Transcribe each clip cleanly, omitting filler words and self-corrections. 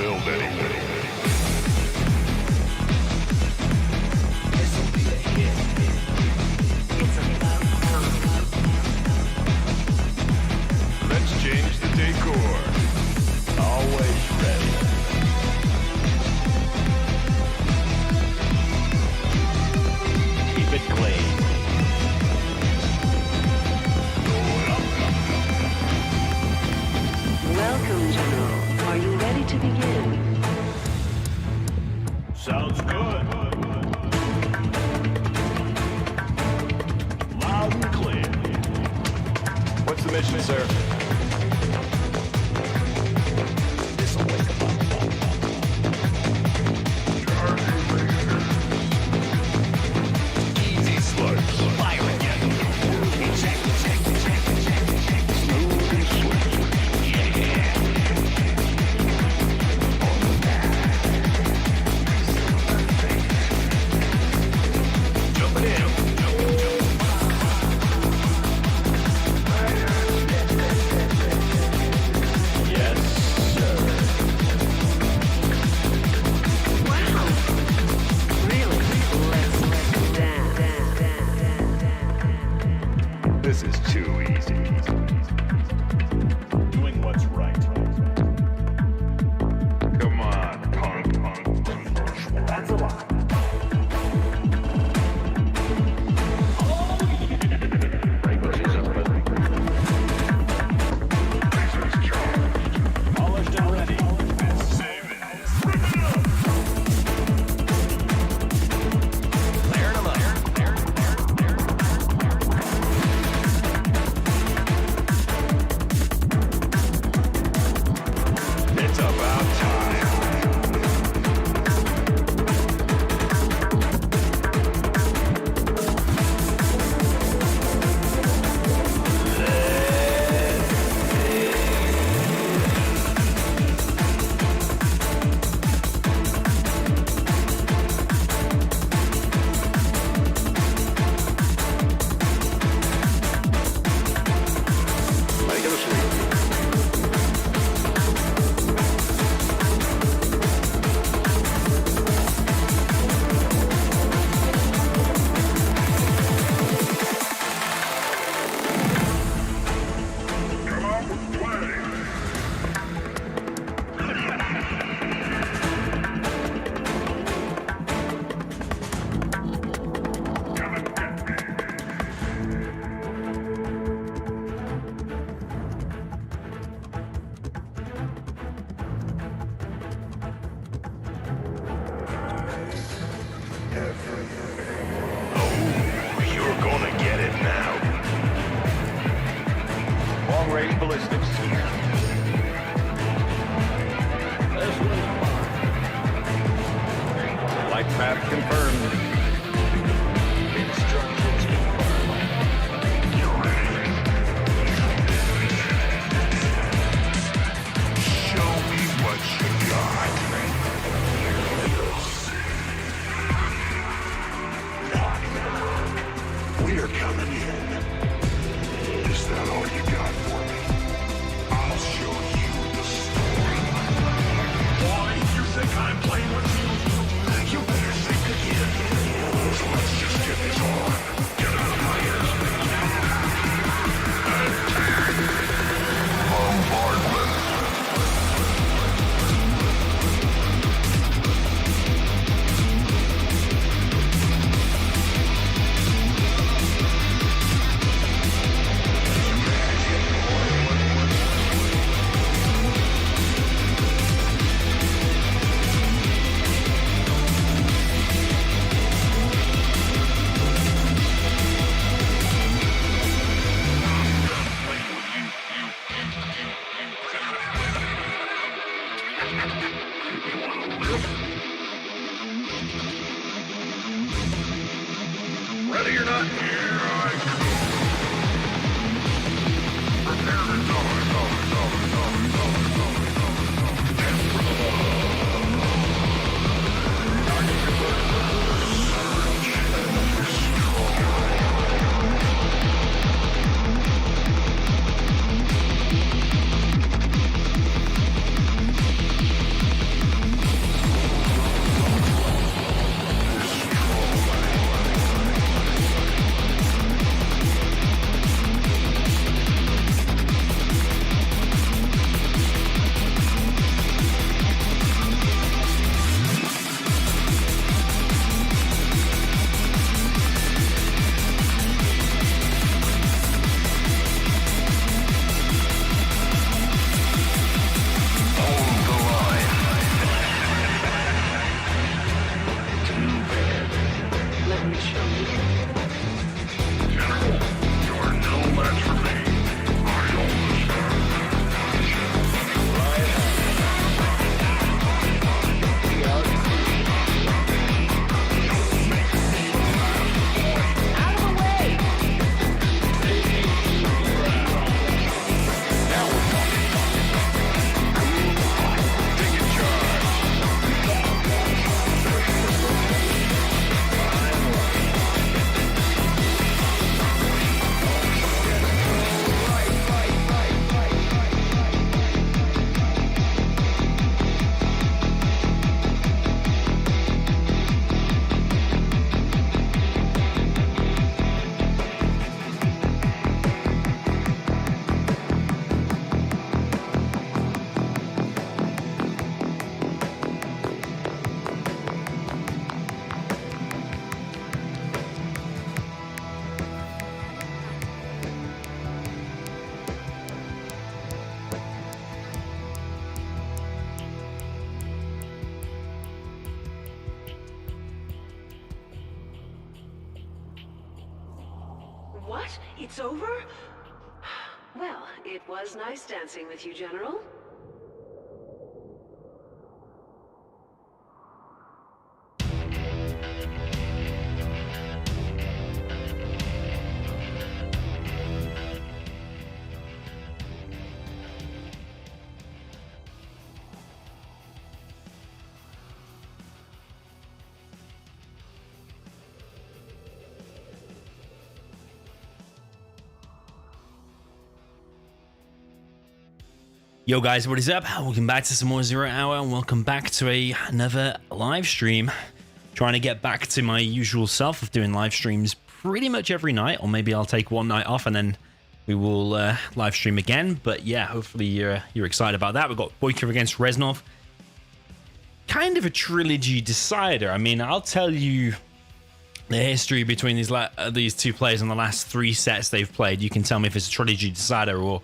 build anything. This'll be a hit. It's about time. Let's change the decor. Always ready. Keep it clean. Welcome, General. Are you ready to begin? Sounds good. Loud and clear. What's the mission, sir? This'll wake 'em up. Easy slugs. Fire again. Check. Smooth and swift. Yeah. Jumping in. Yes, sir. Wow. Really? Let's dance. This is too easy. Doing what's right. Come on, punk. That's a lot. Polished and ready. Clearing them up. It's about time. Let it go sweet. Come on, play. Come and get me. Oh, you're gonna get it now. Long-range ballistics. This one's mine. Light path confirmed. Instructions confirmed. You ready? Show me what you got. We're coming in. Is that all you got for me? I'll show you the story. Why? You think I'm playing with you? You better think again. So let's just get this on. Get out of my ears. Attack. Bombardment. Ready or not, here I come. Prepare to die. And for the search and destroy. General, you are no match for me. I understand. Out of the way! Taking charge. What? It's over? Well, it was nice dancing with you, General. Yo guys, what is up? Welcome back to some more Zero Hour and welcome back to another live stream. Trying to get back to my usual self of doing live streams pretty much every night, or maybe I'll take one night off and then we will live stream again. But yeah, hopefully you're excited about that. We've got BoYcaH against Reznov. Kind of a trilogy decider. I mean, I'll tell you the history between these two players in the last 3 sets they've played. You can tell me if it's a trilogy decider or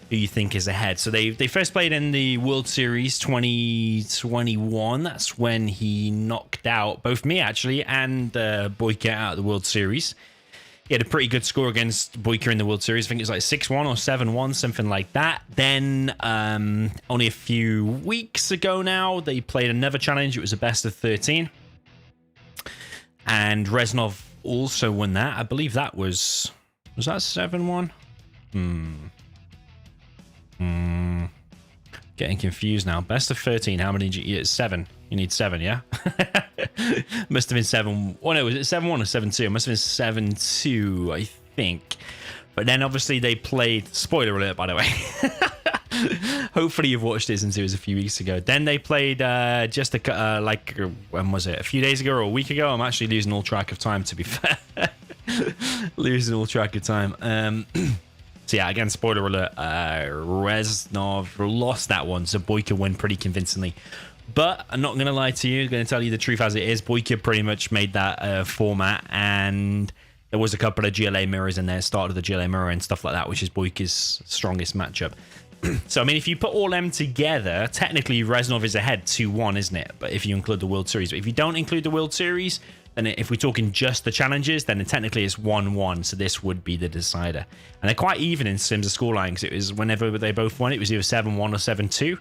who you think is ahead. So they first played in the World Series 2021. That's when he knocked out both me actually and BoYcaH out of the World Series. He had a pretty good score against BoYcaH in the World Series. I think it was like 6-1 or 7-1, something like that. Then only a few weeks ago now, they played another challenge. It was a best of 13. And Reznov also won that. I believe that was that 7-1? Getting confused now. Best of 13. How many? It's 7. You need 7, yeah? Must have been 7. Oh no, was it 7-1 or 7-2? It must have been 7-2, I think. But then obviously they played. Spoiler alert, by the way. Hopefully you've watched it since it was a few weeks ago. Then they played when was it? A few days ago or a week ago? I'm actually losing all track of time, to be fair. Losing all track of time. So yeah, again, spoiler alert, Reznov lost that one, so BoYcaH won pretty convincingly. But I'm not going to lie to you, I'm going to tell you the truth as it is. BoYcaH pretty much made that format, and there was a couple of GLA mirrors in there, started the GLA mirror and stuff like that, which is BoYcaH's strongest matchup. So, I mean, if you put all them together, technically Reznov is ahead 2-1, isn't it? But if you include the World Series. But if you don't include the World Series, then if we're talking just the challenges, then technically it's 1-1. So this would be the decider. And they're quite even in terms of scoreline, because it was whenever they both won, it was either 7-1 or 7-2.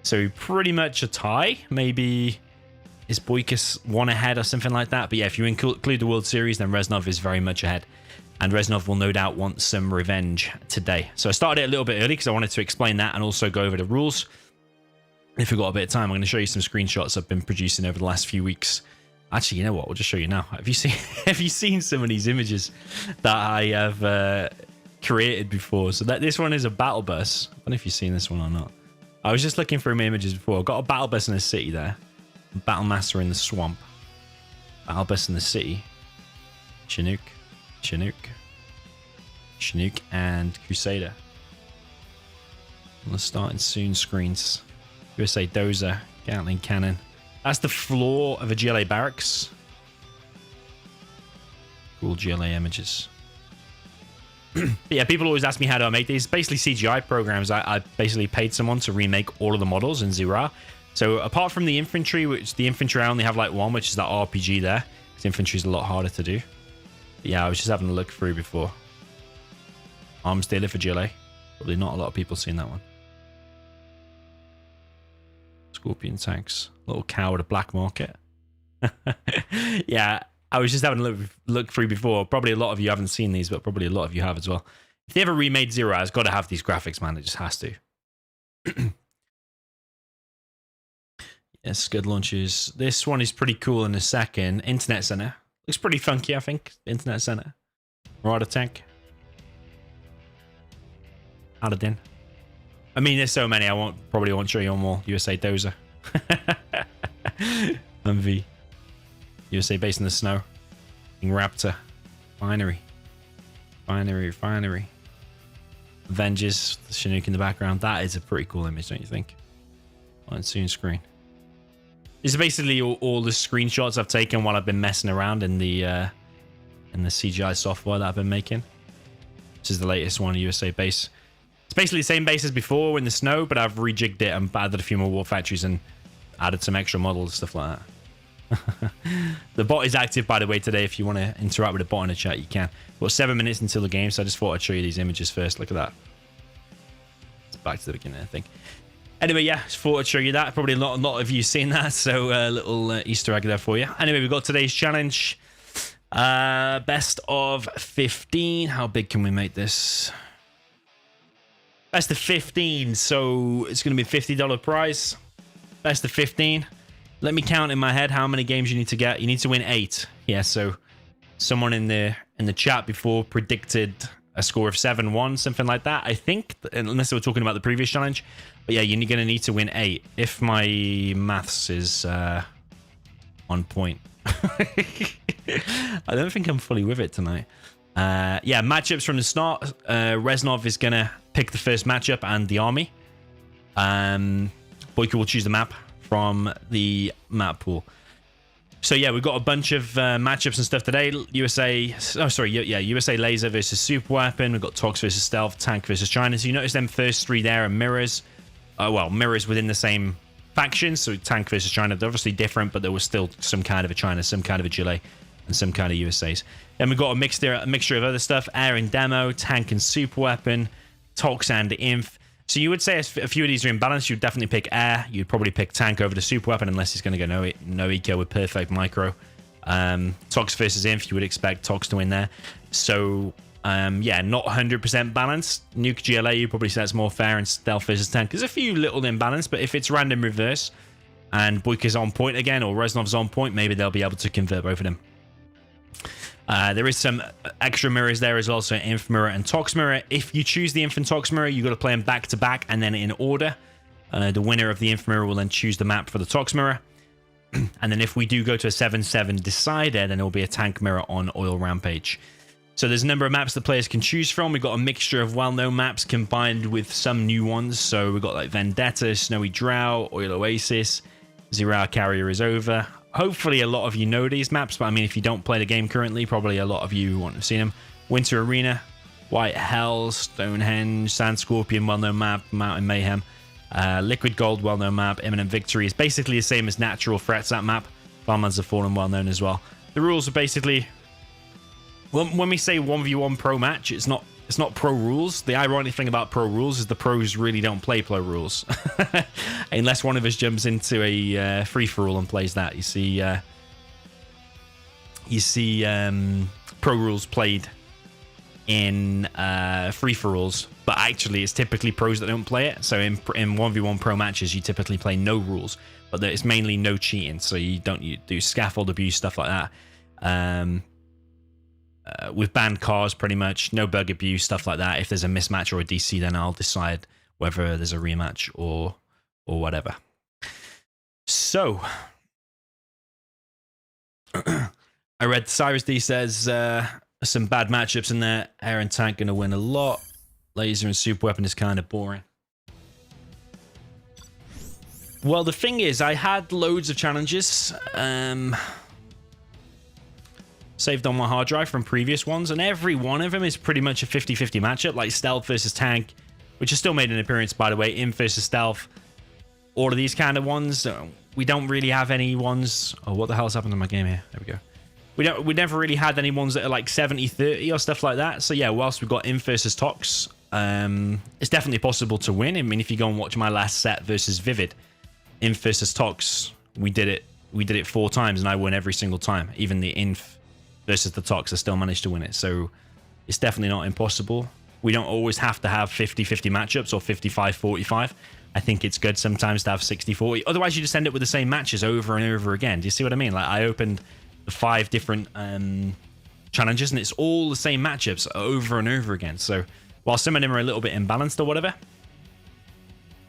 So pretty much a tie. Maybe is BoYcaH 1 ahead or something like that. But yeah, if you include the World Series, then Reznov is very much ahead. And Reznov will no doubt want some revenge today. So I started it a little bit early because I wanted to explain that and also go over the rules. If we've got a bit of time, I'm going to show you some screenshots I've been producing over the last few weeks. Actually, you know what? We'll just show you now. Have you seen some of these images that I have created before? So this one is a battle bus. I don't know if you've seen this one or not. I was just looking through my images before. I've got a battle bus in the city there. Battle Master in the swamp. Battle bus in the city. Chinook, and Crusader. Let's start in soon screens. USA Dozer, Gatling Cannon. That's the floor of a GLA barracks. Cool GLA images. But yeah, people always ask me how do I make these. Basically CGI programs. I basically paid someone to remake all of the models in Zero. So apart from the infantry, which the infantry I only have like one, which is that RPG there. Because infantry is a lot harder to do. But yeah, I was just having a look through before. Arms dealer for GLA. Probably not a lot of people seen that one. Scorpion tanks. Little cow at a black market. Yeah, I was just having a look through before. Probably a lot of you haven't seen these, but probably a lot of you have as well. If they ever remade Zero, it's got to have these graphics, man. It just has to. Yeah, Scud launches. This one is pretty cool in a second. Internet Center. Looks pretty funky, I think. Internet Center. Marauder tank. Aladdin. I mean, there's so many. I probably won't show you them all. USA Dozer. MV. USA based in the snow. King Raptor. Finery. Refinery. Avengers. The Chinook in the background. That is a pretty cool image, don't you think? On soon screen. This is basically all the screenshots I've taken while I've been messing around in the CGI software that I've been making. This is the latest one, USA base. It's basically the same base as before in the snow, but I've rejigged it and added a few more war factories and added some extra models, stuff like that. The bot is active, by the way, today. If you want to interact with the bot in the chat, you can. Well, 7 minutes until the game, so I just thought I'd show you these images first. Look at that. It's back to the beginning, I think. Anyway, yeah, just thought I'd show you that. Probably a lot of you seen that, so a little Easter egg there for you. Anyway, we've got today's challenge. Best of 15. How big can we make this? Best of 15, so it's going to be a $50 prize. Best of 15. Let me count in my head how many games you need to get. You need to win 8. Yeah, so someone in the chat before predicted a score of 7-1, something like that, I think, unless they were talking about the previous challenge. But yeah, you're going to need to win 8. If my maths is on point. I don't think I'm fully with it tonight. Yeah, matchups from the start. Reznov is going to pick the first matchup and the army. BoYcaH will choose the map from the map pool. So yeah, we've got a bunch of matchups and stuff today. USA Laser versus Super Weapon. We've got Tox versus Stealth, Tank versus China. So you notice them first 3 there are mirrors. Well, mirrors within the same faction. So Tank versus China, they're obviously different, but there was still some kind of a China, some kind of a Chile, and some kind of USAs. Then we've got a mixture of other stuff. Air and Demo, Tank and Super Weapon, Tox and Inf. So you would say a few of these are in balance. You'd definitely pick Air. You'd probably pick Tank over the Super Weapon unless he's going to go no eco with perfect micro. Tox versus Inf, you would expect Tox to win there. So yeah, not 100% balanced. Nuke GLA, you probably say it's more fair, and Stealth versus Tank. There's a few little imbalance, but if it's random reverse and BoYcaH's on point again, or Reznov's on point, maybe they'll be able to convert both of them. There is some extra mirrors there as well, so Inf Mirror and Tox Mirror. If you choose the Inf and Tox Mirror, you've got to play them back to back and then in order. The winner of the Inf Mirror will then choose the map for the Tox Mirror. And then if we do go to a 7-7 decider, then it will be a Tank Mirror on Oil Rampage. So there's a number of maps the players can choose from. We've got a mixture of well-known maps combined with some new ones. So we've got like Vendetta, Snowy Drought, Oil Oasis, 0 Hour Carrier is over. Hopefully a lot of you know these maps, but I mean, if you don't play the game currently, probably a lot of you won't have seen them. Winter Arena, White Hell, Stonehenge, Sand Scorpion, well-known map, Mountain Mayhem, Liquid Gold, well-known map, Imminent Victory is basically the same as Natural Threats, that map. Farmlands have Fallen, well-known as well. The rules are basically, when we say 1v1 pro match, it's not pro rules. The ironic thing about pro rules is the pros really don't play pro rules. Unless one of us jumps into a free-for-all and plays that. You see pro rules played in free-for-alls, but actually it's typically pros that don't play it. So in 1v1 pro matches, you typically play no rules, but it's mainly no cheating. So you do scaffold abuse, stuff like that. With banned cars, pretty much no bug abuse, stuff like that. If there's a mismatch or a DC, then I'll decide whether there's a rematch or whatever. So I read Cyrus D says some bad matchups in there. Air and Tank gonna win a lot. Laser and Super Weapon is kind of boring. Well, the thing is, I had loads of challenges saved on my hard drive from previous ones, and every one of them is pretty much a 50-50 matchup, like Stealth versus Tank, which has still made an appearance, by the way, Inf versus Stealth, all of these kind of ones. We don't really have any ones. Oh, what the hell's happened to my game here? There we go. we never really had any ones that are like 70-30 or stuff like that. So yeah, whilst we've got Inf versus Tox, it's definitely possible to win. I mean, if you go and watch my last set versus Vivid, Inf versus Tox, we did it 4 times and I won every single time. Even the Inf versus the Tox, I still managed to win it. So it's definitely not impossible. We don't always have to have 50-50 matchups or 55-45. I think it's good sometimes to have 60-40. Otherwise, you just end up with the same matches over and over again. Do you see what I mean? Like, I opened the 5 different challenges, and it's all the same matchups over and over again. So, while some of them are a little bit imbalanced or whatever,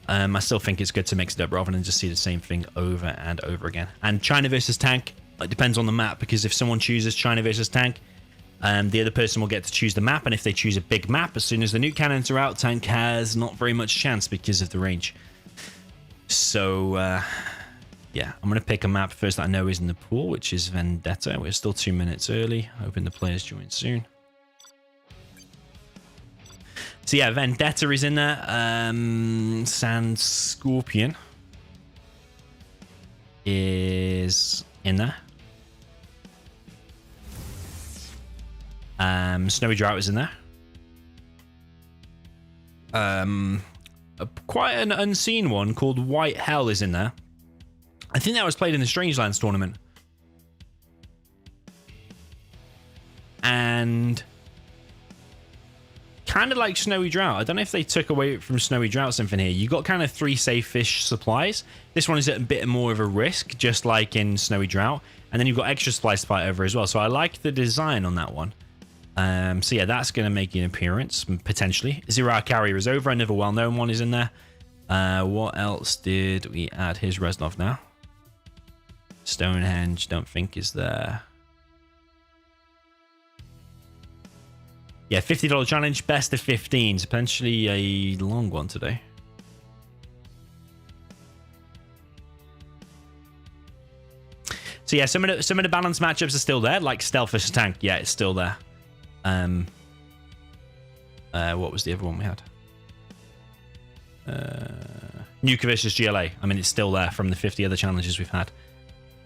I still think it's good to mix it up rather than just see the same thing over and over again. And China versus Tank, it depends on the map, because if someone chooses China versus Tank, the other person will get to choose the map, and if they choose a big map, as soon as the nuke cannons are out, Tank has not very much chance because of the range. So, yeah, I'm going to pick a map first that I know is in the pool, which is Vendetta. We're still 2 minutes early, hoping the players join soon. So yeah, Vendetta is in there. Sand Scorpion is in there. Snowy Drought is in there. Quite an unseen one called White Hell is in there. I think that was played in the Strangelands tournament. And kind of like Snowy Drought. I don't know if they took away from Snowy Drought something here. You got kind of 3 safe fish supplies. This one is at a bit more of a risk, just like in Snowy Drought. And then you've got extra supplies to fight over as well. So I like the design on that one. So yeah, that's going to make an appearance, potentially. Zero Hour Carrier is over. Another well-known one is in there. What else did we add? Here's Reznov now. Stonehenge, don't think is there. Yeah, $50 challenge, best of 15. Potentially a long one today. So yeah, some of the balanced matchups are still there, like Stealth versus Tank. Yeah, it's still there. What was the other one we had? Nuke versus GLA. I mean, it's still there from the 50 other challenges we've had.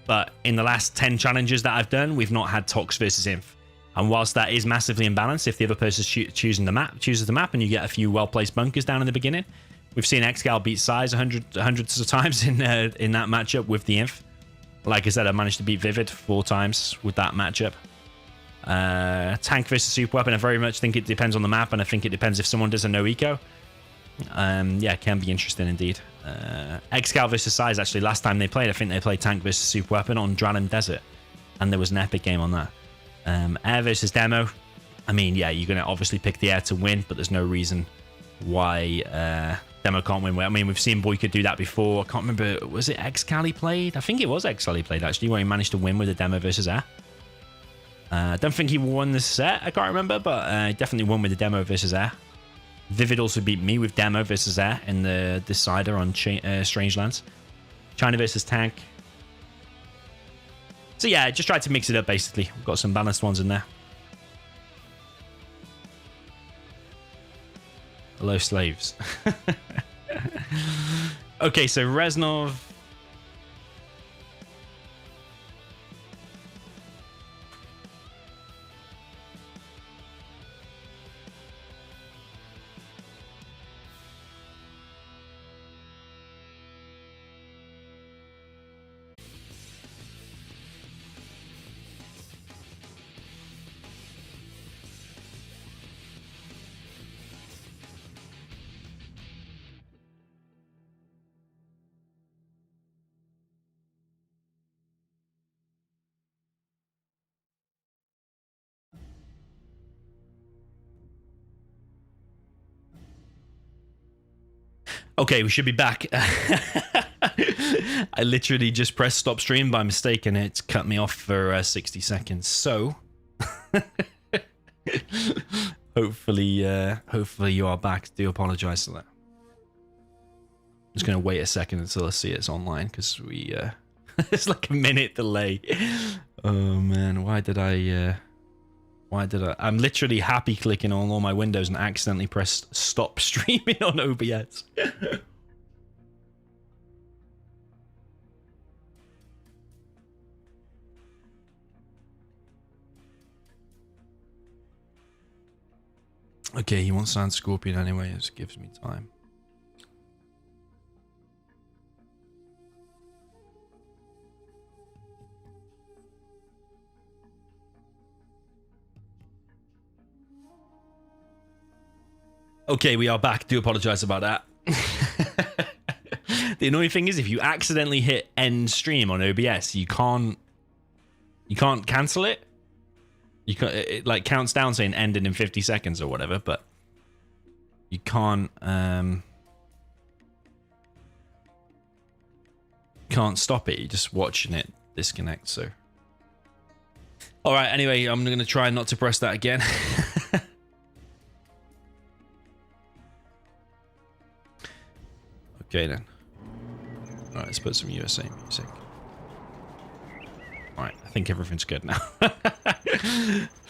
But in the last 10 challenges that I've done, we've not had Tox versus Inf. And whilst that is massively imbalanced, if the other person's chooses the map, and you get a few well-placed bunkers down in the beginning, we've seen Xcal beat Size hundreds of times in that matchup with the Inf. Like I said, I managed to beat Vivid 4 times with that matchup. Tank versus Super Weapon, I very much think it depends on the map, and I think it depends if someone does a no eco. Yeah, it can be interesting indeed. Xcal versus Size, actually, last time they played, I think they played Tank versus Super Weapon on Drought Desert, and there was an epic game on that. Air versus Demo, I mean, yeah, you're going to obviously pick the Air to win, but there's no reason why Demo can't win. I mean, we've seen BoYcaH do that before. I can't remember, was it Xcal he played? I think it was Xcal he played, actually, where he managed to win with a Demo versus Air. I don't think he won the set, I can't remember, but definitely won with the Demo versus Air. Vivid also beat me with Demo versus Air in the decider on Strangelands. China versus Tank. So yeah, just tried to mix it up basically. We've got some balanced ones in there. Hello, slaves. Okay, so Reznov. Okay, we should be back. I literally just pressed stop stream by mistake and it's cut me off for 60 seconds. So hopefully you are back. Do apologize for that. I'm just going to wait a second until I see it's online because we it's like a minute delay. Oh man, why did I I'm literally happy clicking on all my windows and accidentally pressed stop streaming on OBS. Okay, he wants Sand Scorpion anyway. It gives me time. Okay, we are back. Do apologize about that. The annoying thing is if you accidentally hit end stream on OBS, you can't cancel it. You can't, it like counts down saying ended in 50 seconds or whatever, but you can't stop it. You're just watching it disconnect. So all right, anyway, I'm gonna try not to press that again. Okay then. All right, let's put some USA music. All right, I think everything's good now.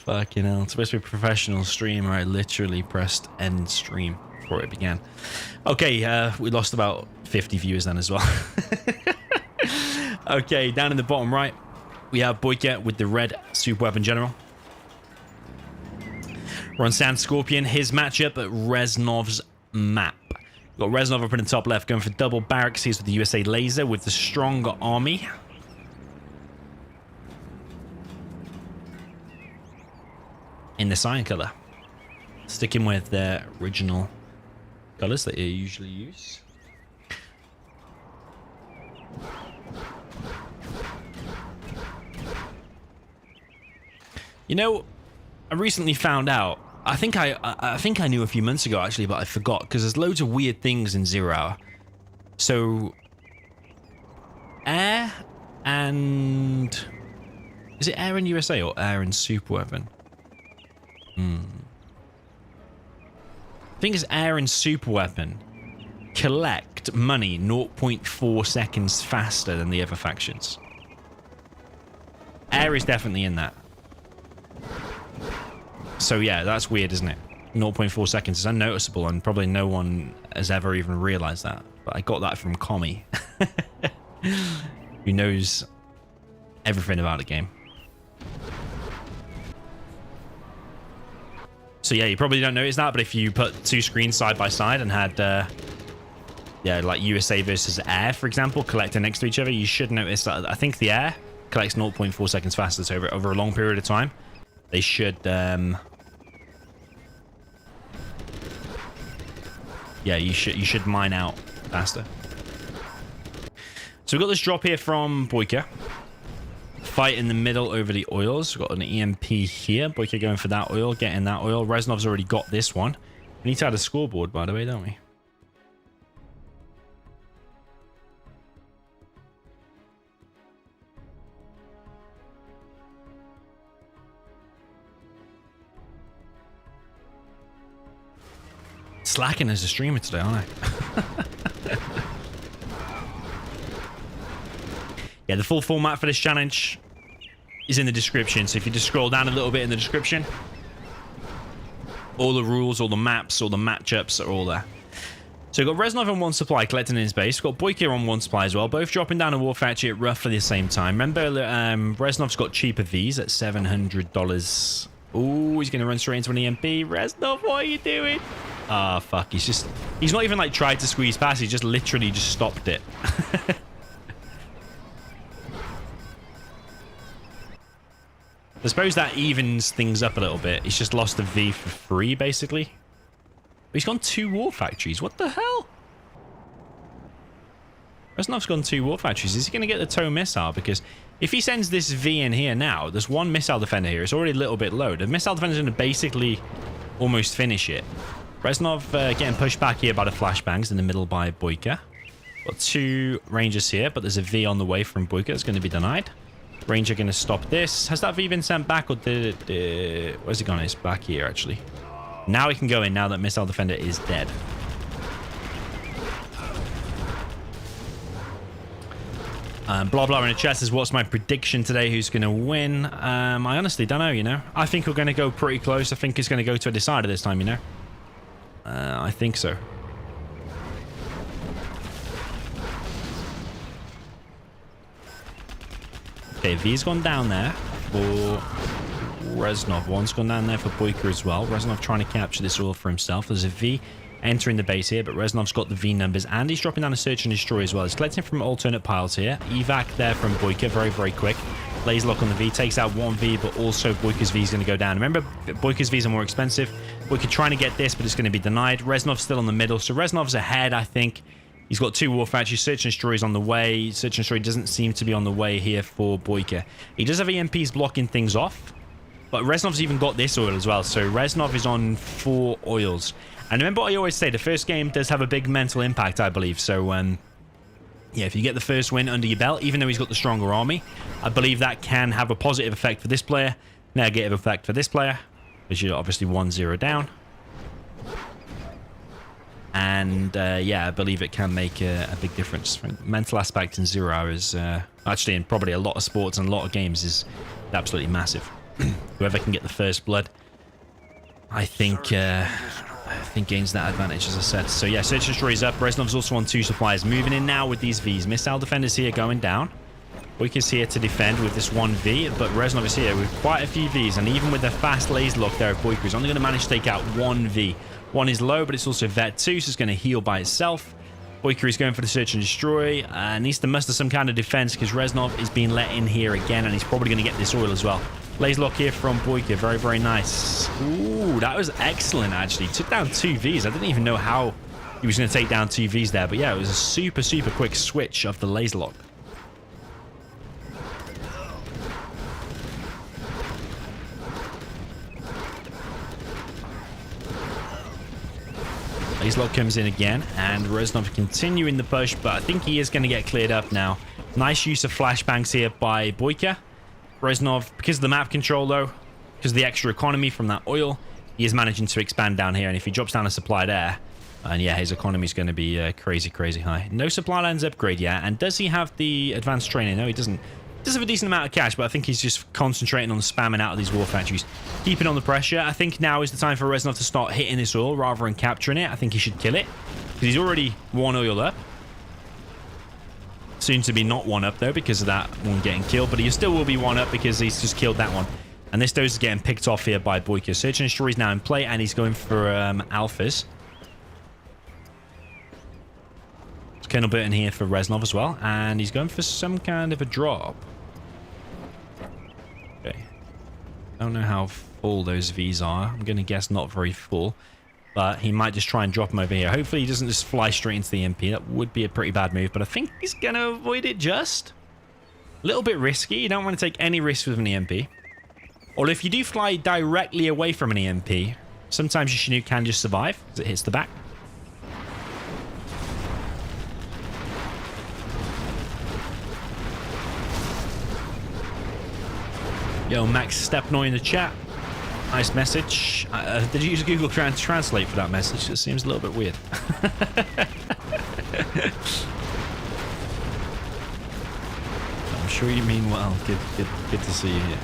Fucking hell, it's supposed to be a professional stream. I literally pressed end stream before it began. Okay, we lost about 50 viewers then as well. Okay, down in the bottom right, we have BoYcaH with the red super weapon general. We're on Sand Scorpion. His matchup at Reznov's map. We've got Reznov up in the top left going for double barracks. He's with the USA laser with the stronger army. In the cyan color. Sticking with their original colors that you usually use. You know, I recently found out, I think I knew a few months ago actually, but I forgot because there's loads of weird things in 0 Hour. So air and is it air in USA or air in super weapon? I think it's air and super weapon collect money 0.4 seconds faster than the other factions. Air is definitely in that. So yeah, that's weird, isn't it? 0.4 seconds is unnoticeable and probably no one has ever even realized that. But I got that from Commie, who knows everything about the game. So yeah, you probably don't notice that, but if you put two screens side by side and had, yeah, like USA versus air, for example, collecting next to each other, you should notice that I think the air collects 0.4 seconds faster, so over a long period of time. They should, yeah, you should mine out faster. So we've got this drop here from BoYcaH. Fight in the middle over the oils. We've got an EMP here. BoYcaH going for that oil, getting that oil. Reznov's already got this one. We need to add a scoreboard, by the way, don't we? Slacking as a streamer today, aren't I? Yeah, the full format for this challenge is in the description. So if you just scroll down a little bit in the description, all the rules, all the maps, all the matchups are all there. So we've got Reznov on one supply collecting in his base. We've got BoYcaH on one supply as well, both dropping down a war factory at roughly the same time. Remember, Reznov's got cheaper Vs at $700. Oh, he's going to run straight into an EMP. Reznov, what are you doing? Ah, fuck. He's not even like tried to squeeze past. He just literally just stopped it. I suppose that evens things up a little bit. He's just lost a V for free, basically. He's gone 2 war factories. What the hell? Reznov's gone 2 war factories. Is he going to get the tow missile? Because if he sends this V in here now, there's one missile defender here. It's already a little bit low. The missile defender's going to basically almost finish it. Reznov getting pushed back here by the flashbangs in the middle by BoYcaH. Got 2 rangers here, but there's a V on the way from BoYcaH. It's going to be denied. Ranger going to stop this. Has that V been sent back or did it... where's it gone? It's back here, actually. Now he can go in now that missile defender is dead. Blah blah in the chat says, what's my prediction today? Who's going to win? I honestly don't know, you know. I think we're going to go pretty close. I think it's going to go to a decider this time, you know. I think so. Okay, V's gone down there for Reznov. One's gone down there for BoYcaH as well. Reznov trying to capture this oil for himself. There's a V entering the base here, but Reznov's got the V numbers, and he's dropping down a search and destroy as well. He's collecting from alternate piles here. Evac there from BoYcaH, very, very quick. Laser lock on the V, takes out one V, but also BoYcaH's V is going to go down. Remember, BoYcaH's Vs are more expensive. BoYcaH trying to get this, but it's going to be denied. Reznov's still in the middle, so Reznov's ahead, I think. He's got 2 War Factories. Search and Destroy is on the way. Search and Destroy doesn't seem to be on the way here for BoYcaH. He does have EMPs blocking things off, but Reznov's even got this oil as well. So Reznov is on 4 oils. And remember what I always say, the first game does have a big mental impact, I believe. So, yeah, if you get the first win under your belt, even though he's got the stronger army, I believe that can have a positive effect for this player, negative effect for this player, because you're obviously 1-0 down. And, yeah, I believe it can make a big difference. Mental aspect in 0 hours, actually in probably a lot of sports and a lot of games, is absolutely massive. Whoever can get the first blood, I think gains that advantage, as I said. So, yeah, Search and Destroy is up. Reznov's also on 2 supplies. Moving in now with these Vs. Missile Defender's here going down. BoYcaH's here to defend with this 1 V, but Reznov is here with quite a few Vs, and even with the fast laser lock there of BoYcaH, he's only going to manage to take out 1 V. 1 is low, but it's also Vet 2, so it's going to heal by itself. BoYcaH is going for the Search and Destroy. Needs to muster some kind of defense because Reznov is being let in here again, and he's probably going to get this oil as well. Laser lock here from BoYcaH. Very, very nice. Ooh, that was excellent, actually. Took down 2 Vs. I didn't even know how he was going to take down 2 Vs there, but yeah, it was a super, super quick switch of the laser lock. Laser lock comes in again, and Reznov continuing the push, but I think he is going to get cleared up now. Nice use of flashbangs here by BoYcaH. Reznov, because of the map control though, because of the extra economy from that oil, he is managing to expand down here, and if he drops down a supply there, and yeah, his economy is going to be crazy, crazy high. No supply lines upgrade yet, and does he have the advanced training? No, he doesn't. He does have a decent amount of cash, but I think he's just concentrating on spamming out of these war factories, keeping on the pressure. I think now is the time for Reznov to start hitting this oil rather than capturing it. I think he should kill it, because he's already 1 oil up. Soon to be not 1 up though because of that one getting killed, but he still will be 1 up because he's just killed that one. And this dose is getting picked off here by BoYcaH. Search and Destroy is now in play, and he's going for alphas. It's Colonel Burton here for Reznov as well, and he's going for some kind of a drop. Okay. Don't know how full those Vs are. I'm going to guess not very full. But he might just try and drop him over here. Hopefully he doesn't just fly straight into the MP. That would be a pretty bad move, but I think he's going to avoid it just. A little bit risky. You don't want to take any risks with an EMP. Or if you do fly directly away from an EMP, sometimes your Chinook can just survive as it hits the back. Yo, Max Stepnoy in the chat. Nice message. Did you use Google Translate for that message? It seems a little bit weird. I'm sure you mean well. Good to see you here.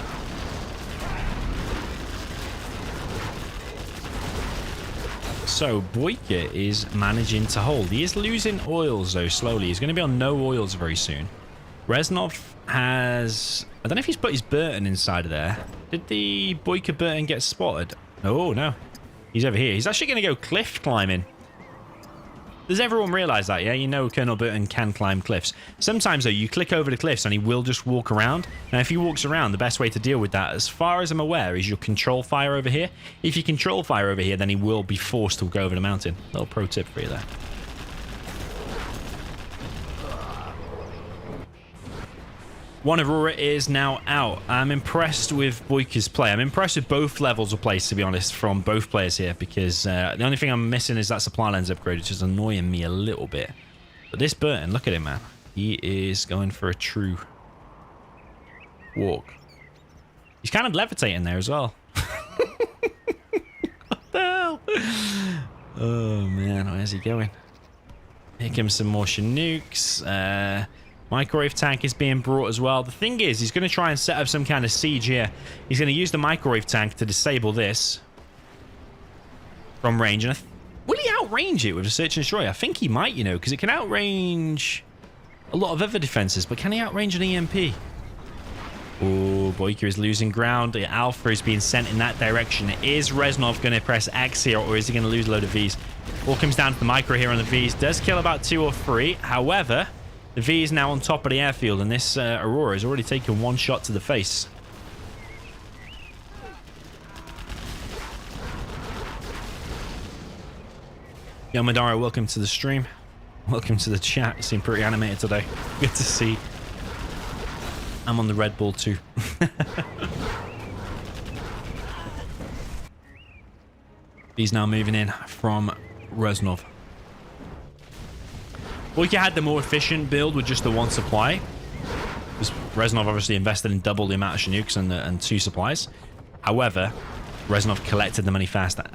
So, BoYcaH is managing to hold. He is losing oils, though, slowly. He's going to be on no oils very soon. Reznov has... I don't know if he's put his Burton inside of there. Did the BoYcaH Burton get spotted? Oh, no. He's over here. He's actually going to go cliff climbing. Does everyone realize that, yeah? You know Colonel Burton can climb cliffs. Sometimes, though, you click over the cliffs and he will just walk around. Now, if he walks around, the best way to deal with that, as far as I'm aware, is your control fire over here. If you control fire over here, then he will be forced to go over the mountain. Little pro tip for you there. One Aurora is now out. I'm impressed with BoYcaH's play. I'm impressed with both levels of play, to be honest, from both players here, because the only thing I'm missing is that supply lens upgrade, which is annoying me a little bit. But this Burton, look at him, man. He is going for a true walk. He's kind of levitating there as well. What the hell? Oh, man. Where's he going? Here comes some more Chinooks. Microwave tank is being brought as well. The thing is, he's going to try and set up some kind of siege here. He's going to use the microwave tank to disable this from range. And will he outrange it with a search and destroy? I think he might, you know, because it can outrange a lot of other defenses. But can he outrange an EMP? Oh, Oh, BoYcaH is losing ground. The Alpha is being sent in that direction. Is Reznov going to press X here, or is he going to lose a load of Vs? All comes down to the micro here on the Vs. Does kill about 2 or 3. However, the V is now on top of the airfield, and this Aurora has already taken 1 shot to the face. Yo, Madara, welcome to the stream. Welcome to the chat. You seem pretty animated today. Good to see. I'm on the Red Bull too. He's now moving in from Reznov. BoYcaH had the more efficient build with just the 1 supply. Because Reznov obviously invested in double the amount of Chinooks and 2 supplies. However, Reznov collected the money faster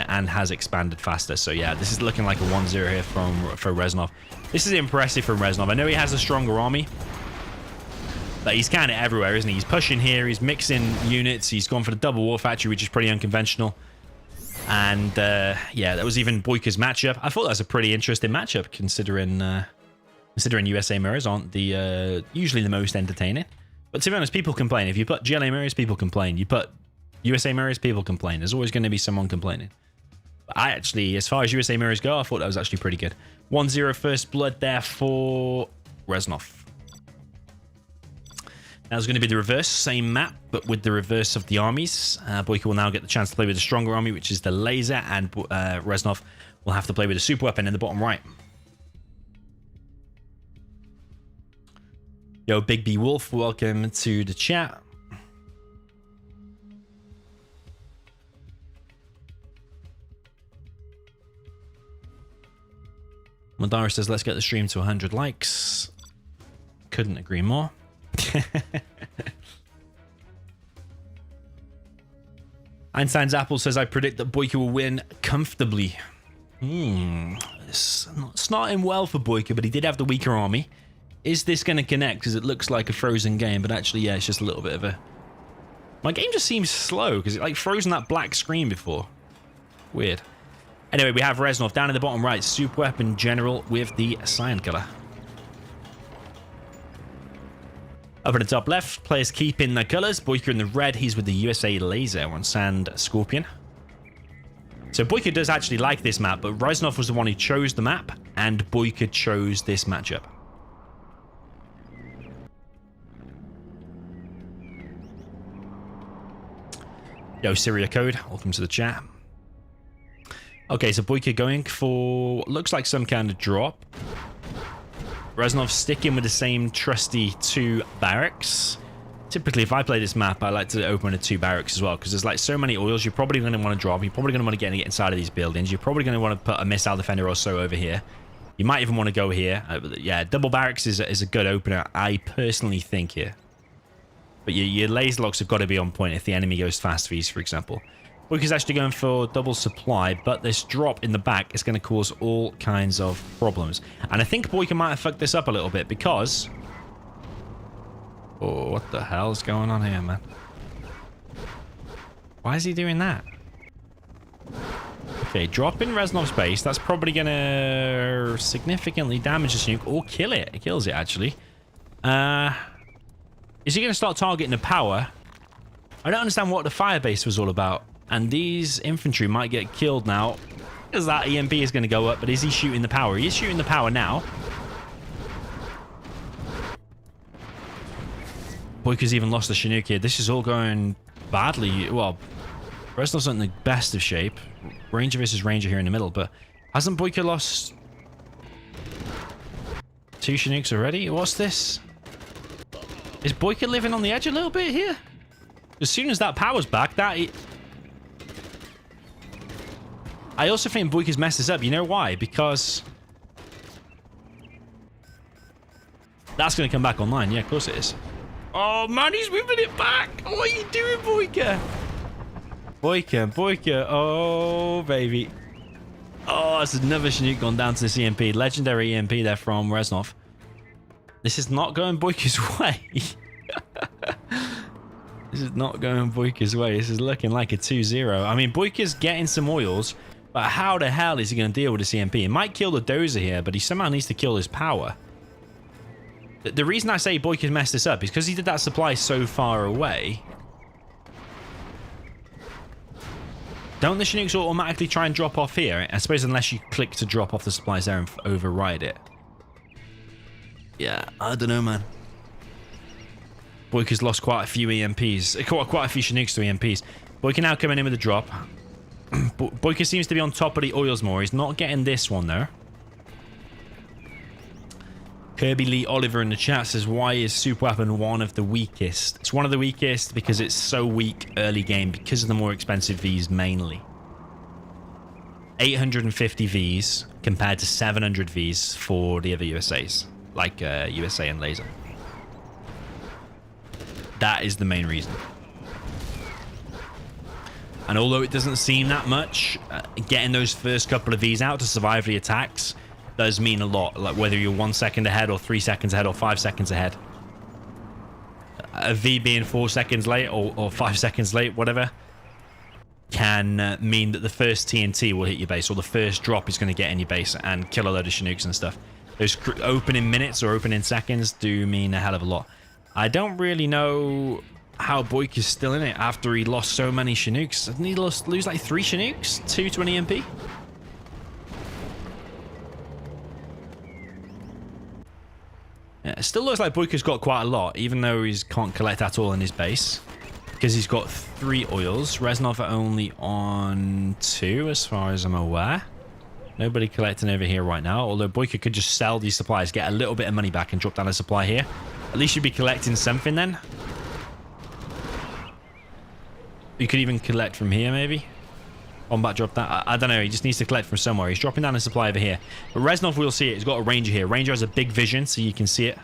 and has expanded faster. So yeah, this is looking like a 1-0 here for Reznov. This is impressive from Reznov. I know he has a stronger army, but he's kind of everywhere, isn't he? He's pushing here, he's mixing units, he's gone for the double war factory, which is pretty unconventional. And yeah, that was even BoYcaH's matchup. I thought that was a pretty interesting matchup, considering USA mirrors aren't the usually the most entertaining. But to be honest, people complain. If you put GLA mirrors, people complain. You put USA mirrors, people complain. There's always going to be someone complaining. But I actually, as far as USA mirrors go, I thought that was actually pretty good. 1-0 first blood there for Reznov. Now it's going to be the reverse, same map, but with the reverse of the armies. BoYcaH will now get the chance to play with a stronger army, which is the laser, and Reznov will have to play with a super weapon in the bottom right. Yo, Big B Wolf, welcome to the chat. Madara says, let's get the stream to 100 likes. Couldn't agree more. Einstein's Apple says, I predict that BoYcaH will win comfortably. It's not starting well for BoYcaH, but he did have the weaker army. Is this going to connect? Because it looks like a frozen game, but actually, yeah, it's just a little bit of a... My game just seems slow, because it like frozen that black screen before. Weird. Anyway, we have Reznov down in the bottom right. Super weapon general with the cyan color. Up at the top left, players keeping the colors. BoYcaH in the red. He's with the USA laser on Sand Scorpion. So BoYcaH does actually like this map, but Reznov was the one who chose the map, and BoYcaH chose this matchup. Yo, Syria Code, welcome to the chat. Okay, so BoYcaH going for, looks like some kind of drop. Reznov sticking with the same trusty 2 barracks. Typically, if I play this map, I like to open a 2 barracks as well, because there's like so many oils you're probably going to want to drop. You're probably going to want to get inside of these buildings. You're probably going to want to put a missile defender or so over here. You might even want to go here. Yeah, double barracks is a good opener, I personally think here. But your laser locks have got to be on point if the enemy goes fast Vs, for example. BoYcaH's actually going for double supply, but this drop in the back is going to cause all kinds of problems. And I think BoYcaH might have fucked this up a little bit because... Oh, what the hell is going on here, man? Why is he doing that? Okay, drop in Reznov's base. That's probably going to significantly damage the Nuke or kill it. It kills it, actually. Is he going to start targeting the power? I don't understand what the fire base was all about. And these infantry might get killed now, because that EMP is going to go up. But is he shooting the power? He is shooting the power now. BoYcaH's even lost the Chinook here. This is all going badly. Well, Reznov's not in the best of shape. Ranger versus Ranger here in the middle. But hasn't BoYcaH lost 2 Chinooks already? What's this? Is BoYcaH living on the edge a little bit here? As soon as that power's back, I also think BoYcaH's messed this up. You know why? Because that's going to come back online. Yeah, of course it is. Oh, man, he's moving it back. What are you doing, BoYcaH? BoYcaH. Oh, baby. Oh, it's another Chinook gone down to this EMP. Legendary EMP there from Reznov. This is not going BoYcaH's way. This is not going BoYcaH's way. This is looking like a 2-0. I mean, BoYcaH's getting some oils, but how the hell is he going to deal with this EMP? He might kill the dozer here, but he somehow needs to kill his power. The reason I say BoYcaH messed this up is because he did that supply so far away. Don't the Chinooks automatically try and drop off here? I suppose unless you click to drop off the supplies there and override it. Yeah, I don't know, man. BoYcaH's lost quite a few EMPs. Quite a few Chinooks to EMPs. BoYcaH now coming in with a drop. BoYcaH seems to be on top of the oils more. He's not getting this one, though. Kirby Lee Oliver in the chat says, why is Super Weapon one of the weakest? It's one of the weakest because it's so weak early game because of the more expensive Vs mainly. 850 Vs compared to 700 Vs for the other USAs, like USA and Laser. That is the main reason. And although it doesn't seem that much, getting those first couple of Vs out to survive the attacks does mean a lot, like whether you're 1 second ahead or 3 seconds ahead or 5 seconds ahead. A V being 4 seconds late or 5 seconds late, whatever, can mean that the first TNT will hit your base or the first drop is going to get in your base and kill a load of Chinooks and stuff. Those opening minutes or opening seconds do mean a hell of a lot. I don't really know how BoYcaH's still in it after he lost so many Chinooks. Didn't he lose like 3 Chinooks? 2 to an EMP? Yeah, it still looks like BoYcaH's got quite a lot, even though he can't collect at all in his base. Because he's got 3 oils. Reznov are only on 2, as far as I'm aware. Nobody collecting over here right now. Although BoYcaH could just sell these supplies, get a little bit of money back, and drop down a supply here. At least you'd be collecting something then. You could even collect from here, maybe. Combat drop that. I don't know. He just needs to collect from somewhere. He's dropping down a supply over here. But Reznov will see it. He's got a Ranger here. Ranger has a big vision, so you can see it.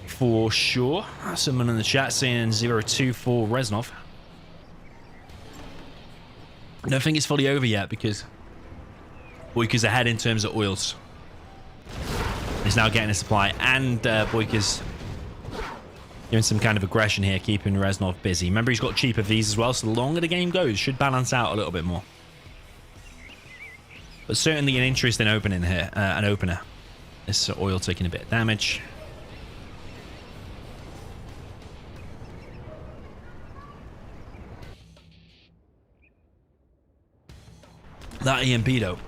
For sure. Someone in the chat saying 0-2 for Reznov. I don't think it's fully over yet because BoYcaH's ahead in terms of oils. He's now getting a supply, and BoYcaH's doing some kind of aggression here, keeping Reznov busy. Remember, he's got cheaper Vs as well, so the longer the game goes, should balance out a little bit more. But certainly an interesting opening here, an opener. This oil taking a bit of damage. That EMP though.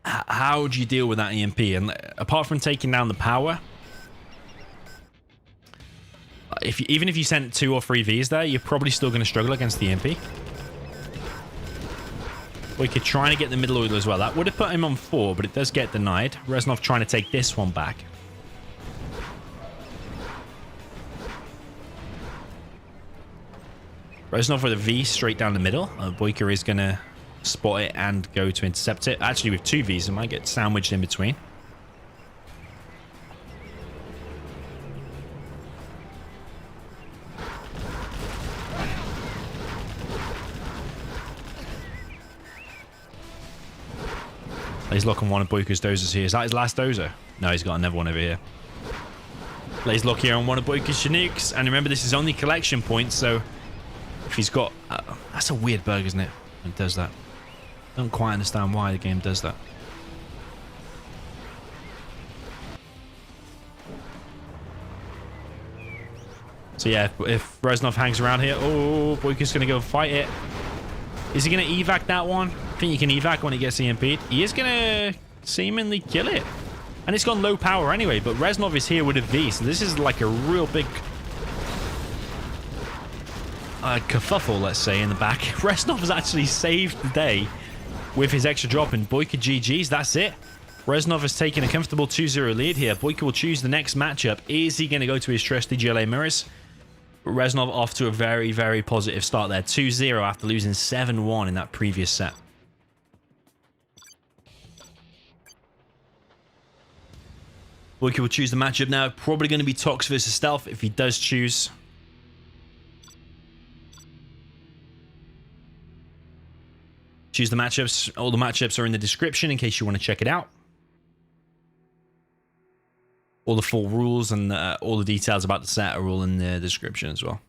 How do you deal with that EMP? And apart from taking down the power, even if you sent 2 or 3 Vs there, you're probably still going to struggle against the EMP. We could try to get the middle oil as well. That would have put him on 4, but it does get denied. Reznov trying to take this one back. Reznov with a V straight down the middle. BoYcaH is going to spot it and go to intercept it. Actually, with 2 Vs, it might get sandwiched in between. He's locking one of BoYcaH's dozers here. Is that his last dozer? No, he's got another one over here. Lays lock here on one of BoYcaH's Chinooks. And remember, this is only collection points, so if he's got... that's a weird bug, isn't it? It does that. Don't quite understand why the game does that. So yeah, if Reznov hangs around here... Oh, BoYcaH's going to go fight it. Is he going to evac that one? I think you can evac when he gets EMP'd. He is going to seemingly kill it. And it's got low power anyway, but Reznov is here with a V, so this is like a real big kerfuffle, let's say, in the back. Reznov has actually saved the day with his extra drop, and BoYcaH GG's, that's it. Reznov has taken a comfortable 2-0 lead here. BoYcaH will choose the next matchup. Is he going to go to his trusty GLA mirrors? Reznov off to a very, very positive start there. 2-0 after losing 7-1 in that previous set. BoYcaH will choose the matchup now. Probably going to be Tox versus Stealth if he does choose. Choose the matchups. All the matchups are in the description in case you want to check it out. All the full rules and all the details about the set are all in the description as well.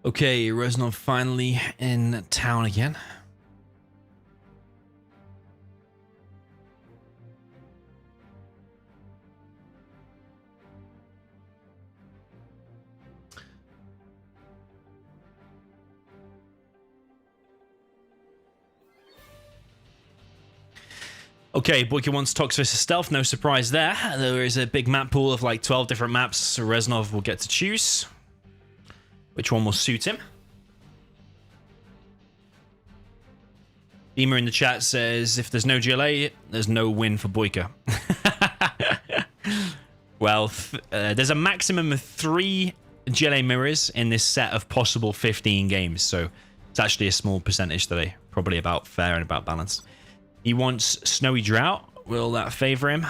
Okay, Reznov finally in town again. Okay, BoYcaH wants Tox versus Stealth. No surprise there. There is a big map pool of like 12 different maps, so Reznov will get to choose which one will suit him. Beamer in the chat says, if there's no GLA, there's no win for BoYcaH. Well, there's a maximum of 3 GLA mirrors in this set of possible 15 games, so it's actually a small percentage today. Probably about fair and about balanced. He wants Snowy Drought. Will that favor him?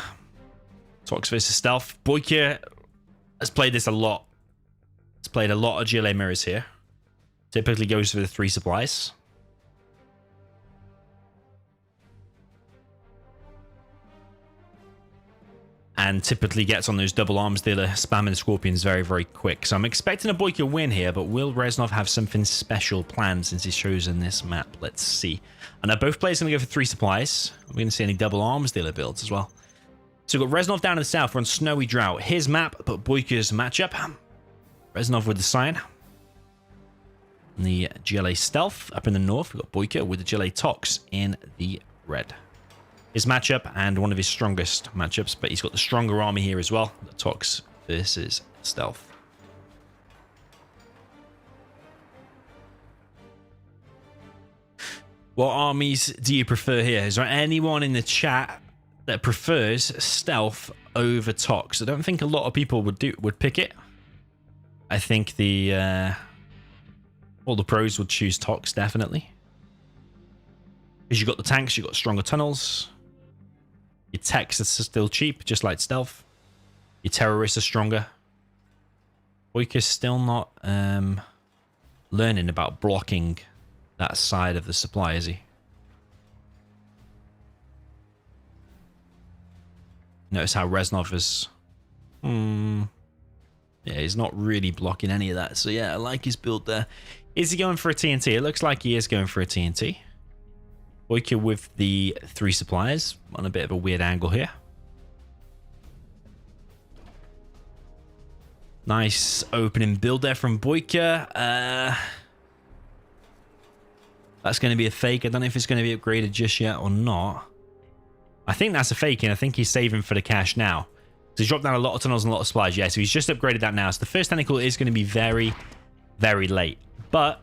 Tox versus Stealth. BoYcaH has played this a lot. It's played a lot of GLA mirrors here. Typically goes for the 3 supplies. And typically gets on those double arms dealer, spamming the scorpions very, very quick. So I'm expecting a BoYcaH win here, but will Reznov have something special planned since he's chosen this map? Let's see. And now both players are going to go for 3 supplies. We're going to see any double arms dealer builds as well. So we've got Reznov down in the south. We're on Snowy Drought. His map, but BoYcaH's matchup. Reznov with the Cyan. And the GLA Stealth up in the north. We've got BoYcaH with the GLA Tox in the red. His matchup and one of his strongest matchups, but he's got the stronger army here as well. The Tox versus Stealth. What armies do you prefer here? Is there anyone in the chat that prefers Stealth over Tox? I don't think a lot of people would pick it. I think all the pros would choose Tox definitely. Because you've got the tanks, you've got stronger tunnels. Your techs are still cheap, just like Stealth. Your terrorists are stronger. BoYcaH's still not learning about blocking that side of the supply, is he? Notice how Reznov is... Yeah, he's not really blocking any of that. So yeah, I like his build there. Is he going for a TNT? It looks like he is going for a TNT. BoYcaH with the 3 suppliers on a bit of a weird angle here. Nice opening build there from BoYcaH. That's going to be a fake. I don't know if it's going to be upgraded just yet or not. I think that's a fake, and I think he's saving for the cash now. So he's dropped down a lot of tunnels and a lot of supplies. Yeah, so he's just upgraded that now. So the first tentacle is going to be very, very late. But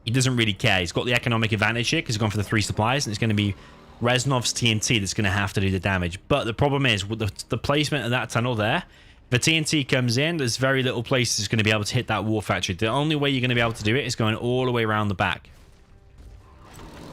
he doesn't really care. He's got the economic advantage here because he's gone for the 3 supplies, and it's going to be Reznov's TNT that's going to have to do the damage. But the problem is, with the placement of that tunnel there, if the TNT comes in, there's very little place that's going to be able to hit that war factory. The only way you're going to be able to do it is going all the way around the back.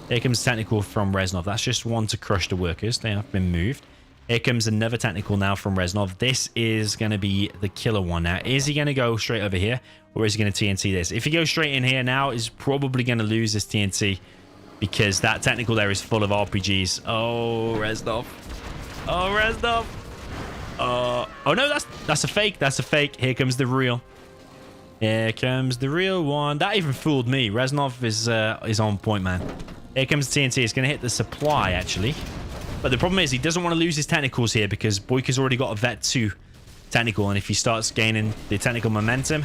Here comes technical from Reznov. That's just one to crush the workers. They have been moved. Here comes another technical now from Reznov. This is going to be the killer one now. Is he going to go straight over here, or is he going to TNT this? If he goes straight in here now, he's probably going to lose this TNT because that technical there is full of RPGs. Oh, Reznov. Oh, Reznov. Oh no, that's a fake. That's a fake. Here comes the real. Here comes the real one. That even fooled me. Reznov is on point, man. Here comes TNT. It's going to hit the supply, actually. But the problem is he doesn't want to lose his technicals here because BoYcaH's already got a Vet 2 technical. And if he starts gaining the technical momentum,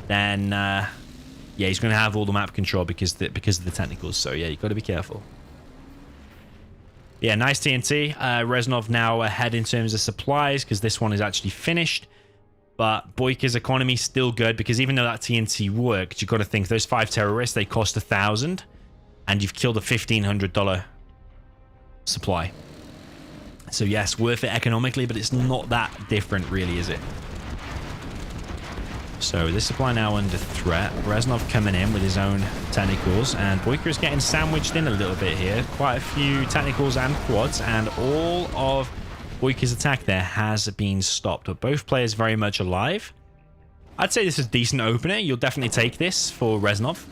then, yeah, he's going to have all the map control because of the technicals. So, yeah, you've got to be careful. Yeah, nice TNT. Reznov now ahead in terms of supplies because this one is actually finished. But BoYcaH's economy still good because even though that TNT worked, you've got to think those 5 terrorists, they cost 1,000. And you've killed a $1,500 supply. So yes, worth it economically, but it's not that different really, is it? So this supply now under threat. Reznov coming in with his own technicals, and BoYcaH is getting sandwiched in a little bit here. Quite a few technicals and quads, and all of BoYcaH's attack there has been stopped. But both players very much alive. I'd say this is a decent opener. You'll definitely take this for Reznov.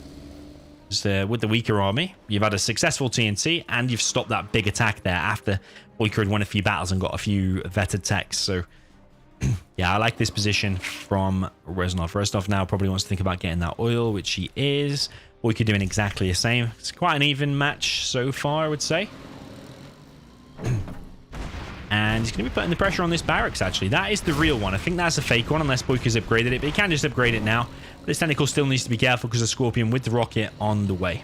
With the weaker army, you've had a successful TNT, and you've stopped that big attack there after BoYcaH had won a few battles and got a few vetted techs. So Yeah, I like this position from Reznov. Reznov now probably wants to think about getting that oil, which he is. BoYcaH doing exactly the same. It's quite an even match so far, I would say. And he's going to be putting the pressure on this barracks, actually. That is the real one. I think that's a fake one, unless BoYcaH's upgraded it. But he can just upgrade it now. But this tentacle still needs to be careful because of Scorpion with the rocket on the way.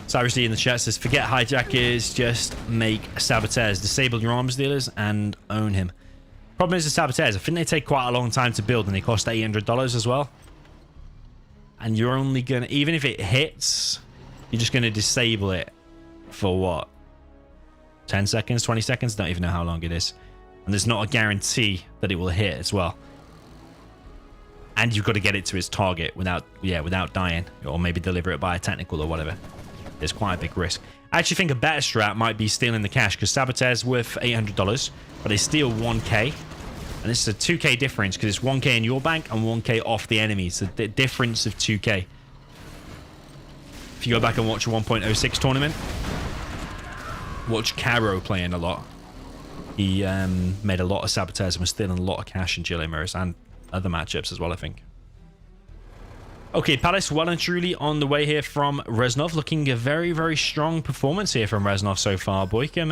Cyrus D in the chat says, forget hijackers, just make saboteurs. Disable your arms dealers and own him. Problem is the saboteurs, I think they take quite a long time to build and they cost $800 as well. And you're only gonna, even if it hits, you're just gonna disable it for what? 10 seconds, 20 seconds? Don't even know how long it is. And there's not a guarantee that it will hit as well. And you've got to get it to its target without dying. Or maybe deliver it by a technical or whatever. There's quite a big risk. I actually think a better strat might be stealing the cash, because Saboteur's worth $800, but they steal 1k. And this is a 2k difference, because it's 1k in your bank and 1k off the enemy. So the difference of 2k. If you go back and watch a 1.06 tournament, watch Caro playing a lot. He made a lot of Saboteurs and was stealing a lot of cash in Gillet Mirrors and other matchups as well, I think. Okay, Palace well and truly on the way here from Reznov. Looking a very, very strong performance here from Reznov so far. BoYcaH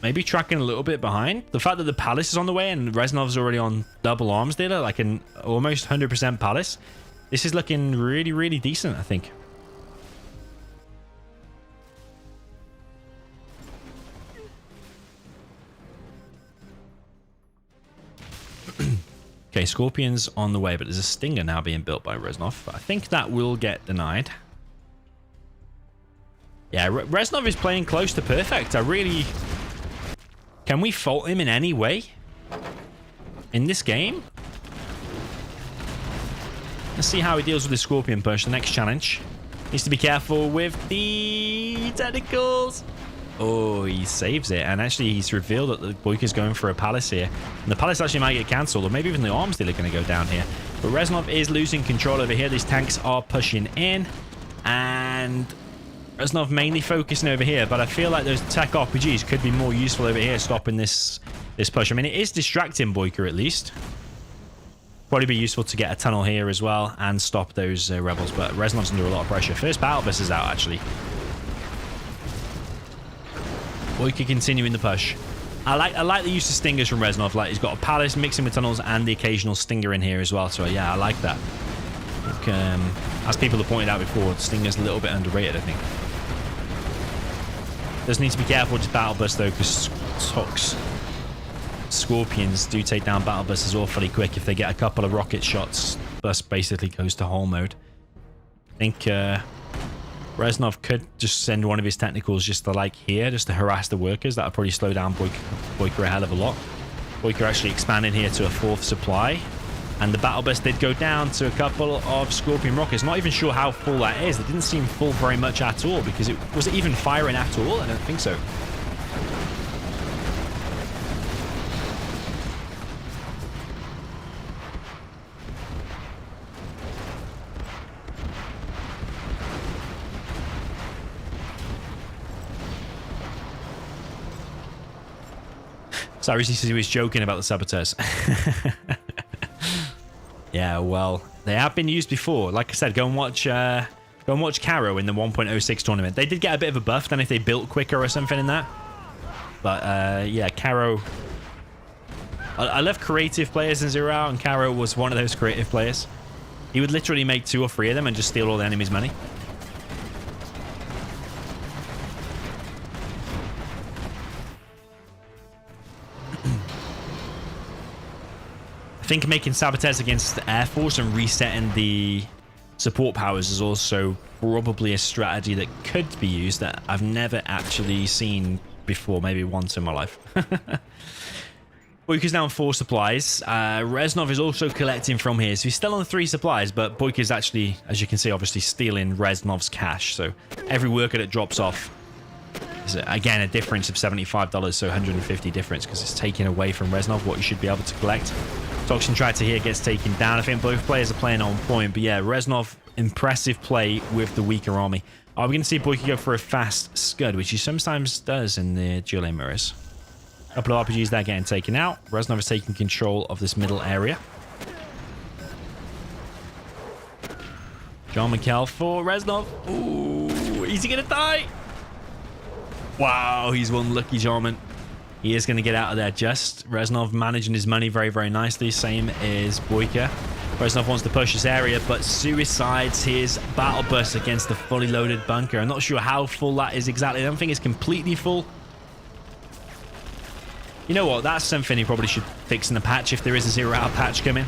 maybe tracking a little bit behind. The fact that the Palace is on the way and Reznov's already on double arms dealer, like an almost 100% Palace. This is looking really, really decent, I think. Okay, Scorpion's on the way, but there's a Stinger now being built by Reznov. I think that will get denied. Yeah, Reznov is playing close to perfect. Can we fault him in any way in this game? Let's see how he deals with the Scorpion push. The next challenge. Needs to be careful with the tentacles. Oh, he saves it. And actually, he's revealed that the BoYcaH's going for a Palace here. And the Palace actually might get cancelled, or maybe even the arms dealer are going to go down here. But Reznov is losing control over here. These tanks are pushing in. And Reznov mainly focusing over here. But I feel like those tech RPGs could be more useful over here, stopping this push. I mean, it is distracting BoYcaH at least. Probably be useful to get a tunnel here as well and stop those rebels. But Reznov's under a lot of pressure. First battle bus is out, actually. BoYcaH continuing the push. I like the use of stingers from Reznov. Like, he's got a Palace mixing with tunnels and the occasional stinger in here as well. So yeah, I like that. I think, as people have pointed out before, the stinger's a little bit underrated, I think. Does need to be careful with this battle bus though, because Scorpions do take down battle buses awfully quick. If they get a couple of rocket shots, bus basically goes to hull mode. I think Reznov could just send one of his technicals just to like here, just to harass the workers. That'll probably slow down BoYcaH a hell of a lot. BoYcaH actually expanded here to a 4th supply. And the battle bus did go down to a couple of Scorpion rockets. Not even sure how full that is. It didn't seem full very much at all, because was it even firing at all? I don't think so. Cyrus says he was joking about the Saboteurs. Yeah, well, they have been used before. Like I said, go and watch Caro in the 1.06 tournament. They did get a bit of a buff than if they built quicker or something in that. But yeah, Caro. I love creative players in Zero Hour, and Caro was one of those creative players. He would literally make 2 or 3 of them and just steal all the enemy's money. I think making Saboteurs against the Air Force and resetting the support powers is also probably a strategy that could be used that I've never actually seen before, maybe once in my life. BoYcaH's now on 4 supplies. Reznov is also collecting from here, so he's still on 3 supplies, but BoYcaH's actually, as you can see, obviously stealing Reznov's cash. So every worker that drops off is, again, a difference of $75, so 150 difference, because it's taken away from Reznov what you should be able to collect. Toxin Tractor here gets taken down. I think both players are playing on point, but yeah, Reznov Impressive play with the weaker army. Are we going to see BoYcaH go for a fast scud, which he sometimes does in the dual lane mirrors? A couple of RPGs there getting taken out. Reznov is taking control of this middle area. John McKell for Reznov. Ooh, is he going to die? Wow, he's one lucky Jarman. He is going to get out of there just. Reznov managing his money very, very nicely. Same as BoYcaH. Reznov wants to push this area, but suicides his battle bus against the fully loaded bunker. I'm not sure how full that is exactly. I don't think it's completely full. You know what? That's something he probably should fix in the patch if there is a 0-hour patch coming.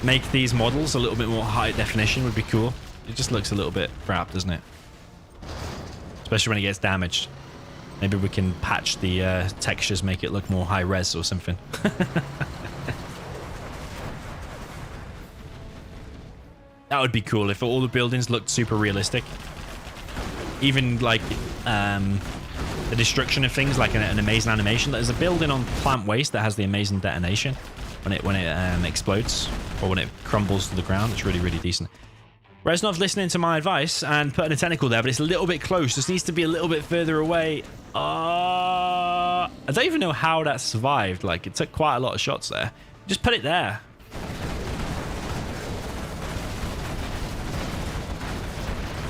Make these models a little bit more high definition would be cool. It just looks a little bit crap, doesn't it? Especially when it gets damaged. Maybe we can patch the textures, make it look more high res or something. That would be cool if all the buildings looked super realistic. Even like the destruction of things, like an amazing animation. There's a building on Plant Waste that has the amazing detonation when it explodes or when it crumbles to the ground. It's really, really decent. Reznov listening to my advice and putting a tentacle there, but it's a little bit close. This needs to be a little bit further away. I don't even know how that survived. Like, it took quite a lot of shots there. Just put it there.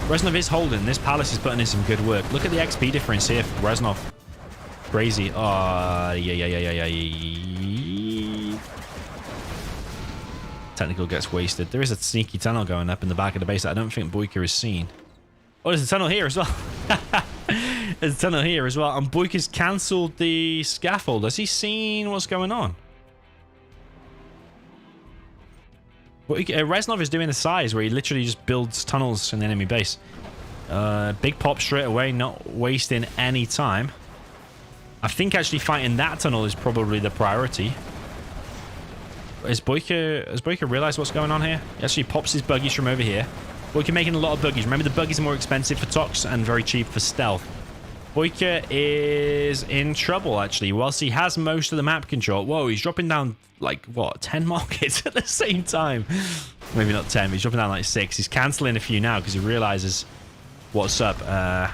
Reznov is holding. This palace is putting in some good work. Look at the XP difference here for Reznov. Crazy. Oh, yeah. Technical gets wasted. There is a sneaky tunnel going up in the back of the base that I don't think BoYcaH has seen. Oh, there's a tunnel here as well. There's a tunnel here as well. And BoYcaH's cancelled the scaffold. Has he seen what's going on? Reznov is doing the size where he literally just builds tunnels in the enemy base. Big pop straight away, not wasting any time. I think actually fighting that tunnel is probably the priority. Has BoYcaH realized what's going on here? He actually pops his buggies from over here. BoYcaH making a lot of buggies. Remember, the buggies are more expensive for Tox and very cheap for stealth. BoYcaH is in trouble, actually. Whilst he has most of the map control. Whoa, he's dropping down, like, what, 10 markets at the same time? Maybe not 10, but he's dropping down like 6. He's cancelling a few now because he realizes what's up.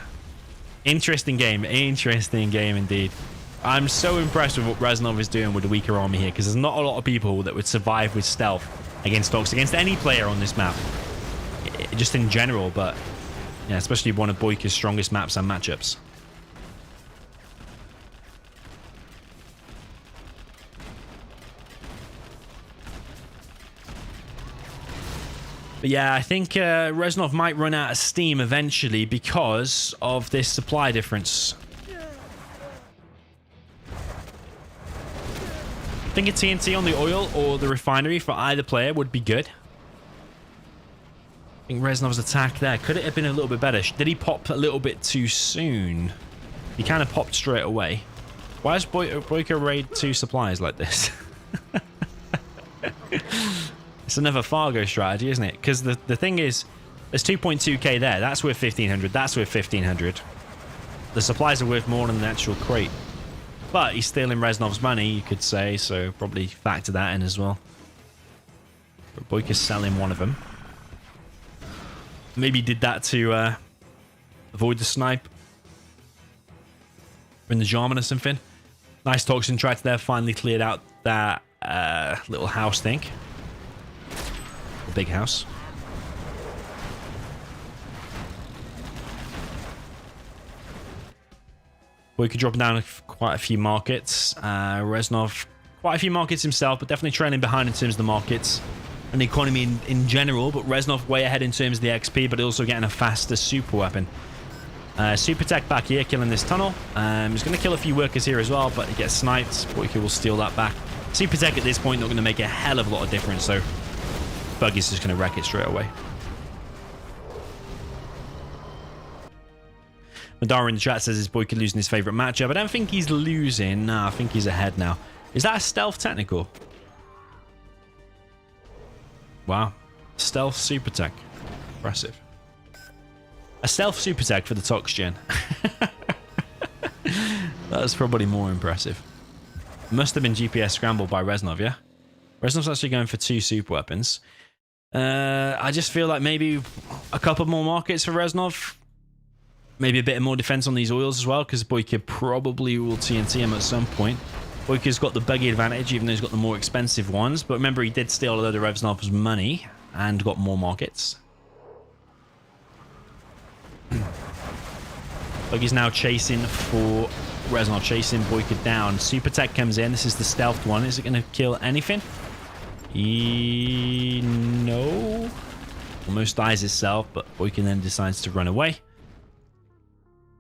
Interesting game. Interesting game indeed. I'm so impressed with what Reznov is doing with the weaker army here because there's not a lot of people that would survive with stealth against Tox, against any player on this map. Just in general, but yeah, especially one of BoYcaH's strongest maps and matchups. But yeah, I think Reznov might run out of steam eventually because of this supply difference. I think a TNT on the oil or the refinery for either player would be good. I think Reznov's attack there. Could it have been a little bit better? Did he pop a little bit too soon? He kind of popped straight away. Why does BoYcaH raid 2 supplies like this? It's another Fargo strategy, isn't it? Because the thing is, there's 2.2k there. That's worth 1,500. That's worth 1,500. The supplies are worth more than the actual crate. But he's stealing Reznov's money, you could say, so probably factor that in as well. But BoYcaH's selling one of them. Maybe did that to avoid the snipe. In the Jarman or something. Nice toxin track there. Finally cleared out that little house thing. The big house. BoYcaH dropping down quite a few markets. Reznov, quite a few markets himself, but definitely trailing behind in terms of the markets and the economy in general. But Reznov way ahead in terms of the XP, but also getting a faster super weapon. Super tech back here, killing this tunnel. He's going to kill a few workers here as well, but he gets sniped. BoYcaH will steal that back. Super tech at this point not going to make a hell of a lot of difference, so Buggy's just going to wreck it straight away. Madara in the chat says his BoYcaH losing his favourite matchup. I don't think he's losing. Nah, I think he's ahead now. Is that a stealth technical? Wow. Stealth super tech. Impressive. A stealth super tech for the Tox gen. That's probably more impressive. Must have been GPS scrambled by Reznov, yeah? Reznov's actually going for 2 super weapons. I just feel like maybe a couple more markets for Reznov. Maybe a bit more defense on these oils as well, because BoYcaH probably will TNT him at some point. BoYcaH's got the buggy advantage, even though he's got the more expensive ones. But remember, he did steal a load of Reznov's money and got more markets. Buggy's now chasing for Reznov, chasing BoYcaH down. Super Tech comes in. This is the stealthed one. Is it going to kill anything? No. Almost dies itself, but BoYcaH then decides to run away.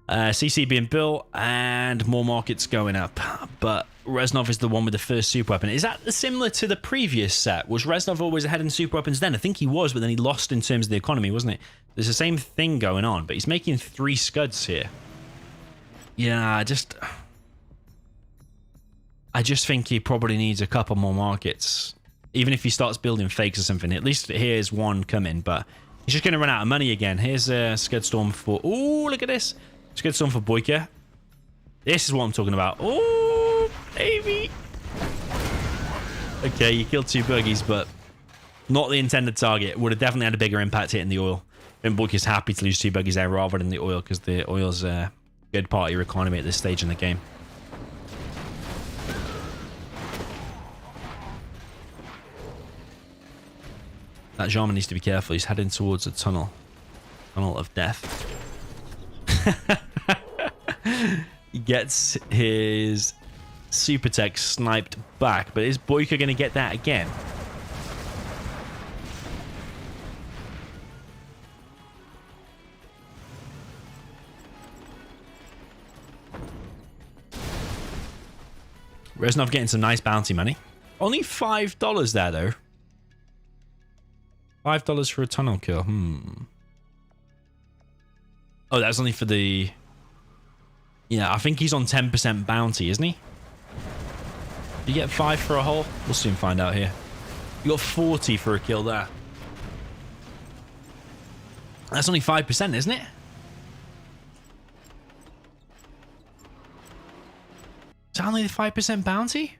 CC being built and more markets going up, but Reznov is the one with the first super weapon. Is that similar to the previous set? Was Reznov always ahead in super weapons then? I think he was, but then he lost in terms of the economy, wasn't it? There's the same thing going on, but he's making 3 scuds here. Yeah, I just think he probably needs a couple more markets. Even if he starts building fakes or something, at least here's one coming, but he's just going to run out of money again. Here's a Scud Storm for... Oh, look at this. Scud Storm for BoYcaH. This is what I'm talking about. Oh, baby. Okay, you killed 2 buggies, but not the intended target. Would have definitely had a bigger impact hitting the oil. And BoYcaH's happy to lose 2 buggies there rather than the oil, because the oil's a good part of your economy at this stage in the game. That Jarman needs to be careful. He's heading towards a tunnel. Tunnel of death. He gets his super tech sniped back, but is BoYcaH going to get that again? Reznov getting some nice bounty money. Only $5 there, though. $5 for a tunnel kill. Oh, that's only for the... Yeah, I think he's on 10% bounty, isn't he? You get 5 for a hole? We'll soon find out here. You got 40 for a kill there. That's only 5%, isn't it? Is that only the 5% bounty?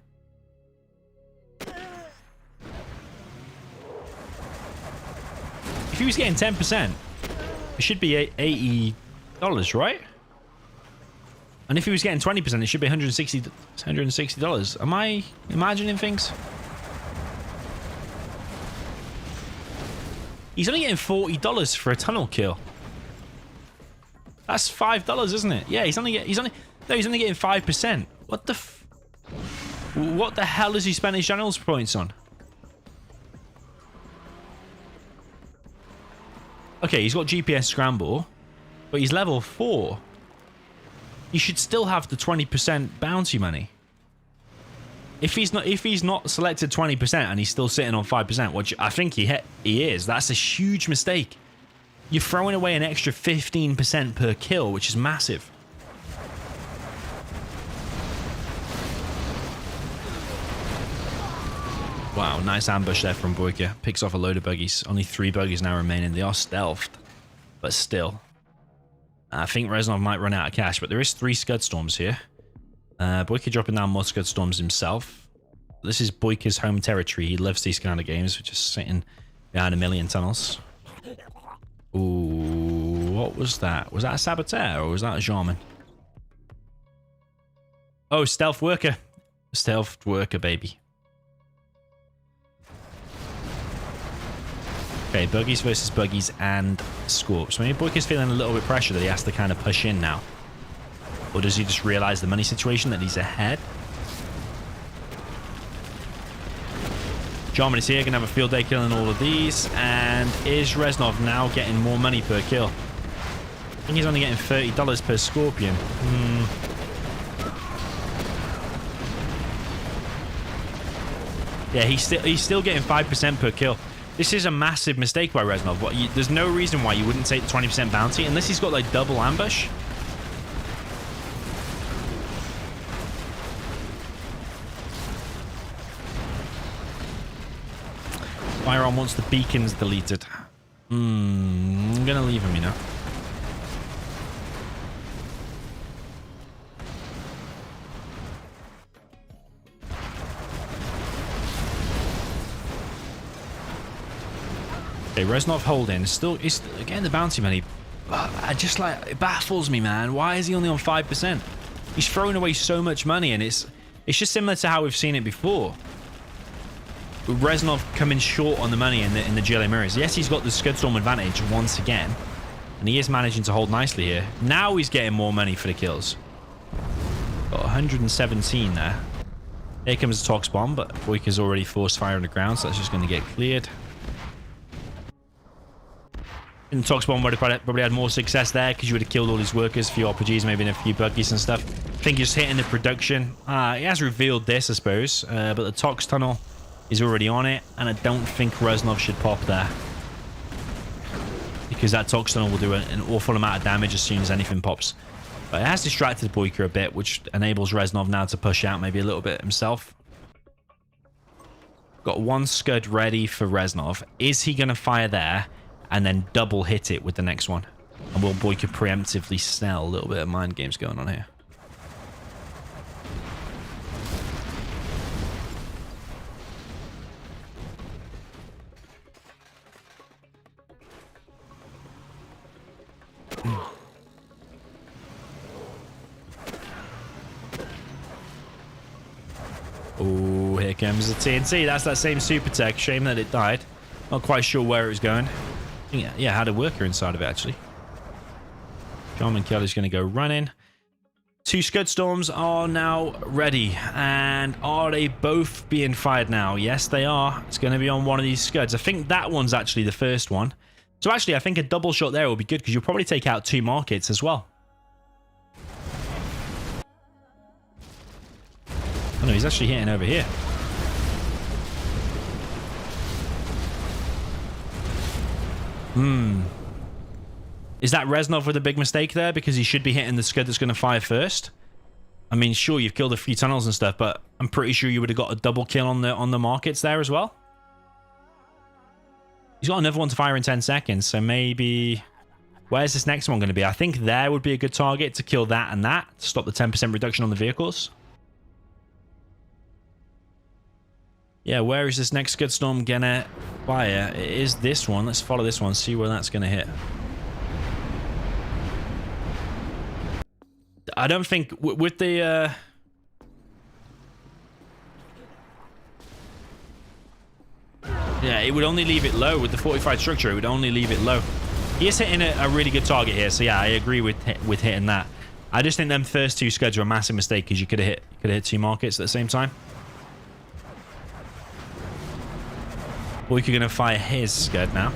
If he was getting 10%, it should be $80, right? And if he was getting 20%, it should be $160. Am I imagining things? He's only getting $40 for a tunnel kill. That's $5, isn't it? Yeah, he's only getting 5%. What the hell has he spent his general's points on? Okay, he's got GPS scramble, but he's level 4. He should still have the 20% bounty money. If he's not selected 20% and he's still sitting on 5%, which I think he is, that's a huge mistake. You're throwing away an extra 15% per kill, which is massive. Wow, nice ambush there from BoYcaH. Picks off a load of buggies. Only 3 buggies now remaining. They are stealthed, but still. I think Reznov might run out of cash, but there is 3 Scud Storms here. BoYcaH dropping down more Scud Storms himself. This is BoYcaH's home territory. He loves these kind of games, just sitting behind a million tunnels. Ooh, what was that? Was that a Saboteur or was that a Jarman? Oh, Stealth Worker. Stealth Worker, baby. Okay, buggies versus buggies and Scorps. Maybe BoYcaH's feeling a little bit pressure that he has to kind of push in now. Or does he just realize the money situation that he's ahead? Jarman is here, gonna have a field day killing all of these. And is Reznov now getting more money per kill? I think he's only getting $30 per Scorpion. Yeah, he's still getting 5% per kill. This is a massive mistake by Reznov. There's no reason why you wouldn't take the 20% bounty unless he's got like double ambush. Byron wants the beacons deleted. I'm gonna leave him, you know. Okay, Reznov holding. Still, he's getting the bounty money. I just like, it baffles me, man. Why is he only on 5%? He's throwing away so much money, and it's just similar to how we've seen it before. Reznov coming short on the money in the GLA mirrors. Yes, he's got the Scudstorm advantage once again, and he is managing to hold nicely here. Now he's getting more money for the kills. Got 117 there. Here comes the Tox Bomb, but BoYcaH's already forced fire on the ground, so that's just going to get cleared. And the Tox Bomb would have probably had more success there because you would have killed all his workers, a few RPGs, maybe in a few buggies and stuff. I think just hitting the production. He has revealed this, I suppose, but the Tox Tunnel is already on it, and I don't think Reznov should pop there. Because that Tox Tunnel will do an awful amount of damage as soon as anything pops. But it has distracted BoYcaH a bit, which enables Reznov now to push out maybe a little bit himself. Got one Scud ready for Reznov. Is he going to fire there and then double hit it with the next one? And will BoYcaH preemptively sell? A little bit of mind games going on here. Oh, here comes the TNT. That's that same super tech. Shame that it died. Not quite sure where it was going. Yeah, had a worker inside of it, actually. Jarman Kelly's going to go running. 2 Scud Storms are now ready. And are they both being fired now? Yes, they are. It's going to be on one of these Scuds. I think that one's actually the first one. So actually, I think a double shot there will be good because you'll probably take out 2 markets as well. Oh no, he's actually hitting over here. Is that Reznov with a big mistake there? Because he should be hitting the Scud that's going to fire first. I mean, sure, you've killed a few tunnels and stuff, but I'm pretty sure you would have got a double kill on the markets there as well. He's got another one to fire in 10 seconds, so maybe... Where's this next one going to be? I think there would be a good target to kill that and that, to stop the 10% reduction on the vehicles. Yeah, where is this next Scud Storm gonna fire? It is this one. Let's follow this one, see where that's gonna hit. I don't think with the yeah, it would only leave it low with the fortified structure. It would only leave it low. He is hitting a really good target here, so yeah, I agree with hitting that. I just think them first 2 Scuds are a massive mistake because you could have hit 2 markets at the same time. BoYcaH gonna fire his Scud now.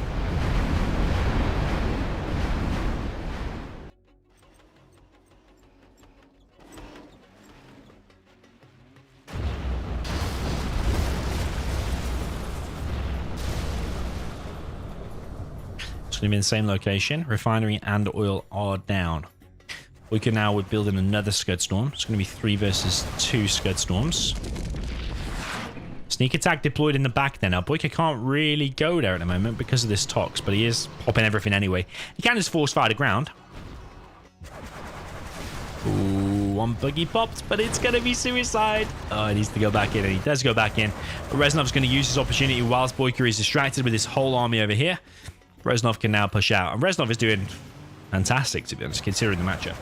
It's gonna be in the same location. Refinery and oil are down. BoYcaH now would build in another Scud Storm. It's gonna be 3 versus 2 Scud Storms. Sneak attack deployed in the back then. Now, BoYcaH can't really go there at the moment because of this Tox, but he is popping everything anyway. He can just force fire the ground. Ooh, one buggy popped, but it's going to be suicide. Oh, he needs to go back in, and he does go back in. But Reznov's going to use his opportunity whilst BoYcaH is distracted with his whole army over here. Reznov can now push out, and Reznov is doing fantastic, to be honest, considering the matchup.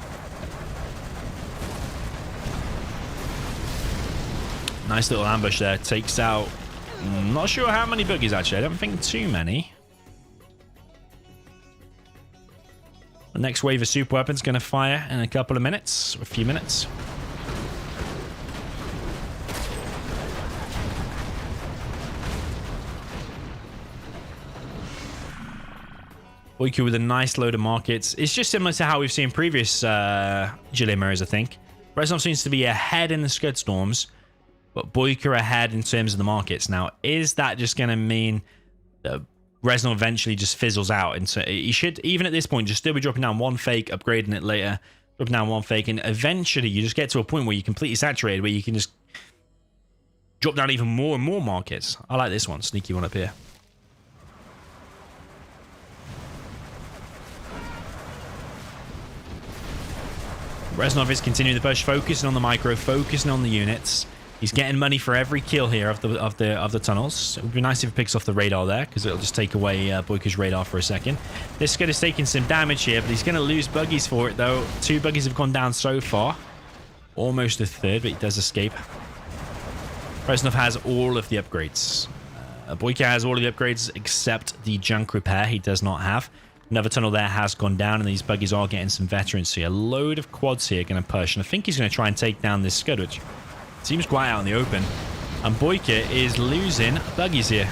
Nice little ambush there. Takes out... not sure how many buggies, actually. I don't think too many. The next wave of super weapons going to fire in a couple of minutes. A few minutes. BoYcaH with a nice load of markets. It's just similar to how we've seen previous GLA mirrors, I think. Reznov seems to be ahead in the Scud Storms, but BoYcaH ahead in terms of the markets. Now, is that just going to mean that Reznov eventually just fizzles out? And so he should, even at this point, just still be dropping down 1 fake, upgrading it later, dropping down 1 fake, and eventually you just get to a point where you're completely saturated, where you can just drop down even more and more markets. I like this one, sneaky one up here. Reznov is continuing the push, focusing on the micro, focusing on the units. He's getting money for every kill here of the tunnels. It would be nice if he picks off the radar there, because it'll just take away BoYcaH's radar for a second. This Scud is taking some damage here, but he's going to lose buggies for it, though. 2 buggies have gone down so far. Almost a third, but he does escape. Reznov has all of the upgrades. BoYcaH has all of the upgrades except the junk repair he does not have. Another tunnel there has gone down, and these buggies are getting some veterans here. A load of quads here going to push, and I think he's going to try and take down this Scud, which seems quite out in the open. And BoYcaH is losing buggies here.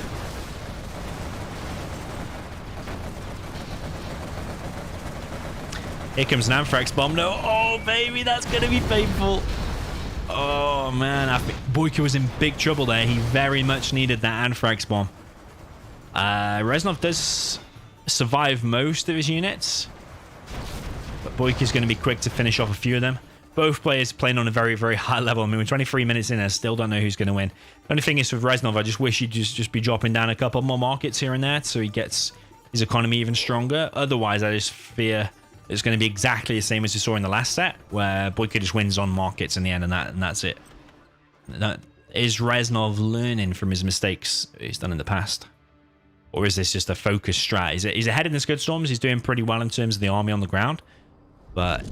Here comes an Anthrax bomb. No, oh baby, that's going to be painful. Oh man, I think BoYcaH was in big trouble there. He very much needed that Anthrax bomb. Reznov does survive most of his units, but BoYcaH is going to be quick to finish off a few of them. Both players playing on a very, very high level. I mean, we're 23 minutes in, I still don't know who's going to win. The only thing is with Reznov, I just wish he'd just be dropping down a couple more markets here and there so he gets his economy even stronger. Otherwise, I just fear it's going to be exactly the same as we saw in the last set, where BoYcaH just wins on markets in the end, and that's it. Is Reznov learning from his mistakes he's done in the past? Or is this just a focused strat? He's ahead in the Scud Storms. He's doing pretty well in terms of the army on the ground. But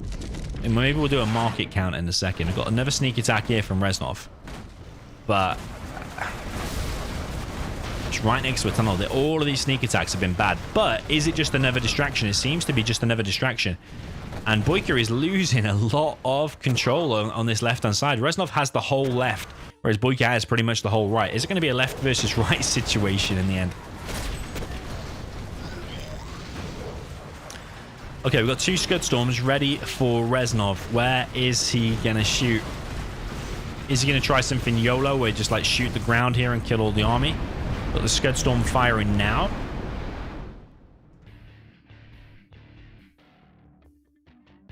maybe we'll do a market count in a second. We've got another sneak attack here from Reznov. But it's right next to a tunnel. All of these sneak attacks have been bad. But is it just another distraction? It seems to be just another distraction. And BoYcaH is losing a lot of control on this left-hand side. Reznov has the whole left, whereas BoYcaH has pretty much the whole right. Is it going to be a left versus right situation in the end? Okay, we've got 2 Scud Storms ready for Reznov. Where is he going to shoot? Is he going to try something YOLO where just like shoot the ground here and kill all the army? Got the Scud Storm firing now.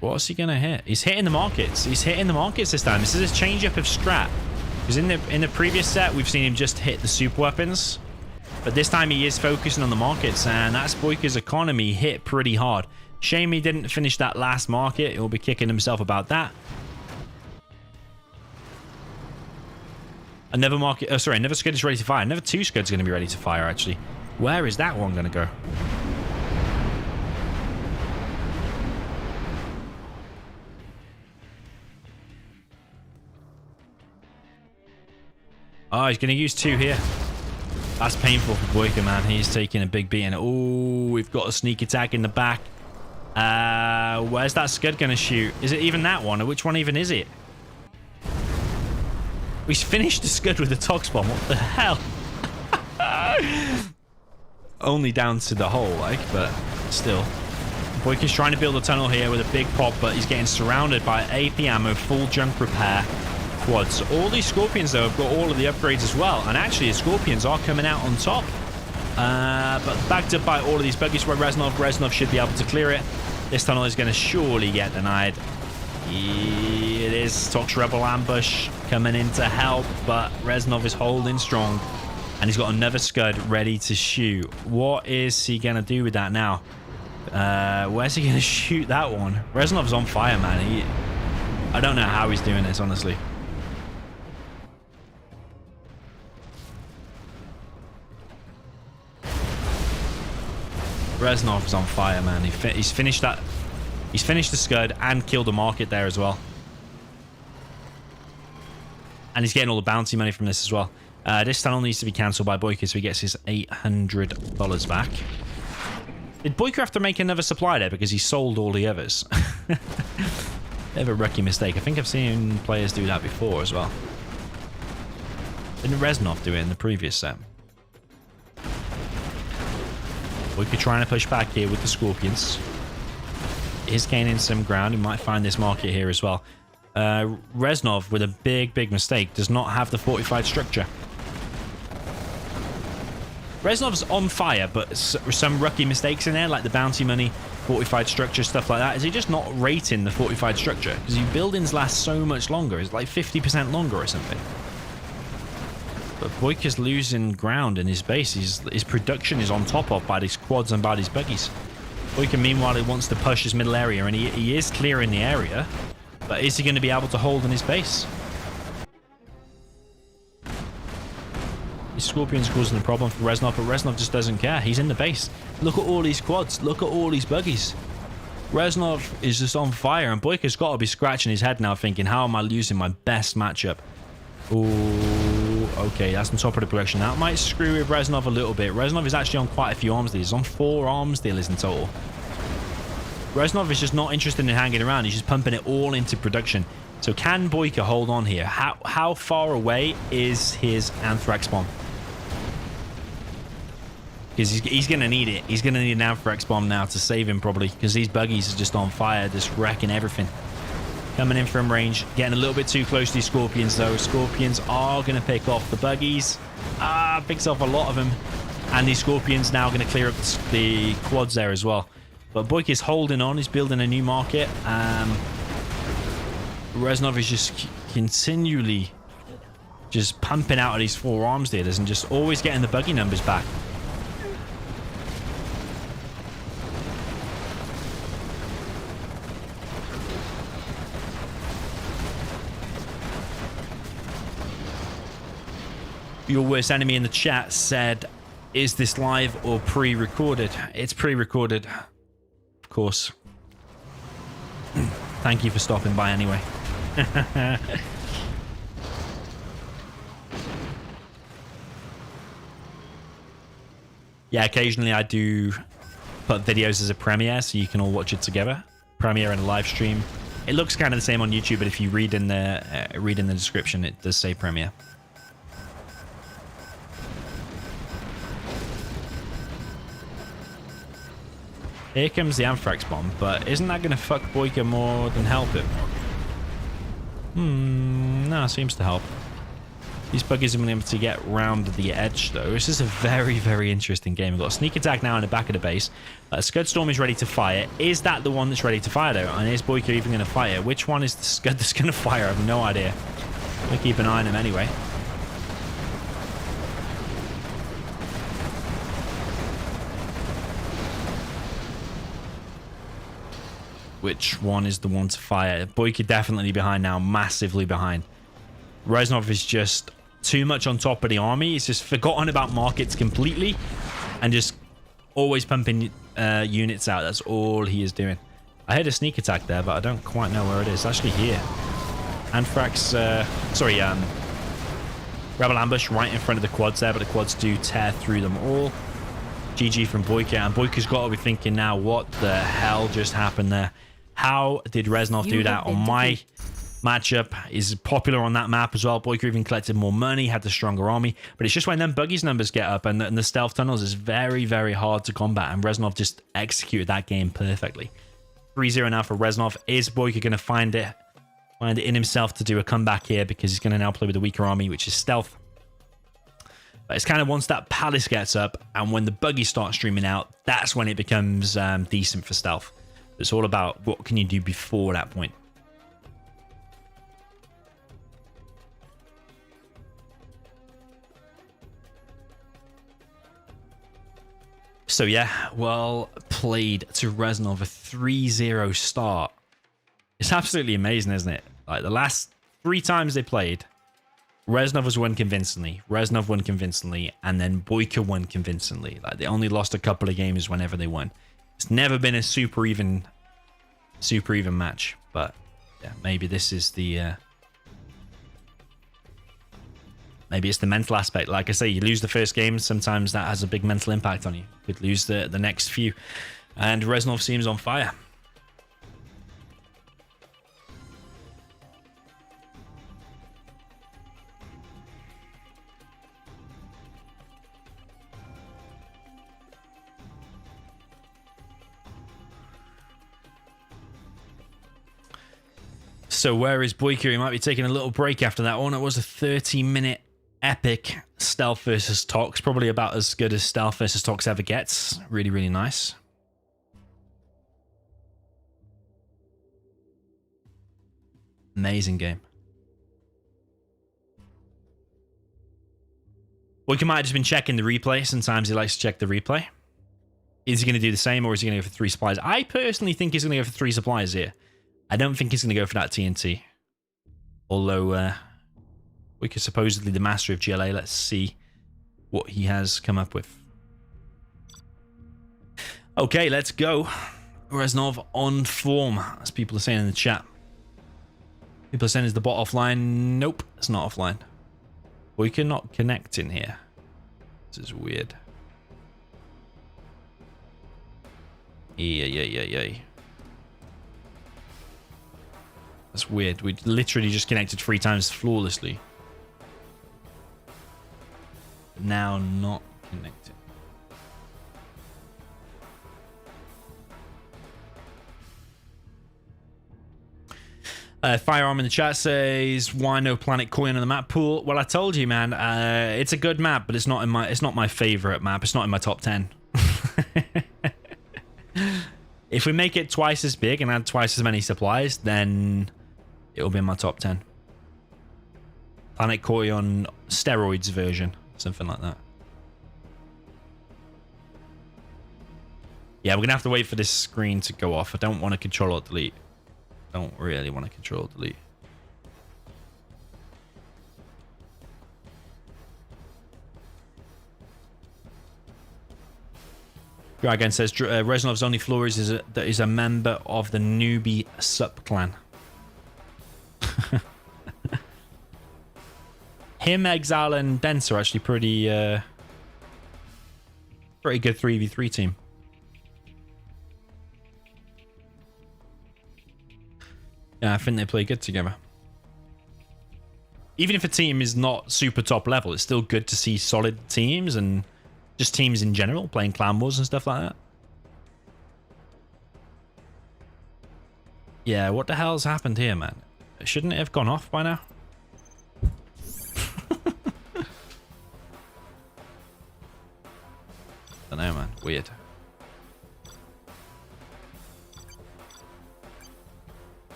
What's he going to hit? He's hitting the markets. He's hitting the markets this time. This is a change up of strat. Because in the previous set, we've seen him just hit the super weapons. But this time he is focusing on the markets, and that's BoYcaH's economy hit pretty hard. Shame he didn't finish that last market. He'll be kicking himself about that. Another market... Oh, sorry. Another Scud is ready to fire. Another 2 Scuds going to be ready to fire, actually. Where is that one going to go? Oh, he's going to use 2 here. That's painful for BoYcaH, man. He's taking a big beating. Oh, we've got a sneak attack in the back. Where's that Scud going to shoot? Is it even that one? Or which one even is it? He's finished the Scud with a Tox Bomb. What the hell? Only down to the hole, like, but still. BoYcaH's trying to build a tunnel here with a big pop, but he's getting surrounded by AP ammo, full junk repair, quads. All these Scorpions, though, have got all of the upgrades as well. And actually, the Scorpions are coming out on top. But backed up by all of these buggies for Reznov. Reznov should be able to clear it. This tunnel is going to surely get denied. It is Tox Rebel ambush coming in to help, but Reznov is holding strong. And he's got another Scud ready to shoot. What is he going to do with that now? Where's he going to shoot that one? Reznov's on fire, man. I don't know how he's doing this, honestly. Reznov is on fire, man. He's finished that. He's finished the Scud and killed the market there as well. And he's getting all the bounty money from this as well. This tunnel needs to be cancelled by BoYcaH, so he gets his $800 back. Did BoYcaH have to make another supply there because he sold all the others? Bit of a rookie mistake. I think I've seen players do that before as well. Didn't Reznov do it in the previous set? BoYcaH trying to push back here with the Scorpions. Is gaining some ground. He might find this market here as well. Reznov, with a big mistake, does not have the fortified structure. Reznov's on fire, but some rookie mistakes in there, like the bounty money, fortified structure, stuff like that. Is he just not rating the fortified structure? Because your buildings last so much longer. It's like 50% longer or something. But BoYcaH's losing ground in his base. His production is on top of by these quads and by these buggies. BoYcaH, meanwhile, he wants to push his middle area, and he is clearing the area. But is he going to be able to hold in his base? These Scorpions causing a problem for Reznov, but Reznov just doesn't care. He's in the base. Look at all these quads. Look at all these buggies. Reznov is just on fire, and BoYcaH's got to be scratching his head now thinking, how am I losing my best matchup? Ooh, okay, that's on top of the production. That might screw with Reznov a little bit. Reznov is actually on quite a few arms dealers. He's on 4 arms dealers in total. Reznov is just not interested in hanging around. He's just pumping it all into production. So can BoYcaH hold on here? How far away is his Anthrax bomb? Because he's going to need it. He's going to need an Anthrax bomb now to save him probably, because these buggies are just on fire, just wrecking everything. Coming in from range, getting a little bit too close to these Scorpions though. Scorpions are going to pick off the buggies. Picks off a lot of them. And these Scorpions now going to clear up the quads there as well. But BoYcaH is holding on. He's building a new market. Reznov is just continually just pumping out of these 4 arms dealers and just always getting the buggy numbers back. Your worst enemy in the chat said, is this live or pre-recorded? It's pre-recorded, of course. Thank you for stopping by anyway. Yeah, occasionally I do put videos as a premiere so you can all watch it together. Premiere and a live stream. It looks kind of the same on YouTube, but if you read in the description, it does say premiere. Here comes the Anthrax bomb, but isn't that going to fuck BoYcaH more than help him? No, seems to help. These buggies have been able to get round the edge, though. This is a very, very interesting game. We've got a sneak attack now in the back of the base. Scud Storm is ready to fire. Is that the one that's ready to fire, though? And is BoYcaH even going to fire? Which one is the Scud that's going to fire? I have no idea. We'll keep an eye on him anyway. Which one is the one to fire? BoYcaH definitely behind now, massively behind. Reznov is just too much on top of the army. He's just forgotten about markets completely and just always pumping units out. That's all he is doing. I heard a sneak attack there, but I don't quite know where it is. It's actually here. Anthrax, Rebel ambush right in front of the quads there, but the quads do tear through them all. GG from BoYcaH, and BoYcaH's got to be thinking now, what the hell just happened there? How did Reznov do that on my matchup? Is popular on that map as well. BoYcaH even collected more money, had the stronger army, but it's just when them buggies numbers get up and the stealth tunnels is very, very hard to combat, and Reznov just executed that game perfectly. 3-0 now for Reznov. Is BoYcaH going to find it in himself to do a comeback here, because he's going to now play with the weaker army, which is stealth? But it's kind of once that palace gets up and when the buggies start streaming out, that's when it becomes decent for stealth. It's all about what can you do before that point. So yeah, well played to Reznov. A 3-0 start. It's absolutely amazing, isn't it? Like the last 3 times they played, Reznov has won convincingly, Reznov won convincingly, and then BoYcaH won convincingly. Like they only lost a couple of games whenever they won. It's never been a super even match. But yeah, maybe this is the maybe it's the mental aspect. Like I say, you lose the first game, sometimes that has a big mental impact on you. You could lose the next few, and Reznov seems on fire. So where is BoYcaH? He might be taking a little break after that one. It was a 30-minute epic stealth versus Tox. Probably about as good as stealth versus Tox ever gets. Really, really nice. Amazing game. BoYcaH might have just been checking the replay. Sometimes he likes to check the replay. Is he going to do the same, or is he going to go for 3 supplies? I personally think he's going to go for 3 supplies here. I don't think he's going to go for that TNT. Although, BoYcaH supposedly the master of GLA. Let's see what he has come up with. Okay, let's go. Reznov on form, as people are saying in the chat. People are saying, is the bot offline? Nope, it's not offline. We cannot connect in here. This is weird. Yeah. That's weird. We literally just connected 3 times flawlessly. Now not connected. Firearm in the chat says, "Why no Planet Coin on the map pool?" Well, I told you, man. It's a good map, but it's not my favorite map. It's not in my top 10. If we make it twice as big and add twice as many supplies, then it'll be in my top 10. Planet Koi on steroids version, something like that. Yeah, we're gonna have to wait for this screen to go off. I don't want to control or delete. Don't really want to control or delete. Dragon says Reznov's only flaw is that he's a member of the newbie subclan. Him, Exile, and Dense are actually pretty good 3v3 team. Yeah, I think they play good together. Even if a team is not super top level, it's still good to see solid teams and just teams in general playing clan wars and stuff like that. Yeah, what the hell's happened here, man? Shouldn't it have gone off by now? I don't know, man. Weird.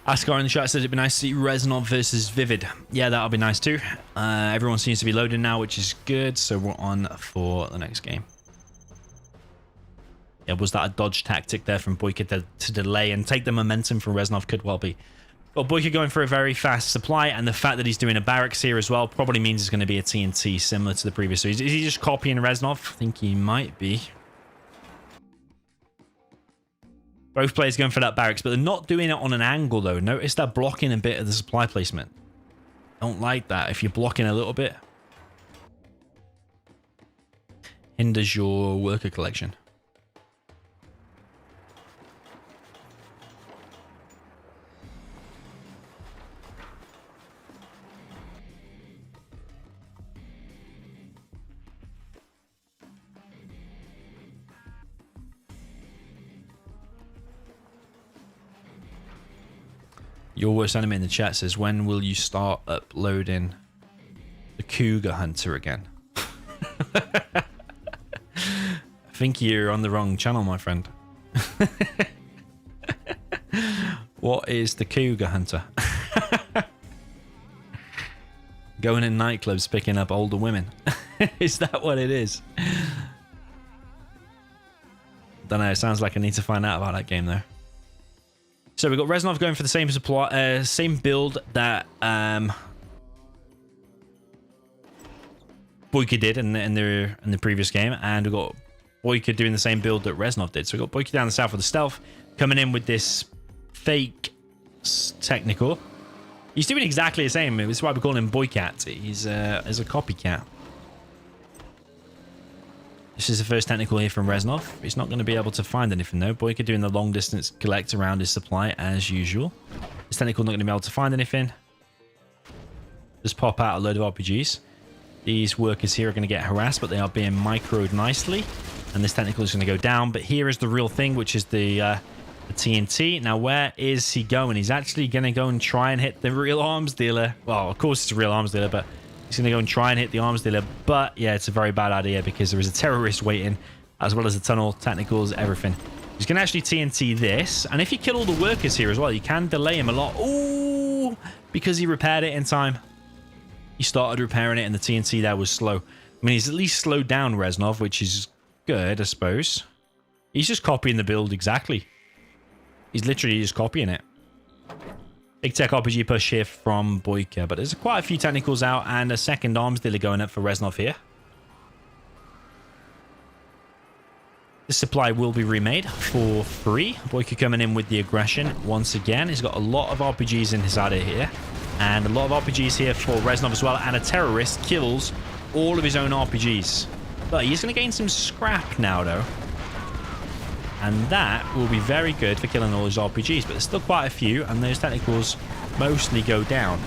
Ascar in the chat says it'd be nice to see Reznov versus Vivid. Yeah, that'll be nice too. Everyone seems to be loading now, which is good. So we're on for the next game. Yeah, was that a dodge tactic there from BoYcaH to delay and take the momentum from Reznov? Could well be. But BoYcaH going for a very fast supply, and the fact that he's doing a barracks here as well probably means it's going to be a TNT similar to the previous. So is he just copying Reznov? I think he might be. Both players going for that barracks, but they're not doing it on an angle, though. Notice they're blocking a bit of the supply placement. Don't like that. If you're blocking a little bit, hinders your worker collection. Your worst enemy in the chat says, when will you start uploading the Cougar Hunter again? I think you're on the wrong channel, my friend. What is the Cougar Hunter? Going in nightclubs picking up older women. Is that what it is? Don't know. It sounds like I need to find out about that game, though. So we've got Reznov going for the same supply, same build that BoYcaH did in the previous game, and we've got BoYcaH doing the same build that Reznov did. So we've got BoYcaH down the south with the stealth, coming in with this fake technical. He's doing exactly the same. This is why we call him BoYcaH. He's a copycat. This is the first technical here from Reznov. He's not going to be able to find anything though. BoYcaH doing the long distance collect around his supply as usual. This technical not going to be able to find anything. Just pop out a load of RPGs. These workers here are going to get harassed, but they are being microed nicely. And this technical is going to go down. But here is the real thing, which is the TNT. Now, where is he going? He's actually going to go and try and hit the real arms dealer. Well, of course it's a real arms dealer, but he's going to go and try and hit the arms dealer. But yeah, it's a very bad idea because there is a terrorist waiting, as well as the tunnel, technicals, everything. He's going to actually TNT this. And if you kill all the workers here as well, you can delay him a lot. Ooh, because he repaired it in time. He started repairing it and the TNT there was slow. I mean, he's at least slowed down Reznov, which is good, I suppose. He's just copying the build exactly. He's literally just copying it. Big tech RPG push here from BoYcaH, but there's quite a few technicals out and a second arms dealer going up for Reznov here. The supply will be remade for free. BoYcaH coming in with the aggression once again. He's got a lot of RPGs in his area here. And a lot of RPGs here for Reznov as well. And a terrorist kills all of his own RPGs. But he's going to gain some scrap now, though. And that will be very good for killing all his RPGs. But there's still quite a few. And those technicals mostly go down.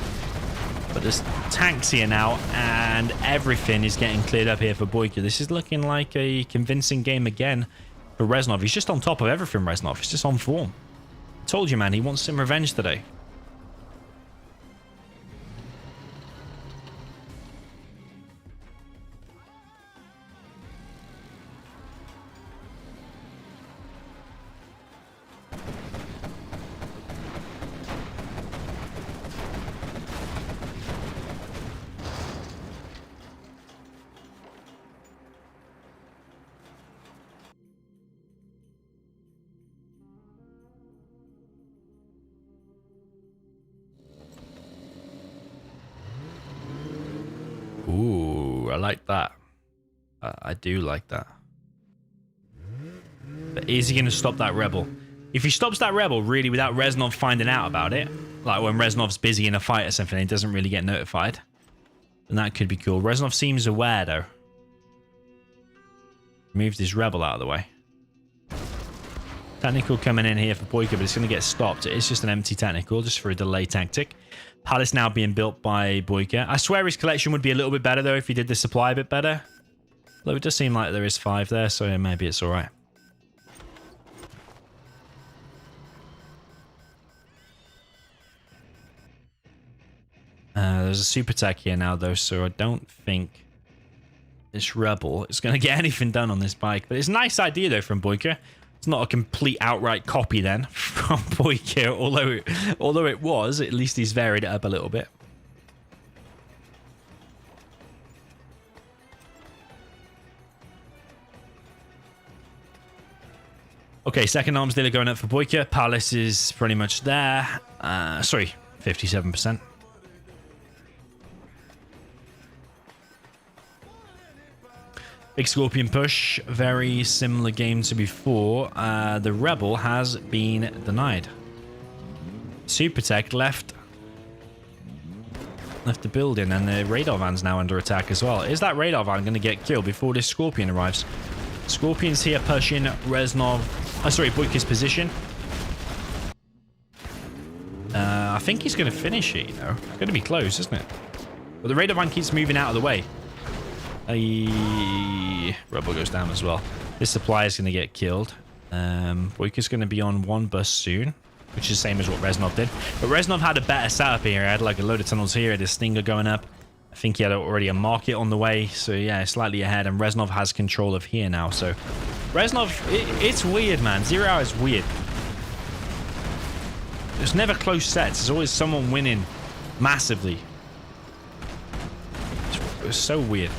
But there's tanks here now. And everything is getting cleared up here for BoYcaH. This is looking like a convincing game again for Reznov. He's just on top of everything, Reznov. He's just on form. I told you, man. He wants some revenge today. Ooh, I like that. I do like that. But is he going to stop that rebel? If he stops that rebel, really, without Reznov finding out about it, like when Reznov's busy in a fight or something, he doesn't really get notified, then that could be cool. Reznov seems aware, though. Moved his rebel out of the way. Technical coming in here for BoYcaH, but it's going to get stopped. It's just an empty technical, just for a delay tactic. Palace now being built by BoYcaH. I swear his collection would be a little bit better, though, if he did the supply a bit better. Though it does seem like there is 5 there, so yeah, maybe it's all right. There's a super tech here now, though, so I don't think this rebel is going to get anything done on this bike. But it's a nice idea, though, from BoYcaH. It's not a complete outright copy, then, from BoYcaH, although it was. At least he's varied it up a little bit. Okay, second arms dealer going up for BoYcaH. Palace is pretty much there. Sorry, 57%. Big Scorpion push. Very similar game to before. The Rebel has been denied. Super Tech left the building, and the radar van's now under attack as well. Is that radar van going to get killed before this Scorpion arrives? Scorpion's here pushing Reznov. BoYcaH's position. I think he's going to finish it, you know. It's going to be close, isn't it? But the radar van keeps moving out of the way. Rebel goes down as well. This supply is going to get killed. BoYcaH's going to be on one bus soon, which is the same as what Reznov did. But Reznov had a better setup here. He had like a load of tunnels here. He had a Stinger going up. I think he had already a market on the way. So yeah, slightly ahead. And Reznov has control of here now. So Reznov, it's weird, man. 0 hour is weird. There's never close sets. There's always someone winning massively. It's so weird.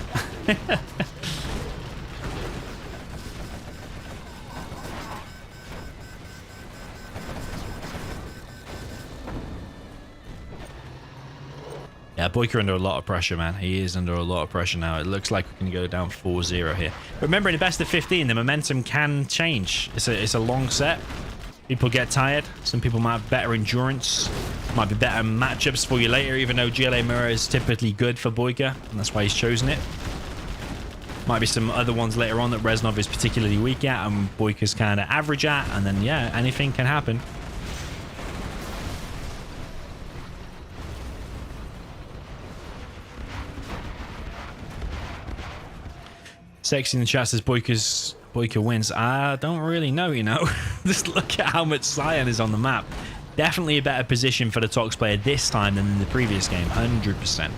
Yeah, BoYcaH under a lot of pressure, man. He is under a lot of pressure now. It looks like we can go down 4-0 here. But remember, in the best of 15, the momentum can change. It's a long set. People get tired. Some people might have better endurance. Might be better matchups for you later, even though GLA Mirror is typically good for BoYcaH, and that's why he's chosen it. Might be some other ones later on that Reznov is particularly weak at and BoYcaH's kind of average at, and then, yeah, anything can happen. Sexy in the chat says BoYcaH wins. I don't really know, you know. Just look at how much cyan is on the map. Definitely a better position for the Tox player this time than in the previous game. 100%.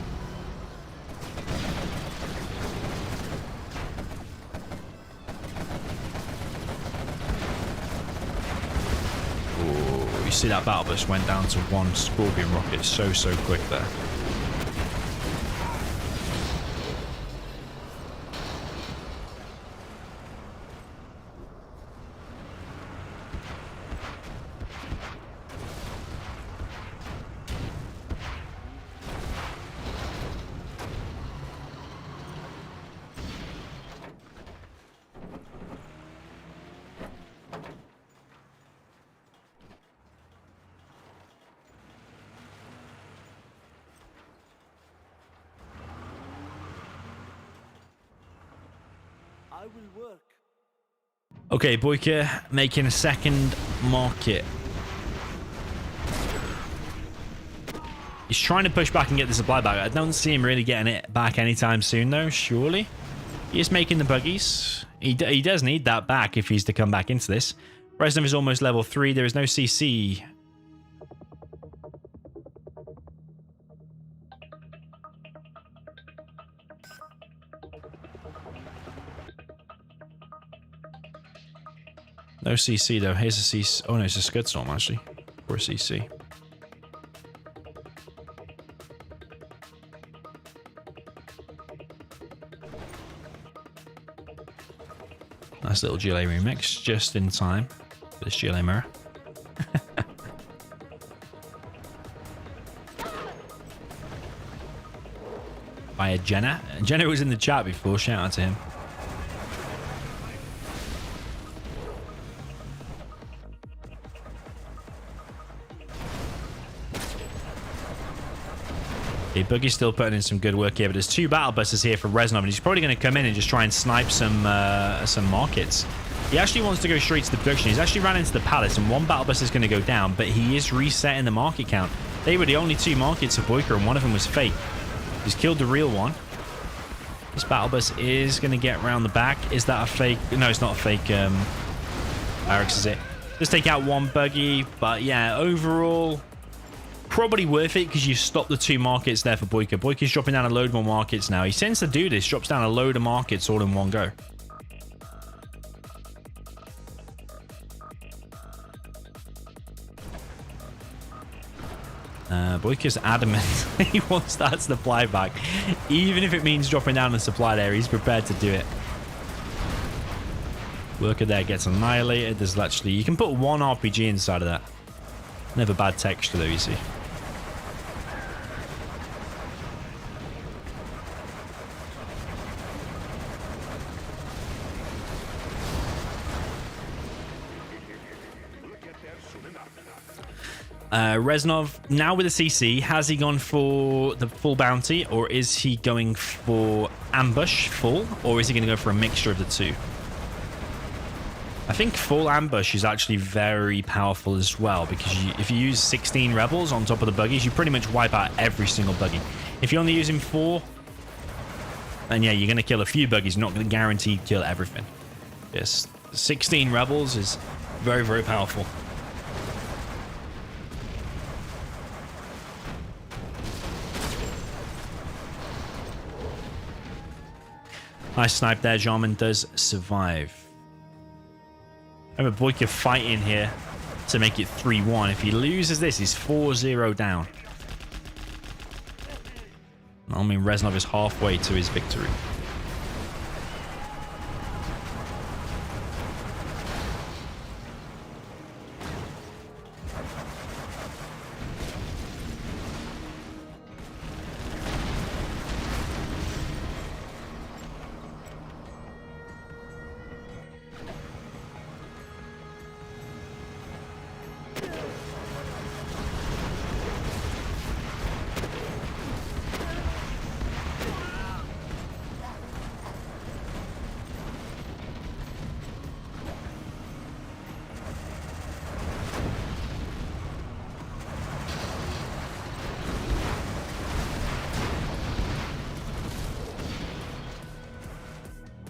Oh, you see that battle bus went down to 1 Scorpion rocket so quick there. I will work. Okay, BoYcaH making a second market. He's trying to push back and get the supply back. I don't see him really getting it back anytime soon, though, surely. He is making the buggies. He does need that back if he's to come back into this. Reznov is almost level 3. There is no CC. No CC, though. Here's a CC. Oh, no, it's a Scud Storm, actually. Or a CC. Nice little GLA remix, just in time for this GLA mirror. By a Jenna. Jenna was in the chat before, shout out to him. Okay, Boogie's still putting in some good work here, but there's 2 battle busters here for Reznov, and he's probably going to come in and just try and snipe some markets. He actually wants to go straight to the production. He's actually ran into the palace, and 1 battle buster is going to go down, but he is resetting the market count. They were the only 2 markets of BoYcaH, and one of them was fake. He's killed the real one. This battle bus is going to get around the back. Is that a fake? No, it's not a fake. Barracks, is it? Just take out 1 buggy, but yeah, overall, probably worth it because you stop the 2 markets there for BoYcaH. BoYcaH's dropping down a load more markets now. He tends to do this, drops down a load of markets all in one go. BoYcaH's adamant he wants that supply back. Even if it means dropping down the supply there, he's prepared to do it. Worker there gets annihilated. There's actually, you can put 1 RPG inside of that. Never bad texture though, you see. Reznov, now with the CC, has he gone for the full bounty, or is he going for ambush full, or is he going to go for a mixture of the 2? I think full ambush is actually very powerful as well, because if you use 16 rebels on top of the buggies, you pretty much wipe out every single buggy. If you're only using 4, then yeah, you're going to kill a few buggies, not going to guarantee kill everything. Yes, 16 rebels is very, very powerful. Nice snipe there. Jarman does survive. Remember, BoYcaH fighting here to make it 3-1. If he loses this, he's 4-0 down. I mean, Reznov is halfway to his victory.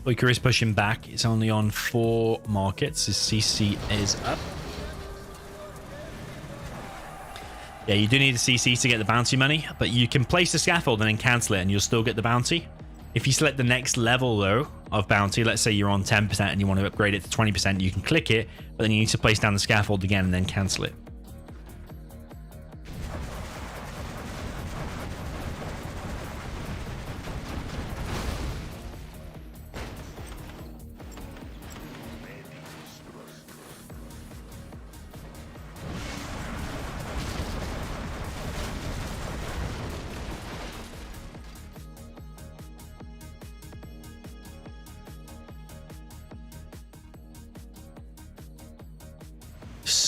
BoYcaH is pushing back. It's only on 4 markets. His CC is up. Yeah, you do need a CC to get the bounty money, but you can place the scaffold and then cancel it and you'll still get the bounty. If you select the next level, though, of bounty, let's say you're on 10% and you want to upgrade it to 20%, you can click it, but then you need to place down the scaffold again and then cancel it.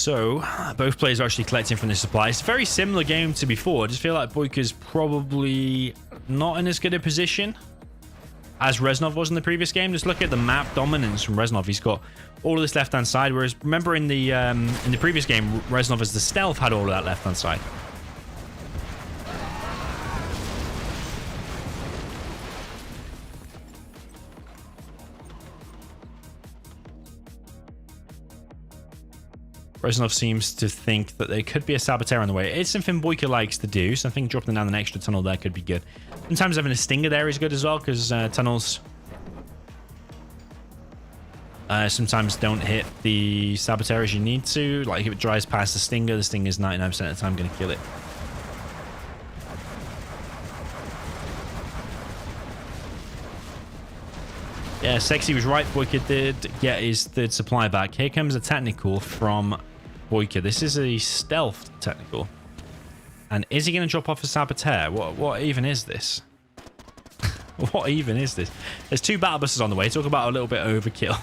So, both players are actually collecting from the supply. It's a very similar game to before. I just feel like BoYcaH's probably not in as good a position. as Reznov was in the previous game. Just look at the map dominance from Reznov. He's got all of this left-hand side, whereas remember in the previous game, Reznov as the stealth had all of that left-hand side. Reznov seems to think that there could be a saboteur on the way. It's something BoYcaH likes to do, so I think dropping down an extra tunnel there could be good. Sometimes having a stinger there is good as well, because tunnels sometimes don't hit the saboteur as you need to. Like if it drives past the stinger is 99% of the time going to kill it. Yeah, Sexy was right. BoYcaH did get his third supply back. Here comes a technical from BoYcaH. This is a stealth technical. And is he going to drop off a saboteur? What even is this? What even is this? There's 2 battle buses on the way. Talk about a little bit overkill.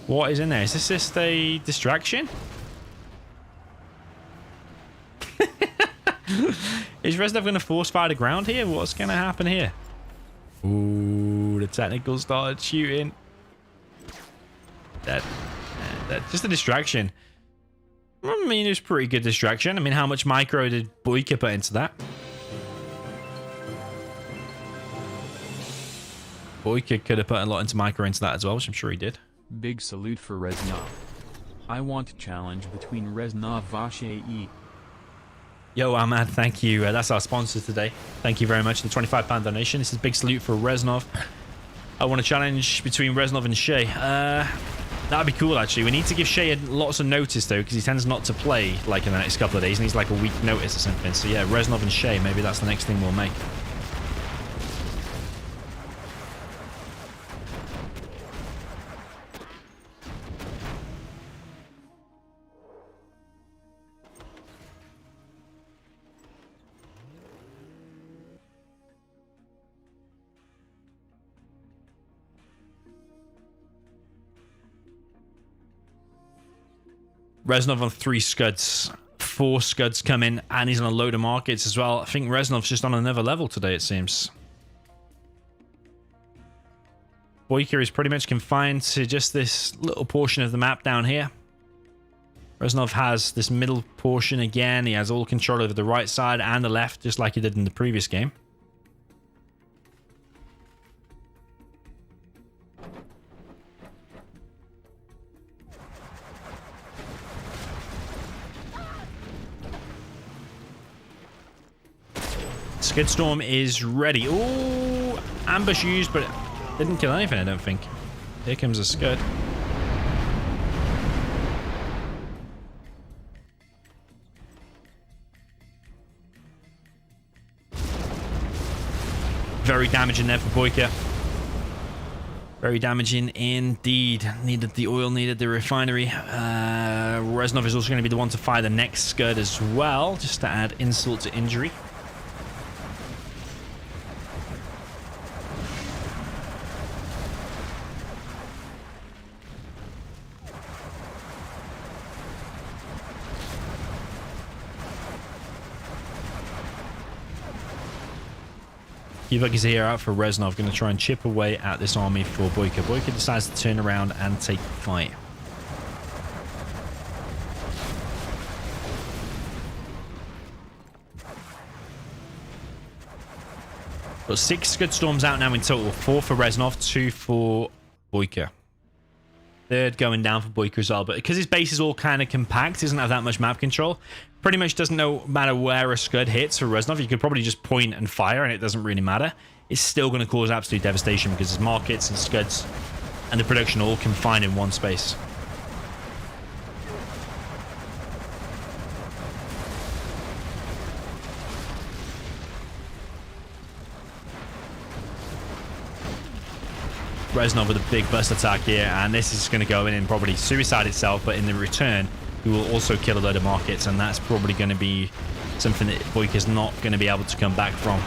What is in there? Is this just a distraction? Is Reznov going to force fire to ground here? What's going to happen here? Ooh, the technical started shooting. That's just a distraction. I mean, it was a pretty good distraction. I mean, how much micro did BoYcaH put into that? BoYcaH could have put a lot into micro into that as well, which I'm sure he did. Big salute for Reznov. I want a challenge between Reznov VoYcaH. Yo, Ahmad, thank you. That's our sponsor today. Thank you very much for the £25 donation. This is big salute for Reznov. I want a challenge between Reznov and Shay. That'd be cool, actually. We need to give Shay lots of notice, though, because he tends not to play, like, in the next couple of days. He needs, like, a week notice or something. So, yeah, Reznov and Shay. Maybe that's the next thing we'll make. Reznov on 3 scuds. 4 scuds come in, and he's on a load of markets as well. I think Reznov's just on another level today, it seems. BoYcaH is pretty much confined to just this little portion of the map down here. Reznov has this middle portion again. He has all control over the right side and the left, just like he did in the previous game. Skidstorm is ready. Ooh, ambush used, but it didn't kill anything, I don't think. Here comes a Scud. Very damaging there for BoYcaH. Very damaging indeed. Needed the oil, needed the refinery. Reznov is also going to be the one to fire the next Scud as well, just to add insult to injury. Nuke is here out for Reznov, going to try and chip away at this army for BoYcaH. BoYcaH decides to turn around and take the fight. Got 6 Scud Storms out now in total. 4 for Reznov, 2 for BoYcaH. Third going down for BoYcaH as well, but because his base is all kind of compact, doesn't have that much map control, pretty much doesn't know matter where a Scud hits for Reznov. You could probably just point and fire and it doesn't really matter. It's still going to cause absolute devastation because his markets and Scuds and the production are all confined in one space. Reznov with a big burst attack here, and this is going to go in and probably suicide itself, but in the return he will also kill a load of markets, and that's probably going to be something that BoYcaH is not going to be able to come back from.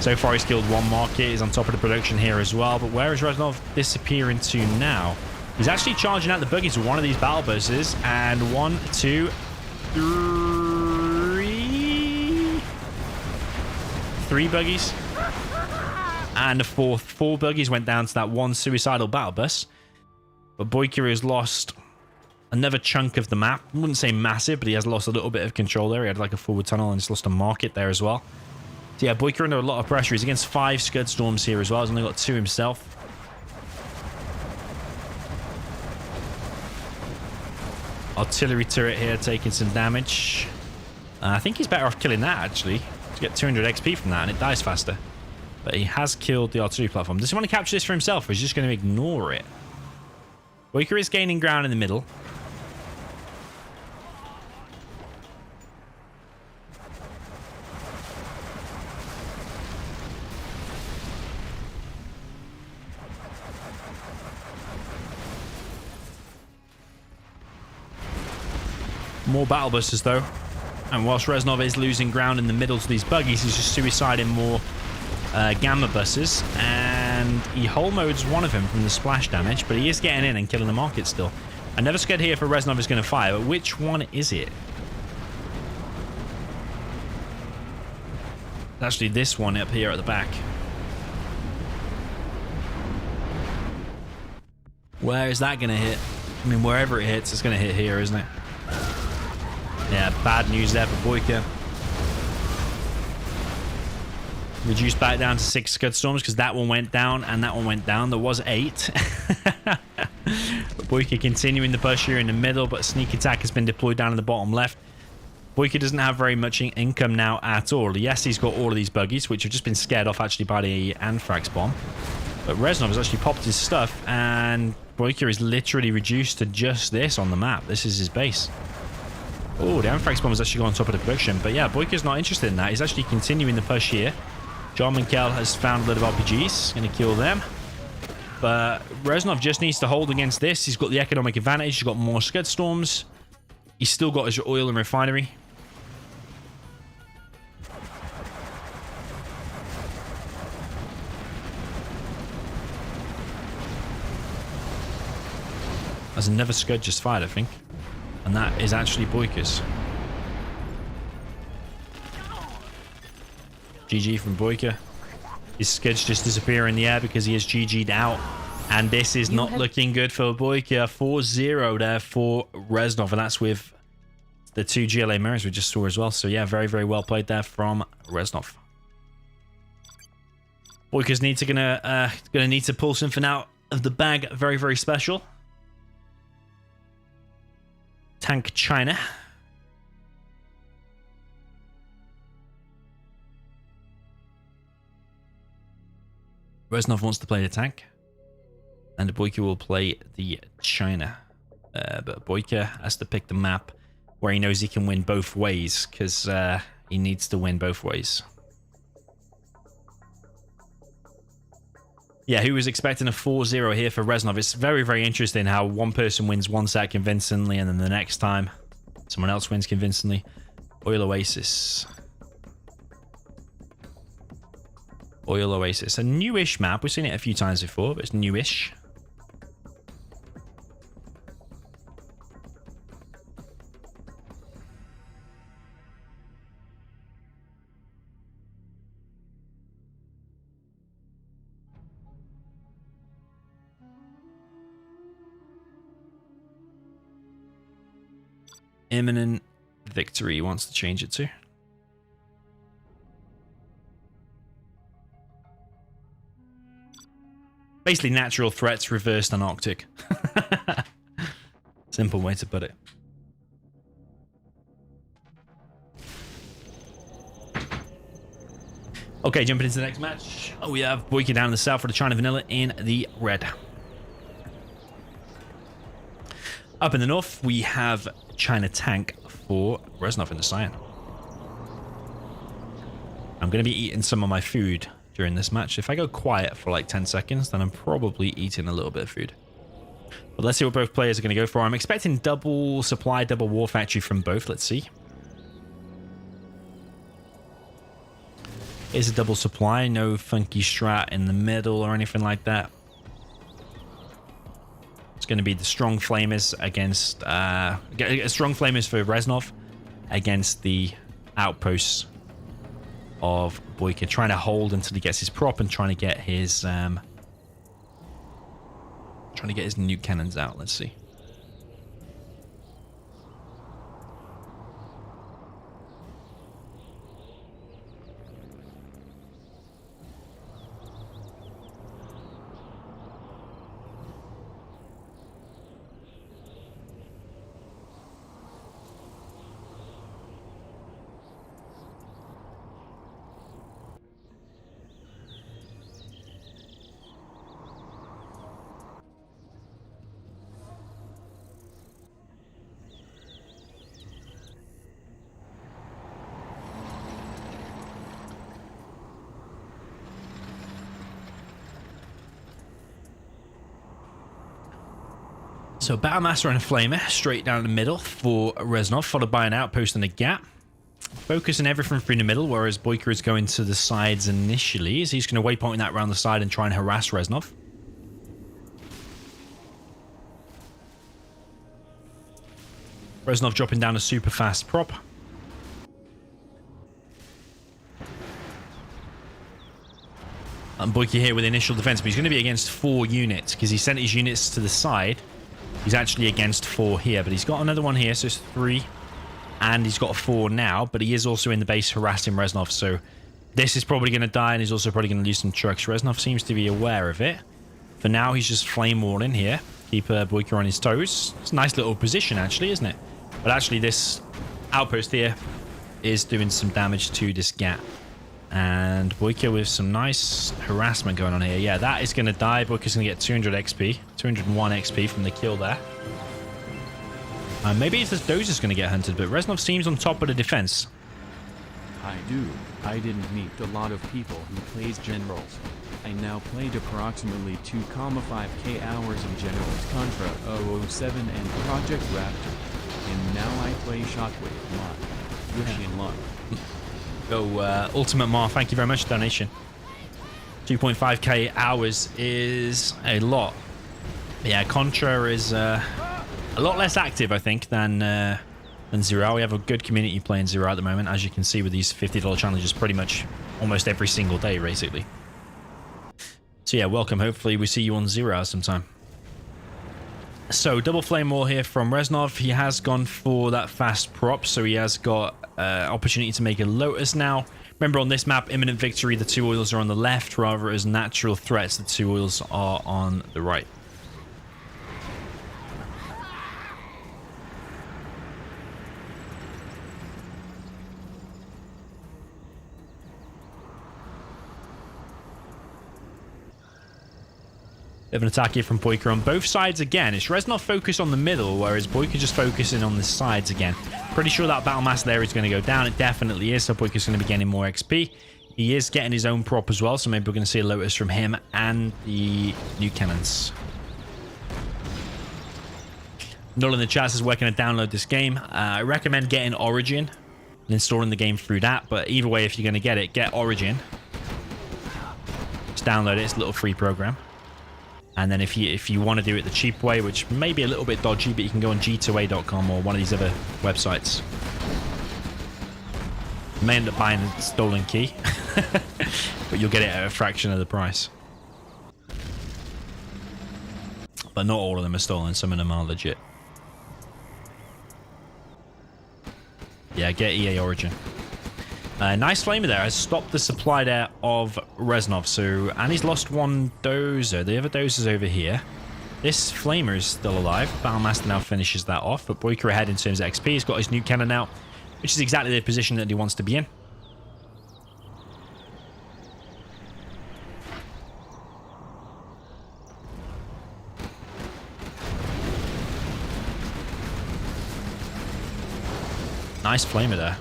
So far he's killed 1 market, he's on top of the production here as well, but where is Reznov disappearing to now? He's actually charging out the buggies with one of these battle buses, and 1, 2, 3 buggies. and the fourth. 4 buggies went down to that one suicidal battle bus. But BoYcaH has lost another chunk of the map. I wouldn't say massive, but he has lost a little bit of control there. He had like a forward tunnel and he's lost a market there as well. So yeah, BoYcaH under a lot of pressure. He's against 5 Scud Storms here as well. He's only got 2 himself. Artillery turret here taking some damage. I think he's better off killing that actually to get 200 XP from that and it dies faster. But he has killed the artillery platform. Does he want to capture this for himself or is he just going to ignore it? BoYcaH is gaining ground in the middle. More battle busters though. And whilst Reznov is losing ground in the middle to these buggies, he's just suiciding more gamma buses. And he hull modes one of them from the splash damage, but he is getting in and killing the market still. Another Scud here for Reznov is going to fire, but which one is it? Actually, this one up here at the back. Where is that going to hit? I mean, wherever it hits, it's going to hit here, isn't it? Yeah, bad news there for BoYcaH. Reduced back down to 6 Scud Storms because that one went down and that one went down. There was 8. But BoYcaH continuing the push here in the middle, but sneak attack has been deployed down in the bottom left. BoYcaH doesn't have very much income now at all. Yes, he's got all of these buggies, which have just been scared off actually by the Anthrax bomb. But Reznov has actually popped his stuff and BoYcaH is literally reduced to just this on the map. This is his base. Oh, the Anthrax bomb has actually gone on top of the production. But yeah, BoYcaH's not interested in that. He's actually continuing the push here. John Minkel has found a lot of RPGs. Going to kill them. But Reznov just needs to hold against this. He's got the economic advantage. He's got more Scud Storms. He's still got his oil and refinery. There's another Scud just fired, I think. And that is actually BoYcaH's. GG from BoYcaH. His Scuds just disappear in the air because he is GG'd out. And this is not looking good for BoYcaH. 4-0 there for Reznov. And that's with the 2 GLA mirrors we just saw as well. So yeah, very, very well played there from Reznov. BoYcaH's gonna need to pull something out of the bag. Very, very special. Tank China. Reznov wants to play the tank. And BoYcaH will play the China. But BoYcaH has to pick the map where he knows he can win both ways. Because he needs to win both ways. Yeah, who was expecting a 4-0 here for Reznov? It's very, very interesting how one person wins one set convincingly and then the next time someone else wins convincingly. Oil Oasis. Oil Oasis. A newish map. We've seen it a few times before, but it's newish. Imminent victory wants to change it to. Basically natural threats reversed on Arctic. Simple way to put it. Okay, jumping into the next match. Oh, we have BoYcaH down in the south for the China Vanilla in the red. Up in the north, we have China Tank for Reznov in the cyan. I'm going to be eating some of my food during this match. If I go quiet for like 10 seconds, then I'm probably eating a little bit of food. But let's see what both players are going to go for. I'm expecting double supply, double war factory from both. Let's see. Here's a double supply. No funky strat in the middle or anything like that. It's going to be the strong flamers against strong flamers for Reznov against the outposts of BoYcaH, trying to hold until he gets his prop and trying to get his nuke cannons out. Let's see. So Battlemaster and a Flamer straight down the middle for Reznov, followed by an outpost and a gap. Focusing everything through the middle, whereas BoYcaH is going to the sides initially, as he's going to waypoint that around the side and try and harass Reznov. Reznov dropping down a super fast prop. And BoYcaH here with initial defense, but he's going to be against 4 units because he sent his units to the side. He's actually against 4 here, but he's got another one here, so it's 3. And he's got a 4 now, but he is also in the base harassing Reznov, so this is probably going to die, and he's also probably going to lose some trucks. Reznov seems to be aware of it. For now, he's just flame walling here. Keep BoYcaH on his toes. It's a nice little position, actually, isn't it? But actually, this outpost here is doing some damage to this gap. And BoYcaH with some nice harassment going on here. Yeah, that is going to die. BoYcaH's going to get 200 XP. 201 XP from the kill there. Maybe it's this Dozer's going to get hunted, but Reznov seems on top of the defense. I do. I didn't meet a lot of people who plays generals. I now played approximately 2,5k hours in Generals Contra 007 and Project Raptor. And now I play Shockwave mod. Wishing luck. Go Ultimate Mar, thank you very much for the donation. 2.5k hours is a lot. Yeah, Contra is a lot less active, I think, than Zero. We have a good community playing Zero at the moment, as you can see with these $50 challenges pretty much almost every single day, basically. So yeah, welcome. Hopefully we see you on Zero sometime. So double flame wall here from Reznov. He has gone for that fast prop, so he has got opportunity to make a Lotus now. Remember, on this map, imminent victory, the 2 oils are on the left, rather as natural threats, the 2 oils are on the right. Bit of an attack here from BoYcaH on both sides again. It's Reznov focused on the middle, whereas BoYcaH just focusing on the sides again. Pretty sure that Battlemaster there is going to go down. It definitely is, so BoYcaH's going to be getting more XP. He is getting his own prop as well, so maybe we're going to see a Lotus from him and the new cannons. Null in the chat says, where can I download this game? I recommend getting Origin and installing the game through that, but either way, if you're going to get it, get Origin. Just download it. It's a little free program. And then if you want to do it the cheap way, which may be a little bit dodgy, but you can go on g2a.com or one of these other websites. You may end up buying a stolen key, but you'll get it at a fraction of the price. But not all of them are stolen. Some of them are legit. Yeah, get EA Origin. Nice flamer there has stopped the supply there of Reznov. So, and he's lost one dozer. The other dozer's over here. This flamer is still alive. Battlemaster now finishes that off, but BoYcaH ahead in terms of XP. He's got his nuke cannon now, which is exactly the position that he wants to be in. Nice flamer there.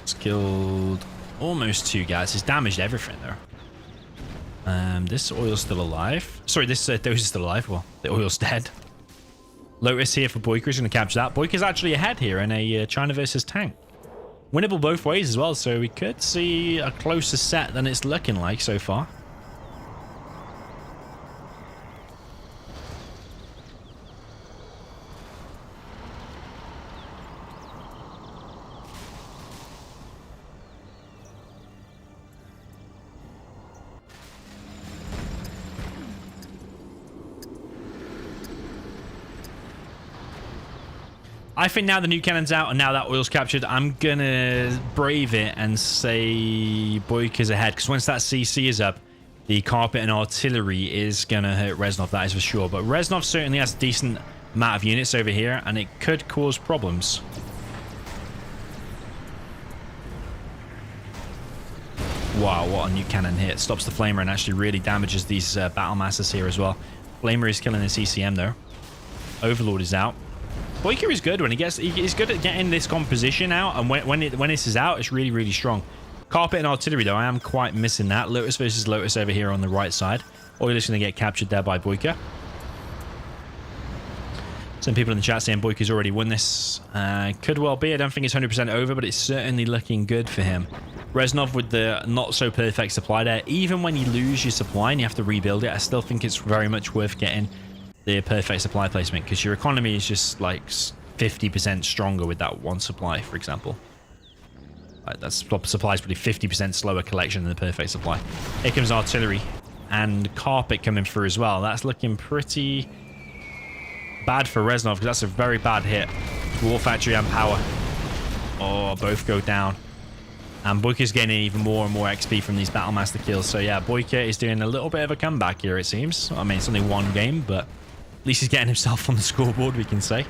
It's killed almost 2 guys. He's damaged everything there. This oil's still alive. Sorry, this Dozer's still alive. Well, the oil's dead. Lotus here for BoYcaH. He's going to capture that. BoYcaH's actually ahead here in a China versus tank. Winnable both ways as well, so we could see a closer set than it's looking like so far. I think now the new cannon's out and now that oil's captured, I'm gonna brave it and say BoYcaH's ahead, because once that CC is up, the carpet and artillery is gonna hurt Reznov, that is for sure. But Reznov certainly has a decent amount of units over here, and it could cause problems. Wow, what a new cannon hit. Stops the flamer and actually really damages these battle masses here as well. Flamer is killing the CCM though. Overlord is out. BoYcaH is good when he's good at getting this composition out, and when this is out, it's really, really strong. Carpet and artillery though, I am quite missing that. Lotus versus Lotus over here on the right side. Oil is going to get captured there by BoYcaH. Some people in the chat saying BoYcaH's already won this. Could well be. I don't think it's 100% over, but it's certainly looking good for him. Reznov with the not so perfect supply there. Even when you lose your supply and you have to rebuild it, I still think it's very much worth getting the perfect supply placement, because your economy is just like 50% stronger with that one supply, for example. Like that supply is probably 50% slower collection than the perfect supply. Here comes artillery and carpet coming through as well. That's looking pretty bad for Reznov, because that's a very bad hit. War factory and power. Oh, both go down. And BoYcaH's getting even more and more XP from these Battlemaster kills. So yeah, BoYcaH is doing a little bit of a comeback here, it seems. I mean, it's only one game, but at least he's getting himself on the scoreboard, we can say.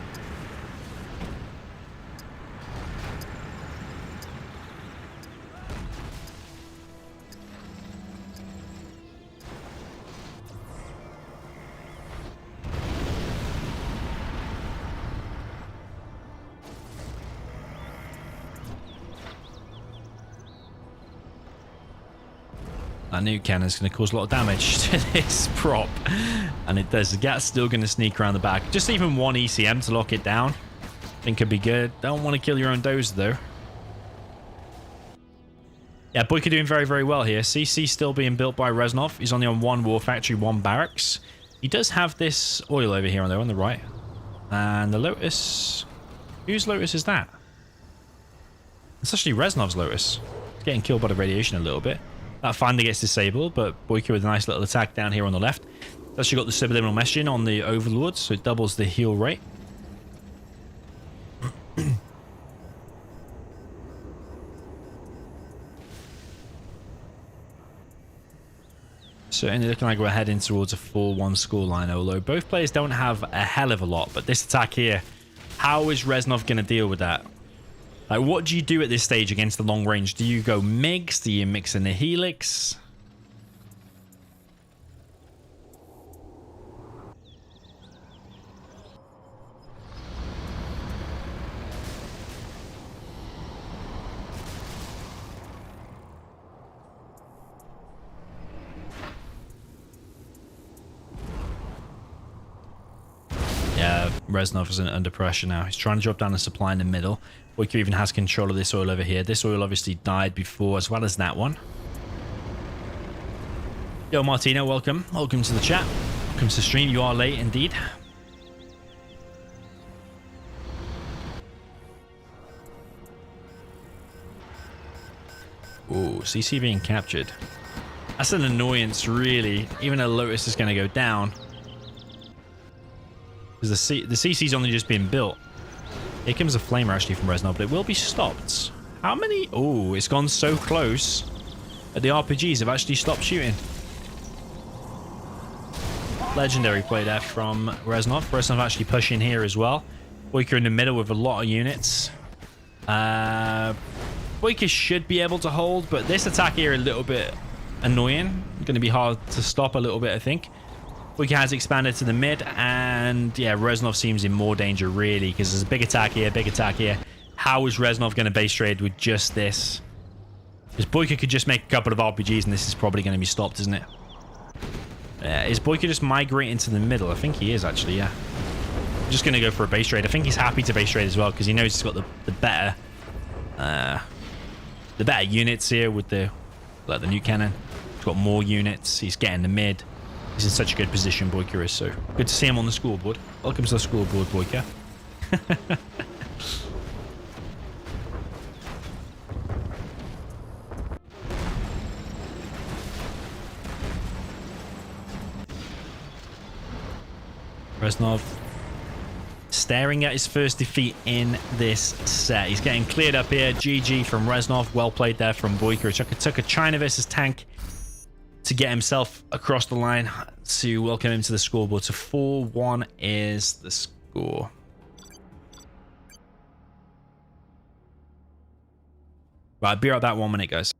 That new cannon is going to cause a lot of damage to this prop, and it does. The gat's still going to sneak around the back. Just even one ECM to lock it down, I think could be good. Don't want to kill your own dozer though. Yeah, BoYcaH doing very, very well here. CC still being built by Reznov. He's only on one war factory, one barracks. He does have this oil over here on the right, and the Lotus. Whose Lotus is that? It's actually Reznov's Lotus. It's getting killed by the radiation a little bit. That finally gets disabled, but BoYcaH with a nice little attack down here on the left. It's actually got the subliminal messaging on the Overlord, so it doubles the heal rate. Certainly looking like we're heading towards a 4-1 scoreline, although both players don't have a hell of a lot. But this attack here, how is Reznov going to deal with that? Like, what do you do at this stage against the long range? Do you go mix? Do you mix in the helix? Yeah, Reznov is under pressure now. He's trying to drop down the supply in the middle. BoYcaH even has control of this oil over here. This oil obviously died before, as well as that one. Yo, Martino, welcome. Welcome to the chat. Welcome to the stream. You are late indeed. Ooh, CC being captured. That's an annoyance, really. Even though Lotus is going to go down. Because the CC's only just been built. Here comes a flamer actually from Reznov, but it will be stopped. How many? Oh, it's gone so close that the RPGs have actually stopped shooting. Legendary play there from Reznov. Reznov actually pushing here as well. BoYcaH in the middle with a lot of units. BoYcaH should be able to hold, but this attack here is a little bit annoying. Going to be hard to stop a little bit, I think. BoYcaH has expanded to the mid, and yeah, Reznov seems in more danger really, because there's a big attack here, big attack here. How is Reznov going to base trade with just this? Because BoYcaH could just make a couple of RPGs, and this is probably going to be stopped, isn't it? Is BoYcaH just migrating to the middle? I think he is actually, yeah. I'm just going to go for a base trade. I think he's happy to base trade as well, because he knows he's got the better units here with the new cannon. He's got more units. He's getting the mid. He's in such a good position, BoYcaH is, so good to see him on the scoreboard. Welcome to the scoreboard, BoYcaH. Reznov staring at his first defeat in this set. He's getting cleared up here. GG from Reznov. Well played there from BoYcaH. It took a China versus tank to get himself across the line to welcome him to the scoreboard. So 4-1 is the score. Right, be right back 1 minute, guys.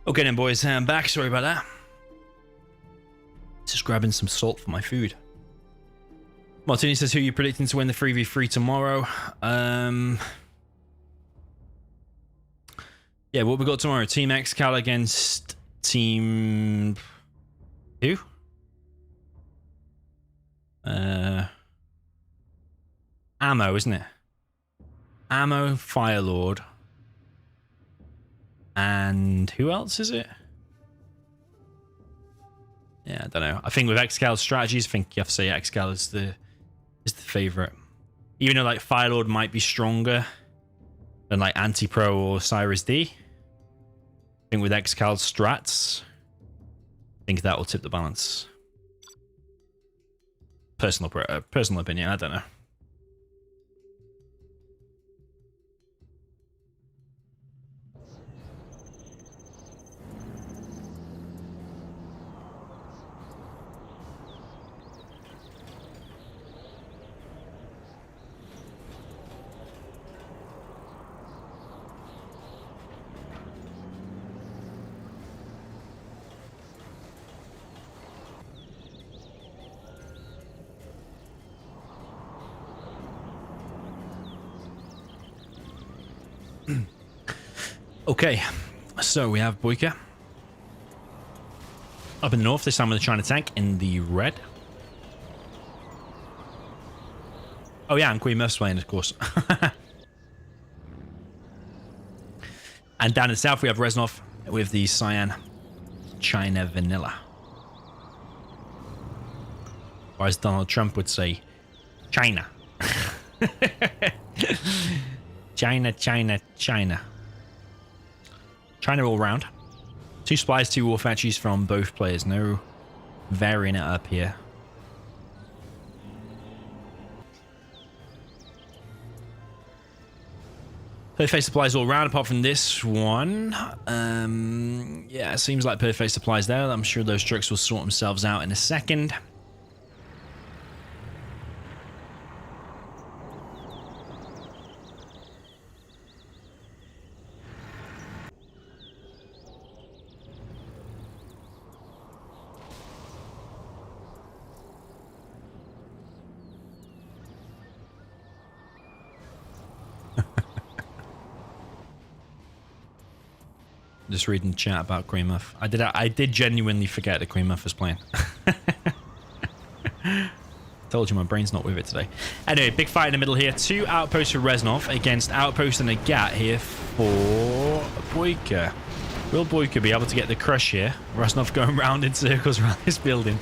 Okay then, boys, I'm back. Sorry about that. Just grabbing some salt for my food. Martini says, who are you predicting to win the 3v3 tomorrow? Yeah, what we got tomorrow? Team XCal against Team... Who? Ammo, isn't it? Ammo, Firelord. And who else is it? Yeah, I don't know. I think with XCal's strategies, I think you have to say XCal is the favorite. Even though like Firelord might be stronger than like Anti-Pro or Cyrus D. I think with XCal's strats, I think that will tip the balance. Personal opinion, I don't know. Okay, so we have BoYcaH up in the north, this time with the China tank in the red. Oh yeah, and Queen Murph's playing, of course. And down in the south we have Reznov with the cyan China vanilla. Or as Donald Trump would say, China. China, China, China. China all round. 2 supplies, 2 war factories from both players. No varying it up here. Perfect supplies all round apart from this one. Yeah, it seems like perfect supplies there. I'm sure those trucks will sort themselves out in a second. Just reading chat about Queen Muff. I did genuinely forget that Queen Muff was playing. Told you my brain's not with it today. Anyway, big fight in the middle here. 2 outposts for Reznov against outpost and a GAT here for BoYcaH. Will BoYcaH be able to get the crush here? Reznov going round in circles around this building.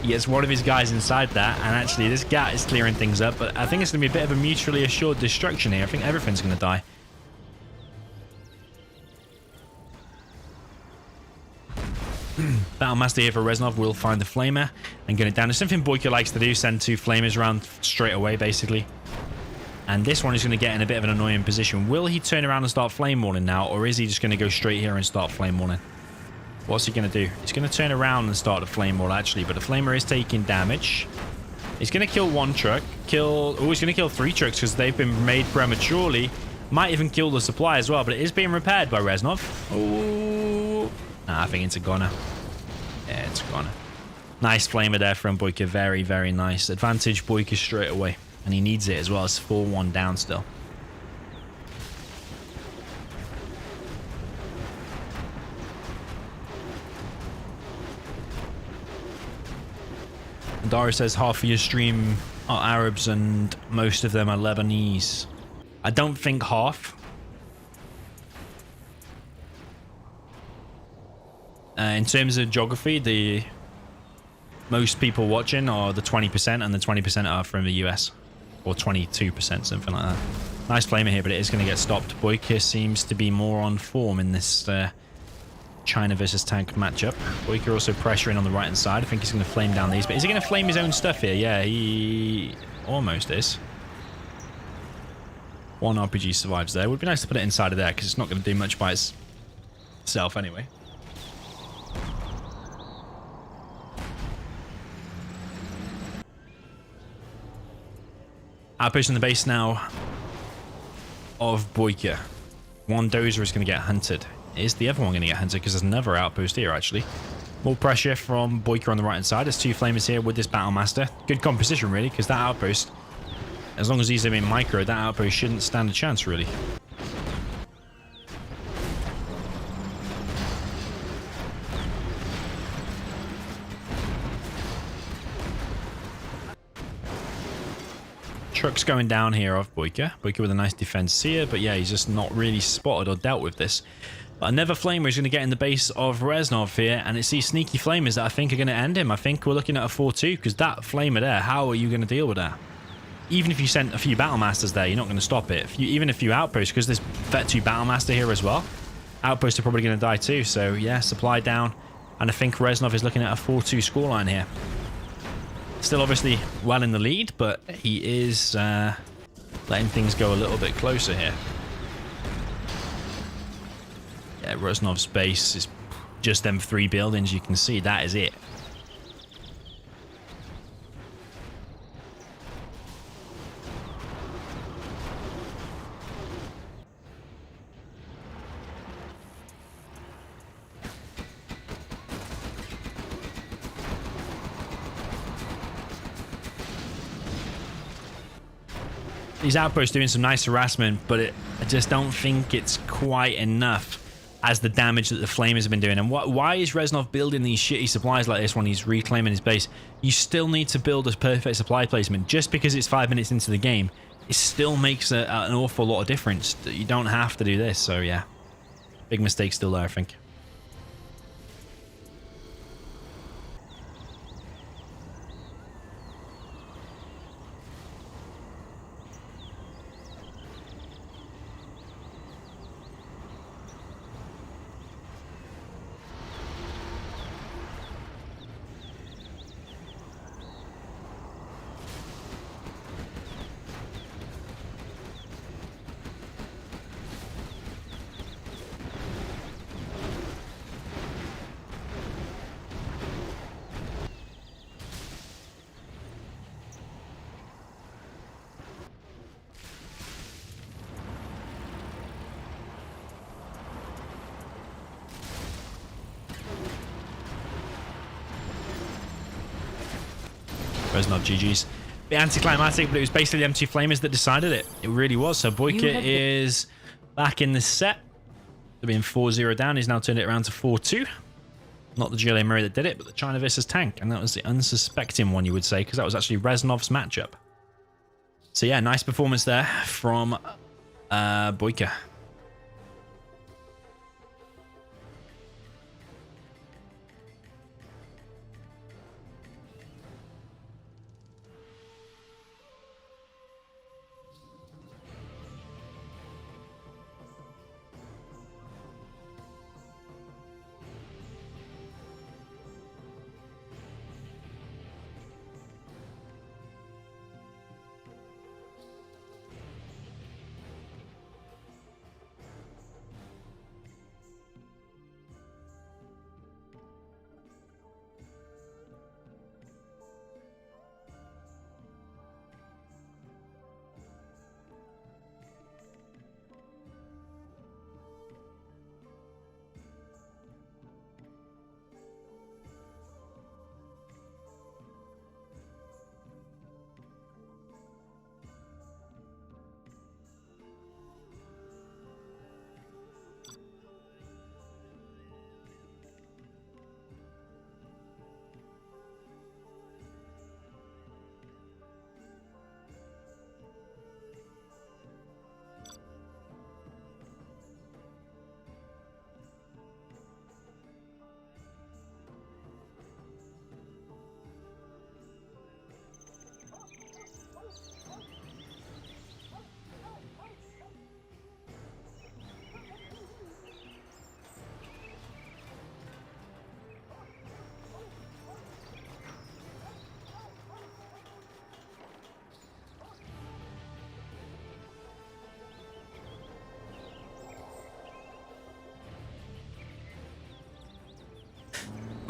He gets one of his guys inside that, and actually this Gat is clearing things up, but I think it's going to be a bit of a mutually assured destruction here. I think everything's going to die. Battlemaster here for Reznov will find the Flamer and get it down. It's something BoYcaH likes to do, send 2 Flamers around straight away, basically. And this one is going to get in a bit of an annoying position. Will he turn around and start flame walling now, or is he just going to go straight here and start flame walling? What's he going to do? He's going to turn around and start the flame wall, actually, but the Flamer is taking damage. He's going to kill 1 truck. He's going to kill 3 trucks because they've been made prematurely. Might even kill the supply as well, but it is being repaired by Reznov. Oh, nah, I think it's a goner. Yeah, it's a goner. Nice Flamer there from BoYcaH. Very, very nice. Advantage BoYcaH straight away. And he needs it as well. It's 4-1 down still. Dara says half of your stream are Arabs and most of them are Lebanese. I don't think half. In terms of geography, the most people watching are the 20%, and the 20% are from the US. Or 22%, something like that. Nice Flamer here, but it is going to get stopped. BoYcaH seems to be more on form in this China versus tank matchup. BoYcaH also pressuring on the right-hand side. I think he's going to flame down these. But is he going to flame his own stuff here? Yeah, he almost is. 1 RPG survives there. Would be nice to put it inside of there, because it's not going to do much by itself anyway. Outpost in the base now of BoYcaH. 1 dozer is going to get hunted. Is the other one going to get hunted? Because there's another outpost here, actually. More pressure from BoYcaH on the right-hand side. There's 2 Flamers here with this Battlemaster. Good composition, really, because that outpost, as long as he's in micro, that outpost shouldn't stand a chance, really. Truck's going down here off BoYcaH. BoYcaH with a nice defense here, but yeah, he's just not really spotted or dealt with this. But another Flamer is going to get in the base of Reznov here, and it's these sneaky Flamers that I think are going to end him. I think we're looking at a 4-2, because that Flamer there, how are you going to deal with that? Even if you sent a few Battlemasters there, you're not going to stop it. Even a few Outposts, because there's Vet 2 Battlemaster here as well. Outposts are probably going to die too, so yeah, supply down. And I think Reznov is looking at a 4-2 scoreline here. Still obviously well in the lead, but he is letting things go a little bit closer here. Yeah, Reznov's base is just them 3 buildings. You can see that is it. These outposts doing some nice harassment, but I just don't think it's quite enough as the damage that the Flamers have been doing. And why is Reznov building these shitty supplies like this when he's reclaiming his base? You still need to build a perfect supply placement. Just because it's 5 minutes into the game, it still makes an awful lot of difference. You don't have to do this, so yeah. Big mistake still there, I think. Reznov GG's. Bit anticlimactic, but it was basically the M2 Flamers that decided it. It really was. So BoYcaH is back in the set. They've been 4-0 down. He's now turned it around to 4-2. Not the GLA Murray that did it, but the China versus Tank. And that was the unsuspecting one, you would say, because that was actually Reznov's matchup. So yeah, nice performance there from BoYcaH.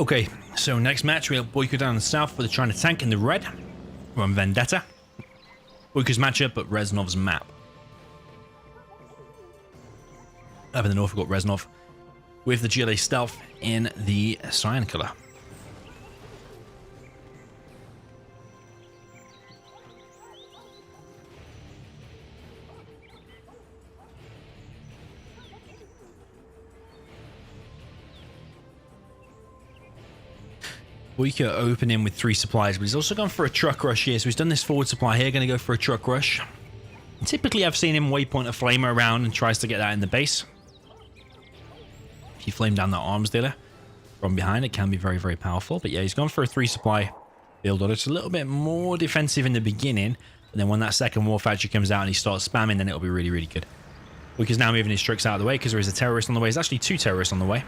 Okay, so next match we have BoYcaH down in the south with the China tank in the red. We're on Vendetta. BoYcaH's matchup, but Reznov's map. Up in the north, we've got Reznov with the GLA Stealth in the cyan color. BoYcaH opening with 3 supplies, but he's also gone for a truck rush here. So he's done this forward supply here, going to go for a truck rush. Typically, I've seen him waypoint a flamer around and tries to get that in the base. If you flame down that arms dealer from behind, it can be very, very powerful. But yeah, he's gone for a 3 supply build order. It's a little bit more defensive in the beginning, but then when that second war factory comes out and he starts spamming, then it'll be really, really good. BoYcaH's now moving his tricks out of the way because there is a terrorist on the way. There's actually 2 terrorists on the way.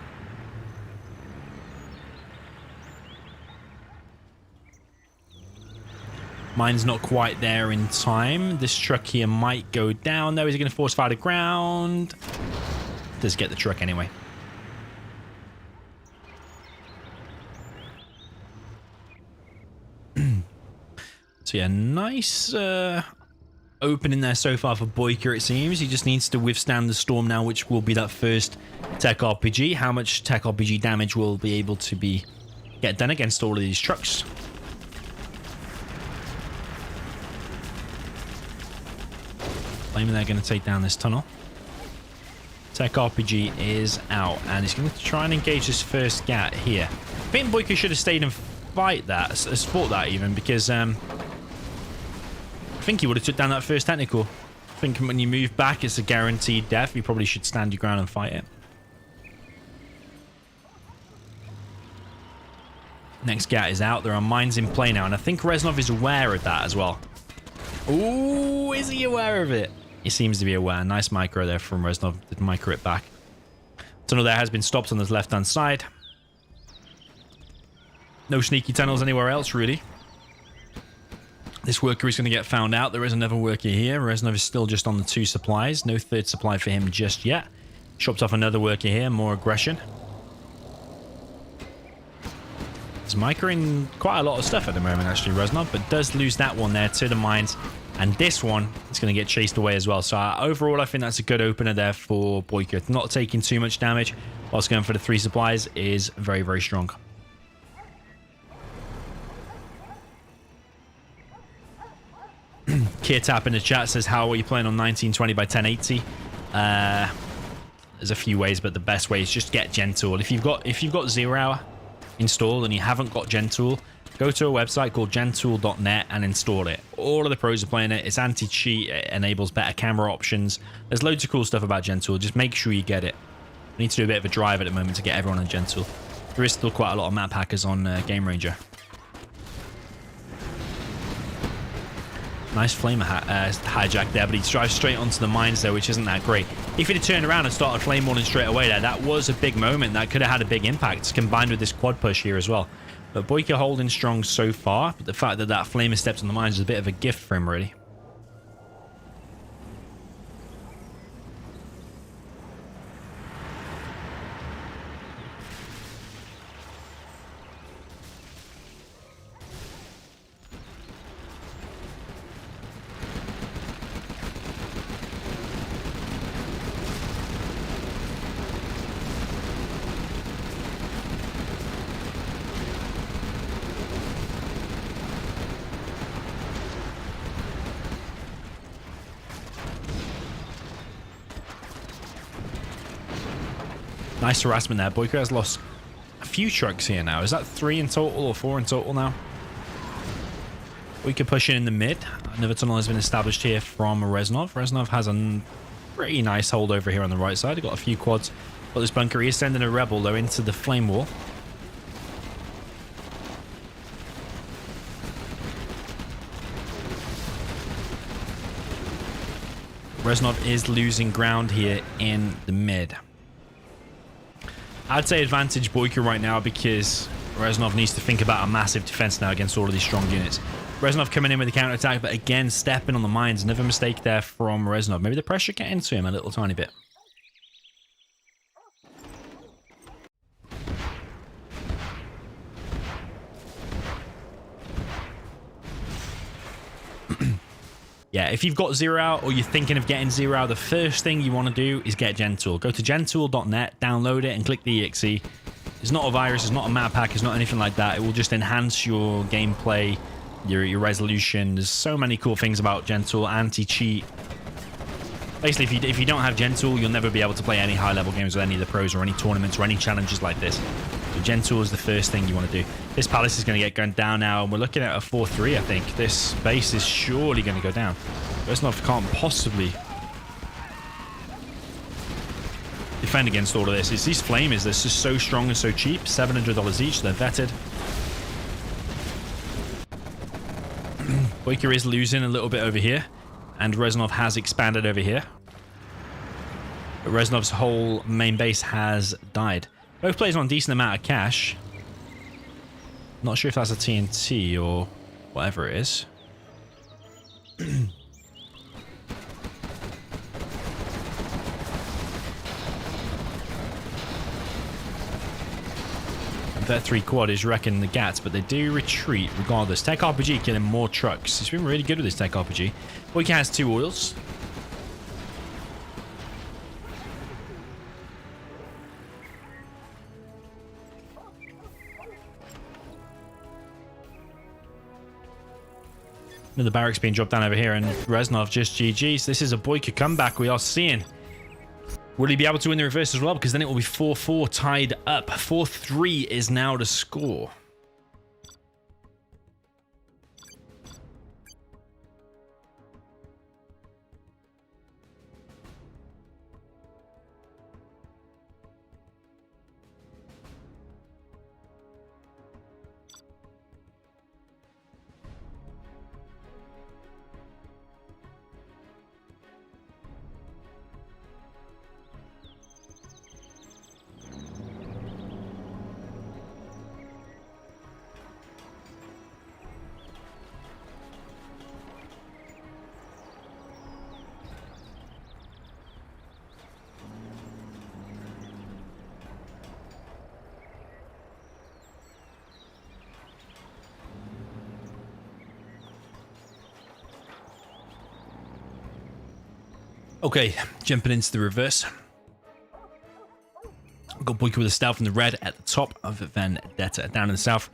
Mine's not quite there in time. This truck here might go down though. Is he going to force fire to ground? Does get the truck anyway. So yeah, nice opening there so far for BoYcaH, it seems. He just needs to withstand the storm now, which will be that first tech RPG. How much tech RPG damage will be able to get done against all of these trucks? Flaming, they're going to take down this tunnel. Tech RPG is out, and he's going to try and engage this first gat here. I think BoYcaH should have stayed and fight that, support that even, because I think he would have took down that first technical. I think when you move back, it's a guaranteed death. You probably should stand your ground and fight it. Next gat is out. There are mines in play now, and I think Reznov is aware of that as well. Ooh, is he aware of it? He seems to be aware. Nice micro there from Reznov. Did micro it back. Tunnel there has been stopped on the left-hand side. No sneaky tunnels anywhere else, really. This worker is going to get found out. There is another worker here. Reznov is still just on the 2 supplies. No third supply for him just yet. Chopped off another worker here. More aggression. He's microing quite a lot of stuff at the moment, actually, Reznov, but does lose that one there to the mines. And this one is going to get chased away as well. So overall, I think that's a good opener there for BoYcaH. Not taking too much damage whilst going for the 3 supplies is very, very strong. Kirtap in the chat says, how are you playing on 1920 by 1080? There's a few ways, but the best way is just get Gen Tool. If you've got 0 hour installed and you haven't got Gen Tool, go to a website called gentool.net and install it. All of the pros are playing it. It's anti-cheat. It enables better camera options. There's loads of cool stuff about Gen Tool. Just make sure you get it. We need to do a bit of a drive at the moment to get everyone on Gen Tool. There is still quite a lot of map hackers on Game Ranger. Nice flamer hijack there, but he drives straight onto the mines there, which isn't that great. If he'd have turned around and started flame walling straight away there, that was a big moment. That could have had a big impact, combined with this quad push here as well. But BoYcaH holding strong so far, but the fact that that flamer stepped on the mines is a bit of a gift for him, really. Nice harassment there. BoYcaH has lost a few trucks here now. Is that 3 in total or 4 in total now? BoYcaH pushing in the mid. Another tunnel has been established here from Reznov. Reznov has a pretty nice hold over here on the right side. He's got a few quads. Got this bunker. He is sending a rebel though into the flame wall. Reznov is losing ground here in the mid. I'd say advantage BoYcaH right now because Reznov needs to think about a massive defense now against all of these strong units. Reznov coming in with the counterattack, but again, stepping on the mines. Another mistake there from Reznov. Maybe the pressure getting to him a little tiny bit. yeah, if you've got Zero out or you're thinking of getting Zero out, the first thing you want to do is get Gentool. Go to gentool.net, download it, and click the exe. It's not a virus, it's not a map pack, it's not anything like that. It will just enhance your gameplay, your resolution. There's so many cool things about Gentool, anti-cheat. Basically, if you don't have Gentool, you'll never be able to play any high-level games with any of the pros or any tournaments or any challenges like this. So Gentool is the first thing you want to do. This palace is going to get gunned down now, and we're looking at a 4-3, I think. This base is surely going to go down. Reznov can't possibly defend against all of this. It's these flamers, they're just so strong and so cheap. $700 each, they're vetted. BoYcaH is losing a little bit over here, and Reznov has expanded over here. But Reznov's whole main base has died. Both players on a decent amount of cash. Not sure if that's a TNT or whatever it is. That 3 quad is wrecking the Gats, but they do retreat regardless. Tech RPG killing more trucks. He's been really good with this Tech RPG. BoYcaH has 2 oils. Another barracks being dropped down over here, and Reznov just GG's. This is a BoYcaH comeback we are seeing. Will he be able to win the reverse as well? Because then it will be 4-4 tied up. 4-3 is now the score. Okay, jumping into the reverse. Got BoYcaH with the stealth in the red at the top of Vendetta. Down in the south,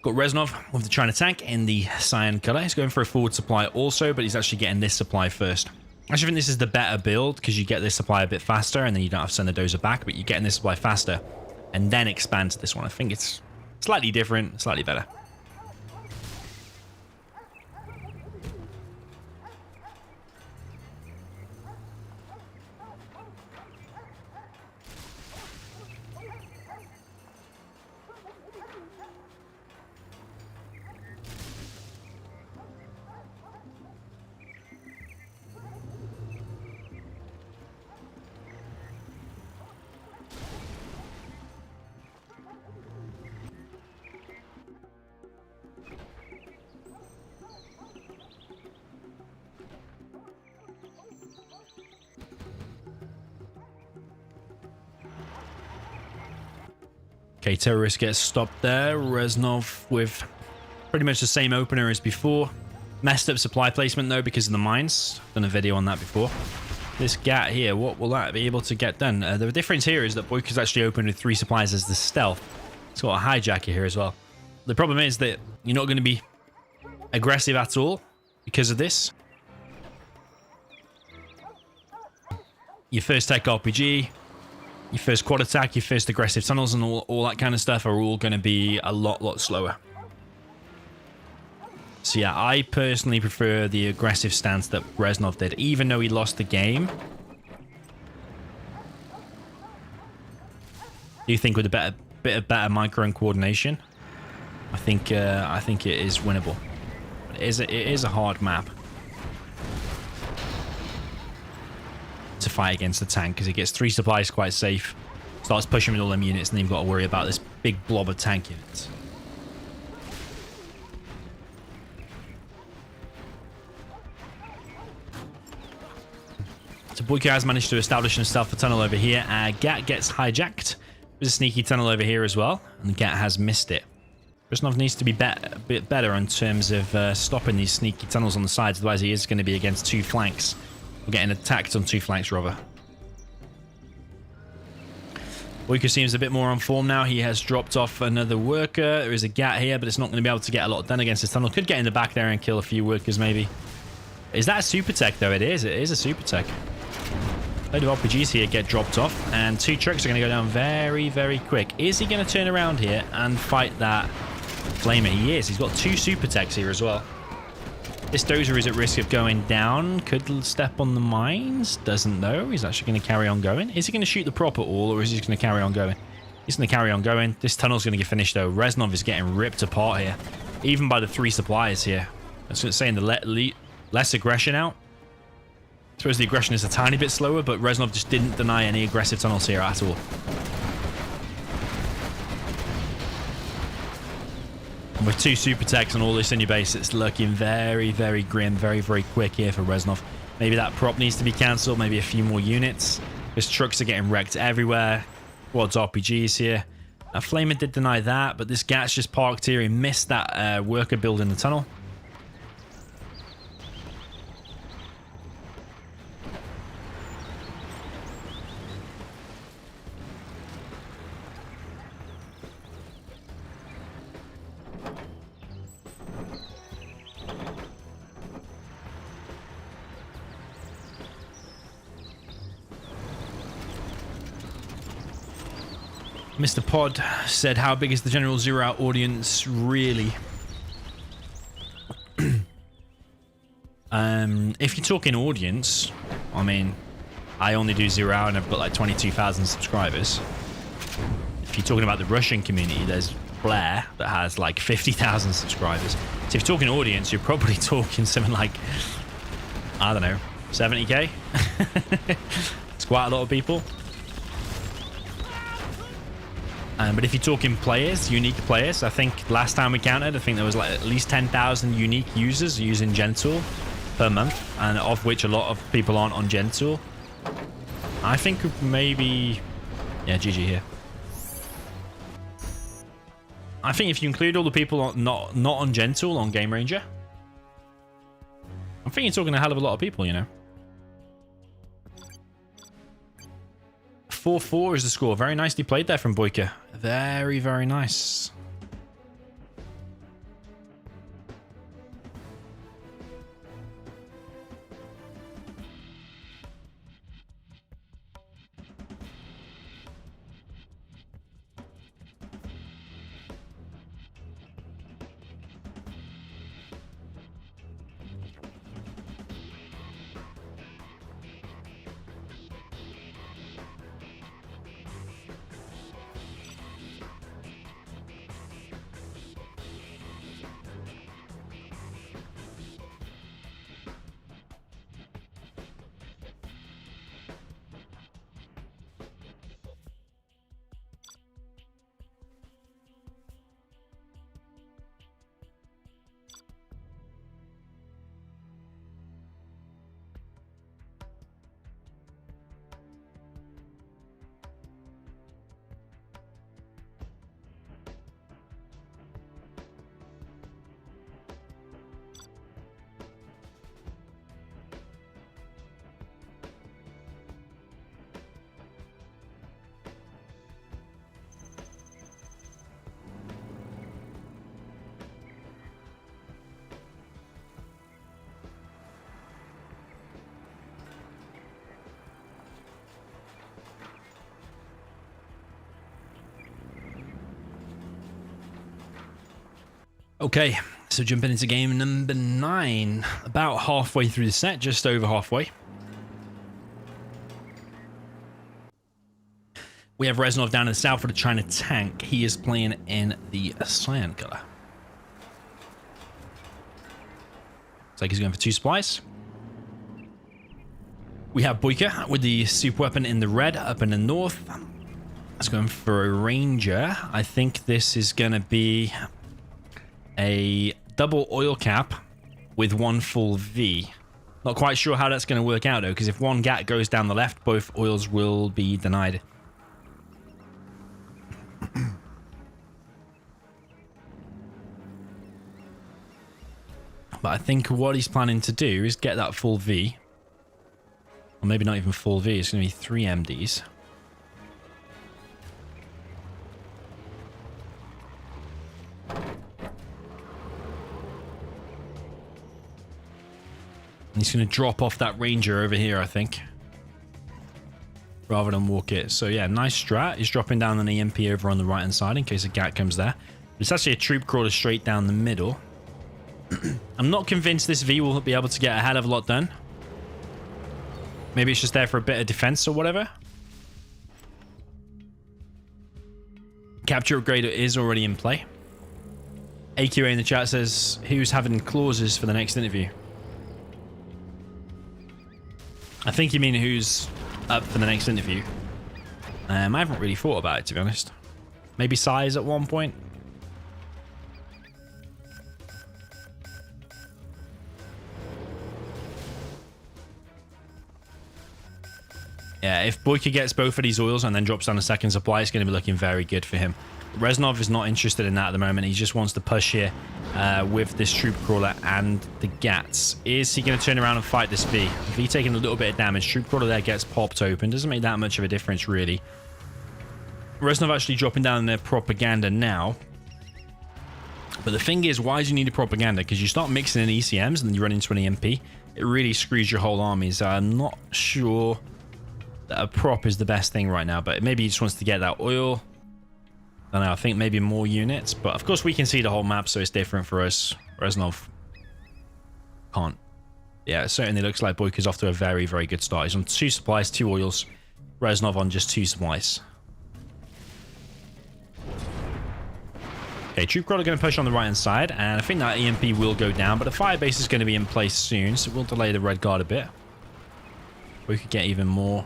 got Reznov with the China tank in the cyan color. He's going for a forward supply also, but he's actually getting this supply first. I actually think this is the better build because you get this supply a bit faster and then you don't have to send the dozer back, but you're getting this supply faster and then expand to this one. I think it's slightly different, slightly better. Okay, terrorist gets stopped there. Reznov with pretty much the same opener as before. Messed up supply placement though because of the mines. Done a video on that before. This Gat here, what will that be able to get done? The difference here is that BoYcaH's actually opened with 3 supplies as the stealth. It's got a hijacker here as well. The problem is that you're not going to be aggressive at all because of this. Your first tech RPG, your first quad attack, your first aggressive tunnels and all that kind of stuff are all going to be a lot slower. So yeah, I personally prefer the aggressive stance that Reznov did, even though he lost the game. Do you think with a bit of better micro and coordination, I think it is winnable. But it is a hard map to fight against the tank because it gets 3 supplies quite safe, starts pushing with all them units, and then you've got to worry about this big blob of tank units. So BoYcaH has managed to establish himself a tunnel over here. Gat gets hijacked. There's a sneaky tunnel over here as well, and Gat has missed it. Reznov needs to be a bit better in terms of stopping these sneaky tunnels on the sides. Otherwise, he is going to be against two flanks. Or getting attacked on two flanks, rather. BoYcaH seems a bit more on form now. He has dropped off another worker. There is a gat here, but it's not going to be able to get a lot done against this tunnel. Could get in the back there and kill a few workers, maybe. Is that a super tech, though? It is. It is a super tech. A load of RPGs here get dropped off, and two trucks are going to go down very, very quick. Is he going to turn around here and fight that flamer? He is. He's got two super techs here as well. This dozer is at risk of going down. Could step on the mines. Doesn't know. He's actually going to carry on going. Is he going to shoot the prop at all, or is he just going to carry on going? He's going to carry on going. This tunnel's going to get finished, though. Reznov is getting ripped apart here, even by the three suppliers here. That's what's saying the less aggression out. I suppose the aggression is a tiny bit slower, but Reznov just didn't deny any aggressive tunnels here at all. And with two super techs and all this in your base, it's looking very, very grim, very, very quick here for Reznov. Maybe that prop needs to be cancelled, maybe a few more units. His trucks are getting wrecked everywhere. Quads RPGs here. Flamer did deny that, but this gat's just parked here. He missed that worker build in the tunnel. Mr. Pod said, how big is the general zero out audience really? If you're talking audience, I mean, I only do zero out and I've got like 22,000 subscribers. If you're talking about the Russian community, there's Blair that has like 50,000 subscribers. So if you're talking audience, you're probably talking something like, I don't know, 70k. It's quite a lot of people. But if you're talking players, unique players, I think last time we counted, I think there was like at least 10,000 unique users using Gentool per month, and of which a lot of people aren't on Gentool. I think maybe, yeah, GG here. I think if you include all the people not on Gentool on Game Ranger, I think you're talking a hell of a lot of people, you know. 4-4 is the score. Very nicely played there from BoYcaH. Very, very nice. Okay, so jumping into game number 9. About halfway through the set, just over halfway. We have Reznov down in the south for the China tank. He is playing in the cyan color. Looks like he's going for 2 supplies. We have BoYcaH with the super weapon in the red up in the north. That's going for a ranger. I think this is going to be a double oil cap with 1 full V. Not quite sure how that's going to work out though, because if one gat goes down the left, both oils will be denied. But I think what he's planning to do is get that full V. Or maybe not even full V. It's going to be 3 MDs. And he's going to drop off that Ranger over here, I think. Rather than walk it. So yeah, nice strat. He's dropping down an EMP over on the right hand side in case a GAT comes there. But it's actually a troop crawler straight down the middle. I'm not convinced this V will be able to get a hell of a lot done. Maybe it's just there for a bit of defense or whatever. Capture upgrade is already in play. AQA in the chat says, who's having clauses for the next interview? I think you mean who's up for the next interview. I haven't really thought about it, to be honest. Maybe size at one point. Yeah, if BoYcaH gets both of these oils and then drops down a second supply, it's going to be looking very good for him. Reznov is not interested in that at the moment. He just wants to push here with this troop crawler and the GATs. Is he going to turn around and fight this V? V taking a little bit of damage. Troop crawler there gets popped open. Doesn't make that much of a difference, really. Reznov actually dropping down their propaganda now. But the thing is, why do you need a propaganda? Because you start mixing in ECMs and then you run into an EMP. It really screws your whole army. So I'm not sure that a prop is the best thing right now. But maybe he just wants to get that oil. I don't know, I think maybe more units, but of course we can see the whole map, so it's different for us. Reznov can't. Yeah, it certainly looks like BoYcaH's off to a very, very good start. He's on 2 supplies, 2 oils. Reznov on just 2 supplies. Okay, troop crawler going to push on the right-hand side, and I think that EMP will go down, but the firebase is going to be in place soon, so we'll delay the red guard a bit. We could get even more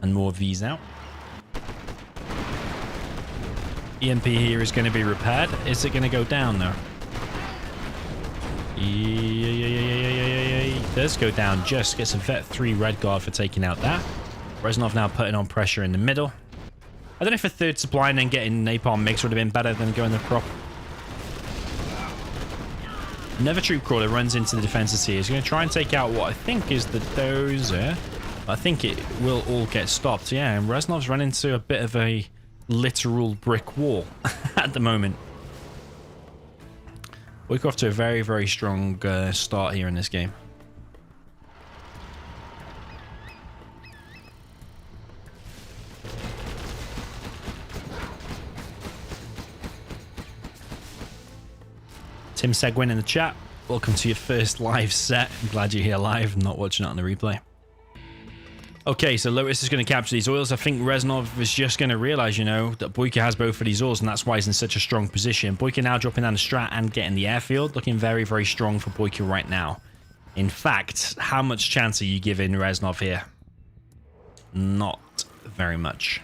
and more Vs out. EMP here is going to be repaired. Is it going to go down though? It does go down. Just gets a Vet 3 red guard for taking out that. Reznov now putting on pressure in the middle. I don't know if a 3rd supply and then getting napalm mix would have been better than going the prop. Another troop crawler runs into the defenses here. He's going to try and take out what I think is the dozer. I think it will all get stopped. Yeah, and Reznov's run into a bit of a literal brick wall at the moment. BoYcaH off to a very, very strong start here in this game. Tim Seguin in the chat. Welcome to your first live set. I'm glad you're here live, not watching it on the replay. Okay, so Lotus is going to capture these oils. I think Reznov is just going to realize, you know, that BoYcaH has both of these oils, and that's why he's in such a strong position. BoYcaH now dropping down the strat and getting the airfield. Looking very, very strong for BoYcaH right now. In fact, how much chance are you giving Reznov here? Not very much.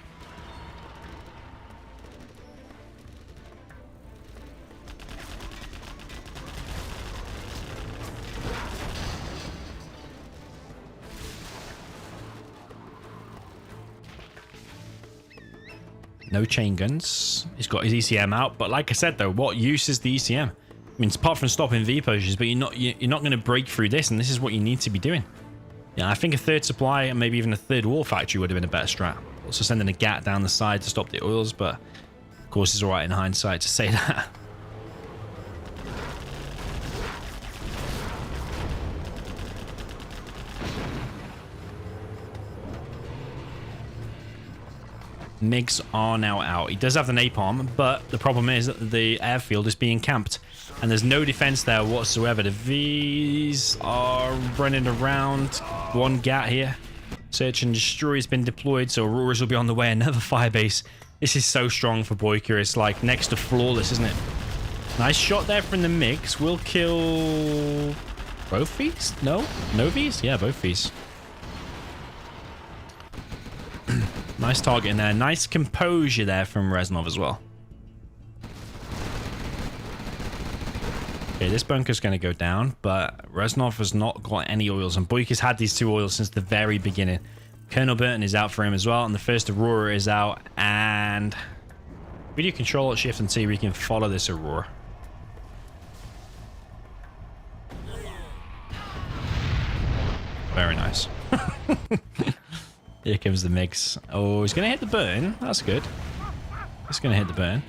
No chain guns. He's got his ECM out, but like I said though, what use is the ECM? I mean, apart from stopping V pushes, but you're not going to break through this, and this is what you need to be doing. Yeah, I think a 3rd supply and maybe even a 3rd wall factory would have been a better strat. Also sending a GAT down the side to stop the oils, but of course it's alright in hindsight to say that. MiGs are now out. He does have the napalm, but the problem is that the airfield is being camped and there's no defense there whatsoever. The Vs are running around. 1 GAT here. Search and destroy has been deployed, so Auroras will be on the way. Another firebase. This is so strong for BoYcaH. It's like next to flawless, isn't it? Nice shot there from the MiGs. Will kill both Vs? No? No Vs? Yeah, both Vs. Nice target in there. Nice composure there from Reznov as well. Okay, this bunker's going to go down, but Reznov has not got any oils, and BoYcaH's had these 2 oils since the very beginning. Colonel Burton is out for him as well, and the first Aurora is out, and video control, Shift and T, we can follow this Aurora. Very nice. Here comes the mix. Oh, he's going to hit the burn. That's good. He's going to hit the burn.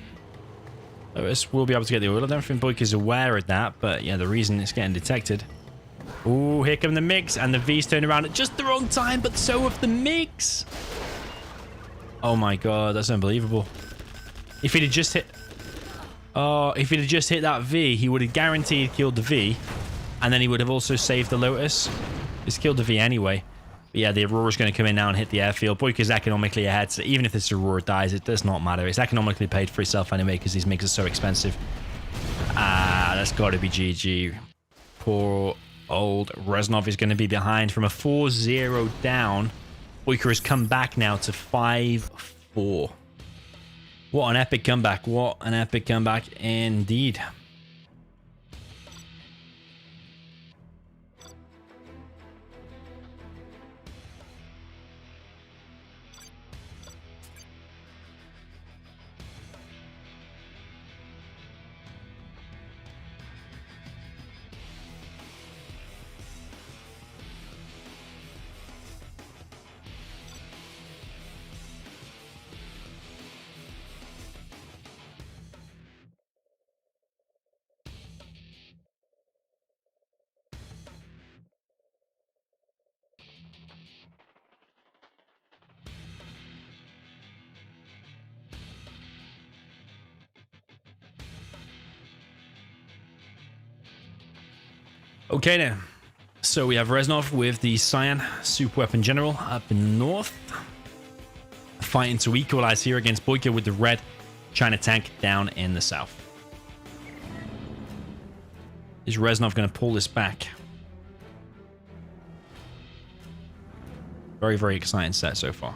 Lotus will be able to get the oil. I don't think BoYcaH's aware of that, but yeah, the reason it's getting detected. Oh, here come the mix, and the V's turned around at just the wrong time, but so have the mix. Oh my god, that's unbelievable. If he'd have just hit... Oh, if he'd have just hit that V, he would have guaranteed killed the V, and then he would have also saved the Lotus. He's killed the V anyway. But yeah, the Aurora's going to come in now and hit the airfield. BoYcaH's economically ahead, so even if this Aurora dies, it does not matter. It's economically paid for itself anyway because these MiGs are so expensive. Ah, that's got to be GG. Poor old Reznov is going to be behind from a 4-0 down. BoYcaH has come back now to 5-4. What an epic comeback. What an epic comeback indeed. Okay then, so we have Reznov with the Cyan Super Weapon General up in north, fighting to equalize here against BoYcaH with the red China tank down in the south. Is Reznov going to pull this back? Very, very exciting set so far.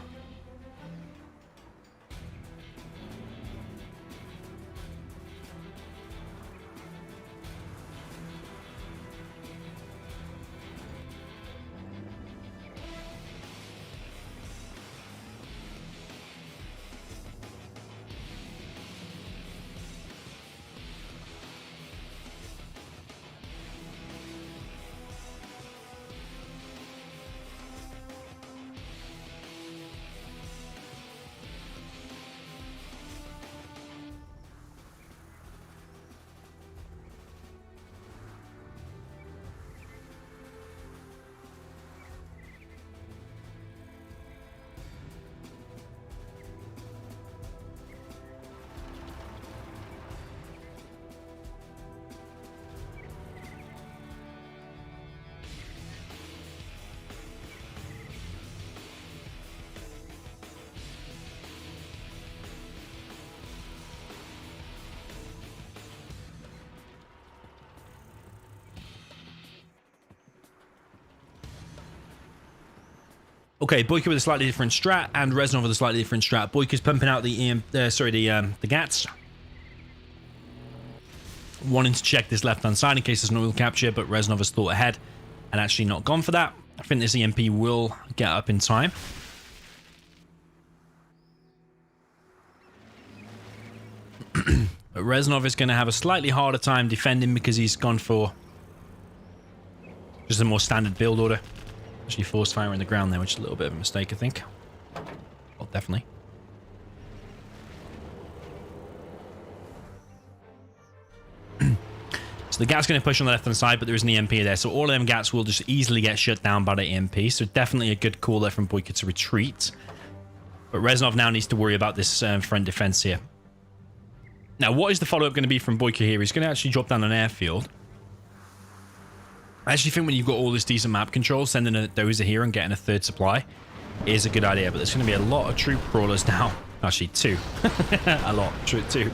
Okay, BoYcaH with a slightly different strat and Reznov with a slightly different strat. BoYcaH's pumping out the the GATs, wanting to check this left-hand side in case there's an oil capture, but Reznov has thought ahead and actually not gone for that. I think this EMP will get up in time. But Reznov is going to have a slightly harder time defending because he's gone for just a more standard build order. Actually forced fire in the ground there, which is a little bit of a mistake, I think. Well, definitely. So the GAT's going to push on the left-hand side, but there is an EMP there. So all of them GATs will just easily get shut down by the EMP. So definitely a good call there from BoYcaH to retreat. But Reznov now needs to worry about this front defense here. Now, what is the follow-up going to be from BoYcaH here? He's going to actually drop down an airfield. I actually think when you've got all this decent map control, sending a dozer here and getting a third supply is a good idea. But there's going to be a lot of troop crawlers now. Actually, two. A lot. Two.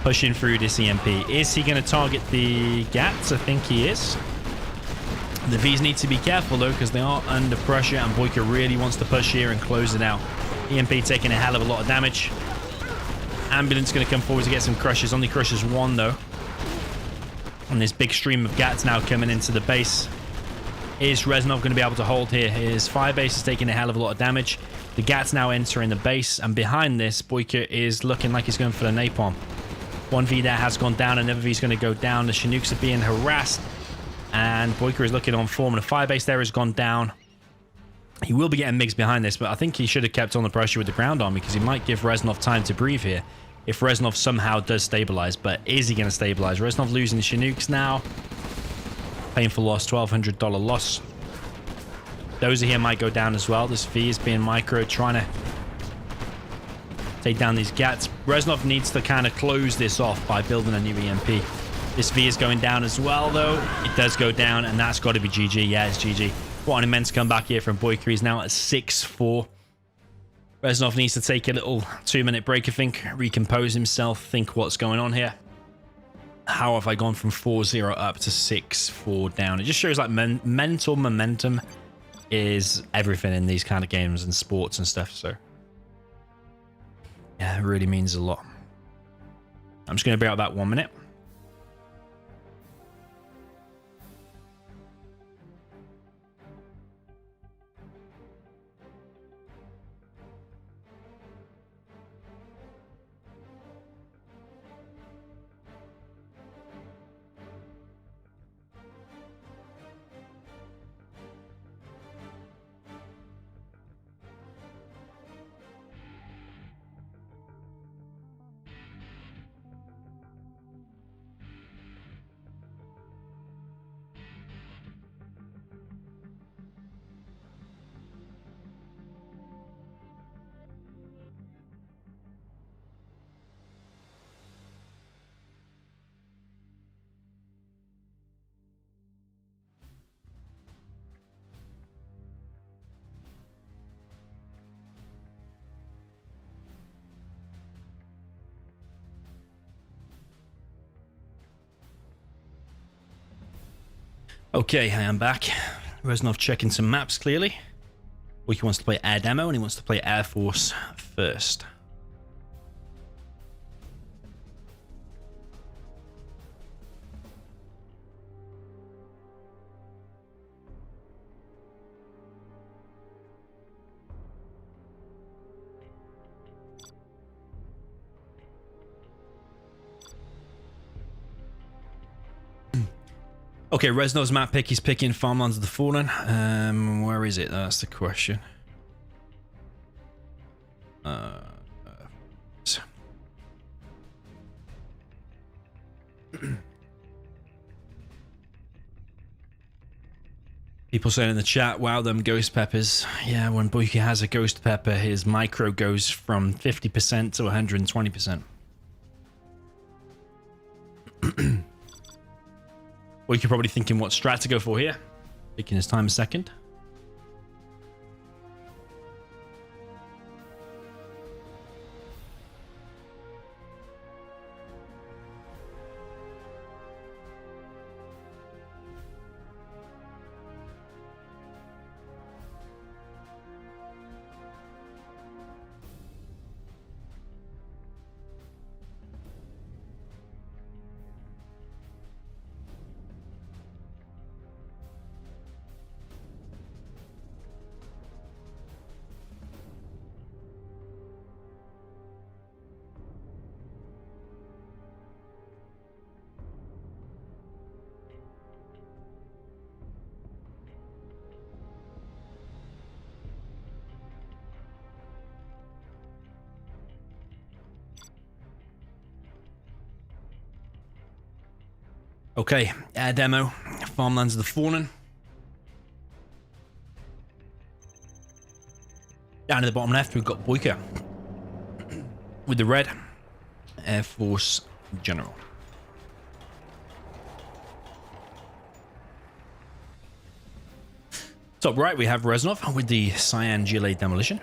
Pushing through this EMP. Is he going to target the GATs? I think he is. The Vs need to be careful, though, because they are under pressure, and BoYcaH really wants to push here and close it out. EMP taking a hell of a lot of damage. Ambulance going to come forward to get some crushes. Only crushes one, though. And this big stream of GATs now coming into the base. Is Reznov going to be able to hold here? His fire base is taking a hell of a lot of damage. The GATs now entering the base, and behind this, BoYcaH is looking like he's going for the napalm. One V there has gone down, another V is going to go down. The Chinooks are being harassed, And BoYcaH is looking on form, and the firebase there has gone down. He will be getting mixed behind this, but I think he should have kept on the pressure with the ground army because he might give Reznov time to breathe here if Reznov somehow does stabilize. But is he going to stabilize? Reznov losing the Chinooks now. Painful loss, $1,200 loss. Dozer here might go down as well. This V is being micro, trying to take down these Gats. Reznov needs to kind of close this off by building a new EMP. This V is going down as well, though. It does go down, and that's got to be GG. Yeah, it's GG. What an immense comeback here from BoYcaH. He's now at 6-4. Reznov needs to take a little 2-minute break, I think. Recompose himself. Think what's going on here. How have I gone from 4-0 up to 6-4 down? It just shows like mental momentum is everything in these kind of games and sports and stuff. So yeah, it really means a lot. I'm just going to be out about 1 minute. Okay, I am back. Reznov checking some maps clearly. BoYcaH wants to play Air Demo and he wants to play Air Force first. Okay, Reznov's map pick. He's picking Farmlands of the Fallen. Where is it? That's the question. People saying in the chat, wow, them ghost peppers. Yeah, when BoYcaH has a ghost pepper, his micro goes from 50% to 120%. BoYcaH probably thinking what strat to go for here. Taking his time a second. Okay, air demo, Farmlands of the Fallen. Down at the bottom left, we've got BoYcaH with the red Air Force General. Top right, we have Reznov with the Cyan GLA Demolition.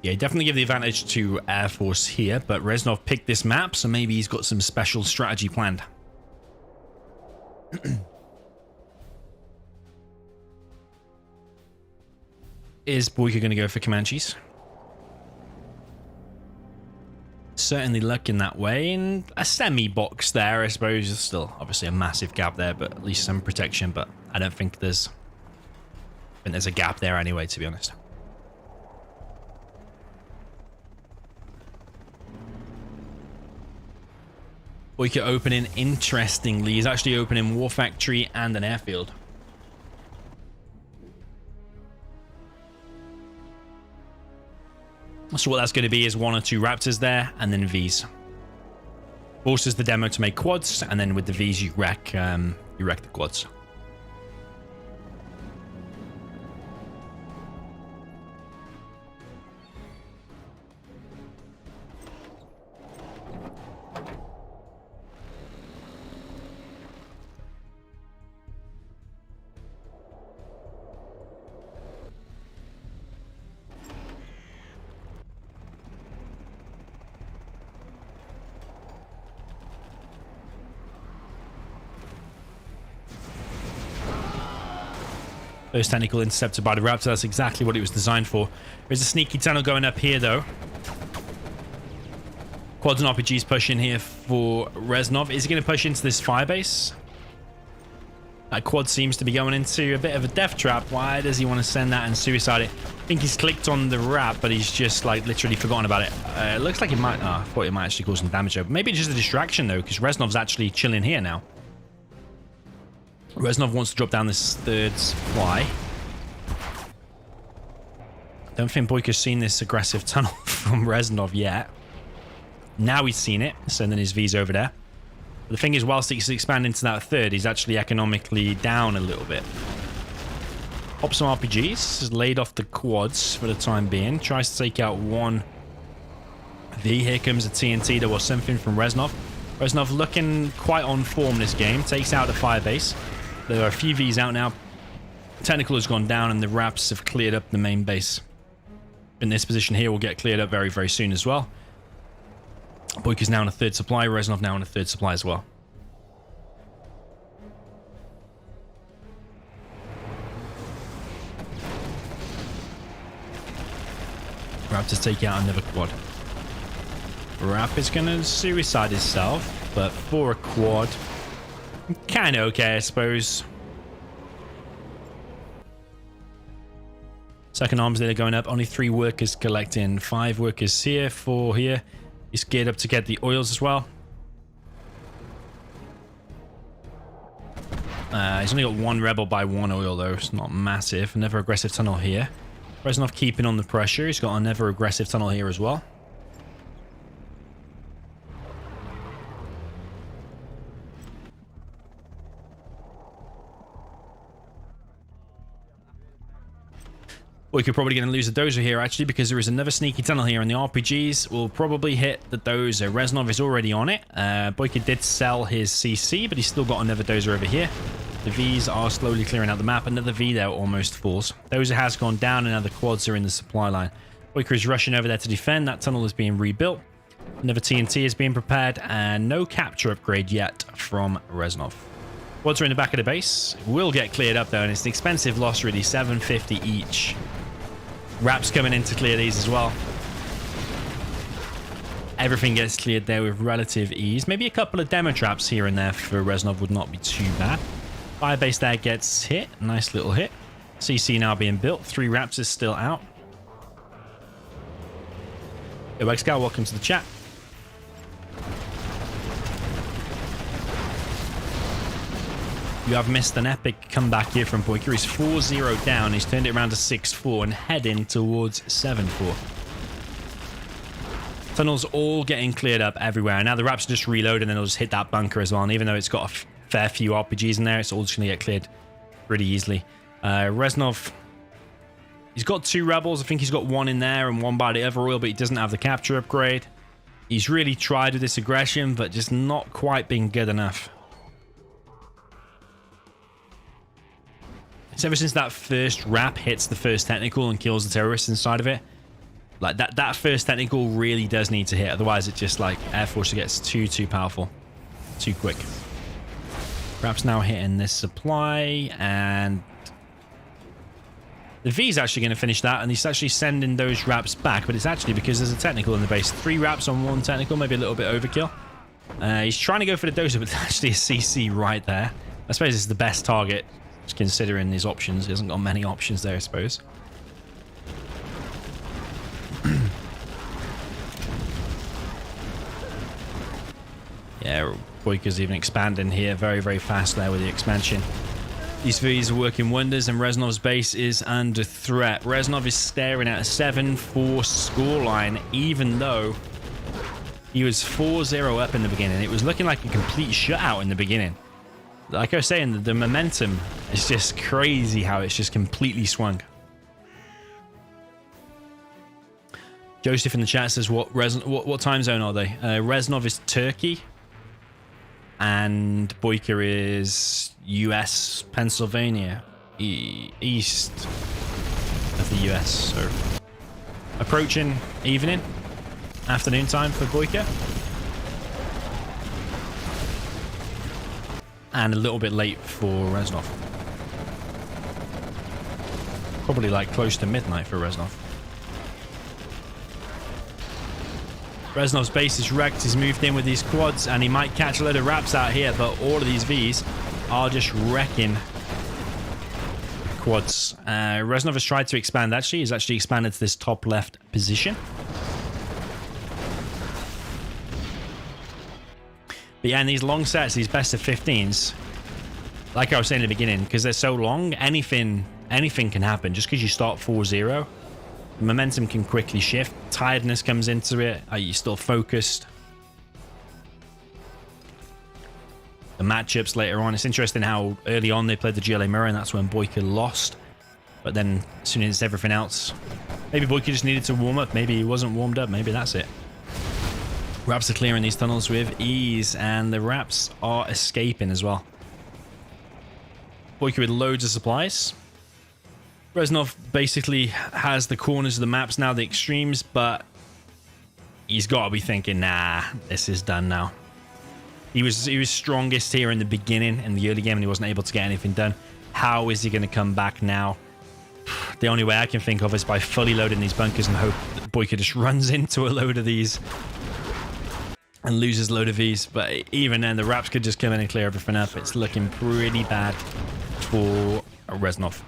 Yeah, definitely give the advantage to Air Force here, but Reznov picked this map, so maybe he's got some special strategy planned. Is BoYcaH going to go for Comanches? Certainly looking that way, and a semi-box there, I suppose. There's still obviously a massive gap there, but at least some protection, but I don't think there's a gap there anyway, to be honest. BoYcaH opening, interestingly, is actually opening War Factory and an airfield. So what that's going to be is 1 or 2 Raptors there, and then Vs. Forces the demo to make quads, and then with the Vs you wreck the quads. Those technical intercepted by the Raptor. That's exactly what it was designed for. There's a sneaky tunnel going up here, though. Quads and RPGs push in here for Reznov. Is he going to push into this firebase? That quad seems to be going into a bit of a death trap. Why does he want to send that and suicide it? I think he's clicked on the wrap, but he's just like literally forgotten about it. It looks like it might... I thought it might actually cause some damage though. Maybe it's just a distraction though, because Reznov's actually chilling here now. Reznov wants to drop down this 3rd supply. Don't think BoYcaH's seen this aggressive tunnel from Reznov yet. Now he's seen it, sending his Vs over there. But the thing is, whilst he's expanding to that 3rd, he's actually economically down a little bit. Pop some RPGs, has laid off the quads for the time being. Tries to take out 1 V. Here comes a TNT. There was something from Reznov. Reznov looking quite on form this game. Takes out the firebase. There are a few Vs out now. Technical has gone down and the Raps have cleared up the main base. In this position here will get cleared up very, very soon as well. BoYcaH's now on a 3rd supply. Reznov now on a 3rd supply as well. Raptors take out another quad. Rap is going to suicide himself, but for a quad, kind of okay, I suppose. Second arms that are going up. Only 3 workers collecting. 5 workers here, 4 here. He's geared up to get the oils as well. He's only got 1 rebel by 1 oil though. It's not massive. Another aggressive tunnel here. Reznov keeping on the pressure. He's got another aggressive tunnel here as well. BoYcaH probably going to lose the dozer here actually, because there is another sneaky tunnel here and the RPGs will probably hit the dozer. Reznov is already on it. BoYcaH did sell his CC, but he's still got another dozer over here. The Vs are slowly clearing out the map. Another V there almost falls. Dozer has gone down and now the quads are in the supply line. BoYcaH is rushing over there to defend. That tunnel is being rebuilt. Another TNT is being prepared and no capture upgrade yet from Reznov. Quads are in the back of the base. It will get cleared up though, and it's an expensive loss really, 750 each. Raps coming in to clear these as well. Everything gets cleared there with relative ease. Maybe a couple of demo traps here and there for Reznov would not be too bad. Firebase there gets hit. Nice little hit. CC now being built. 3 Raps is still out. BoYcaH, welcome to the chat. You have missed an epic comeback here from BoYcaH. He's 4-0 down. He's turned it around to 6-4 and heading towards 7-4. Tunnels all getting cleared up everywhere. Now the Raps just reload and then they'll just hit that bunker as well. And even though it's got a fair few RPGs in there, it's all just going to get cleared pretty easily. Reznov, he's got 2 rebels. I think he's got 1 in there and 1 by the other oil, but he doesn't have the capture upgrade. He's really tried with this aggression, but just not quite been good enough. It's ever since that first Rap hits the first technical and kills the terrorists inside of it. Like that first technical really does need to hit. Otherwise it just like Air Force gets too powerful. Too quick. Rap's now hitting this supply and the V's actually going to finish that, and he's actually sending those Raps back, but it's actually because there's a technical in the base. 3 Raps on 1 technical, maybe a little bit overkill. He's trying to go for the dozer, but there's actually a CC right there. I suppose it's the best target. Just considering his options. He hasn't got many options there, I suppose. Yeah, BoYcaH's even expanding here very, very fast there with the expansion. These V's are working wonders, and Reznov's base is under threat. Reznov is staring at a 7-4 scoreline, even though he was 4-0 up in the beginning. It was looking like a complete shutout in the beginning. Like I was saying, the momentum is just crazy how it's just completely swung. Joseph in the chat says, what time zone are they? Reznov is Turkey, and BoYcaH is US, Pennsylvania, east of the US. So approaching evening, afternoon time for BoYcaH. And a little bit late for Reznov. Probably like close to midnight for Reznov. Reznov's base is wrecked. He's moved in with these quads, and he might catch a load of wraps out here, but all of these Vs are just wrecking quads. Reznov has tried to expand, actually. He's actually expanded to this top left position. But yeah, in these long sets, these best of 15s, like I was saying in the beginning, because they're so long, anything can happen. Just because you start 4-0, momentum can quickly shift. Tiredness comes into it. Are you still focused? The matchups later on. It's interesting how early on they played the GLA Mirror, and that's when BoYcaH lost. But then as soon as everything else, maybe BoYcaH just needed to warm up. Maybe he wasn't warmed up. Maybe that's it. Raps are clearing these tunnels with ease, and the Raps are escaping as well. BoYcaH with loads of supplies. Reznov basically has the corners of the maps now, the extremes, but he's got to be thinking, nah, this is done now. He was strongest here in the beginning, in the early game, and he wasn't able to get anything done. How is he going to come back now? The only way I can think of is by fully loading these bunkers and hope that BoYcaH just runs into a load of these and loses a load of Vs. But even then, the Raps could just come in and clear everything up. It's looking pretty bad for Reznov.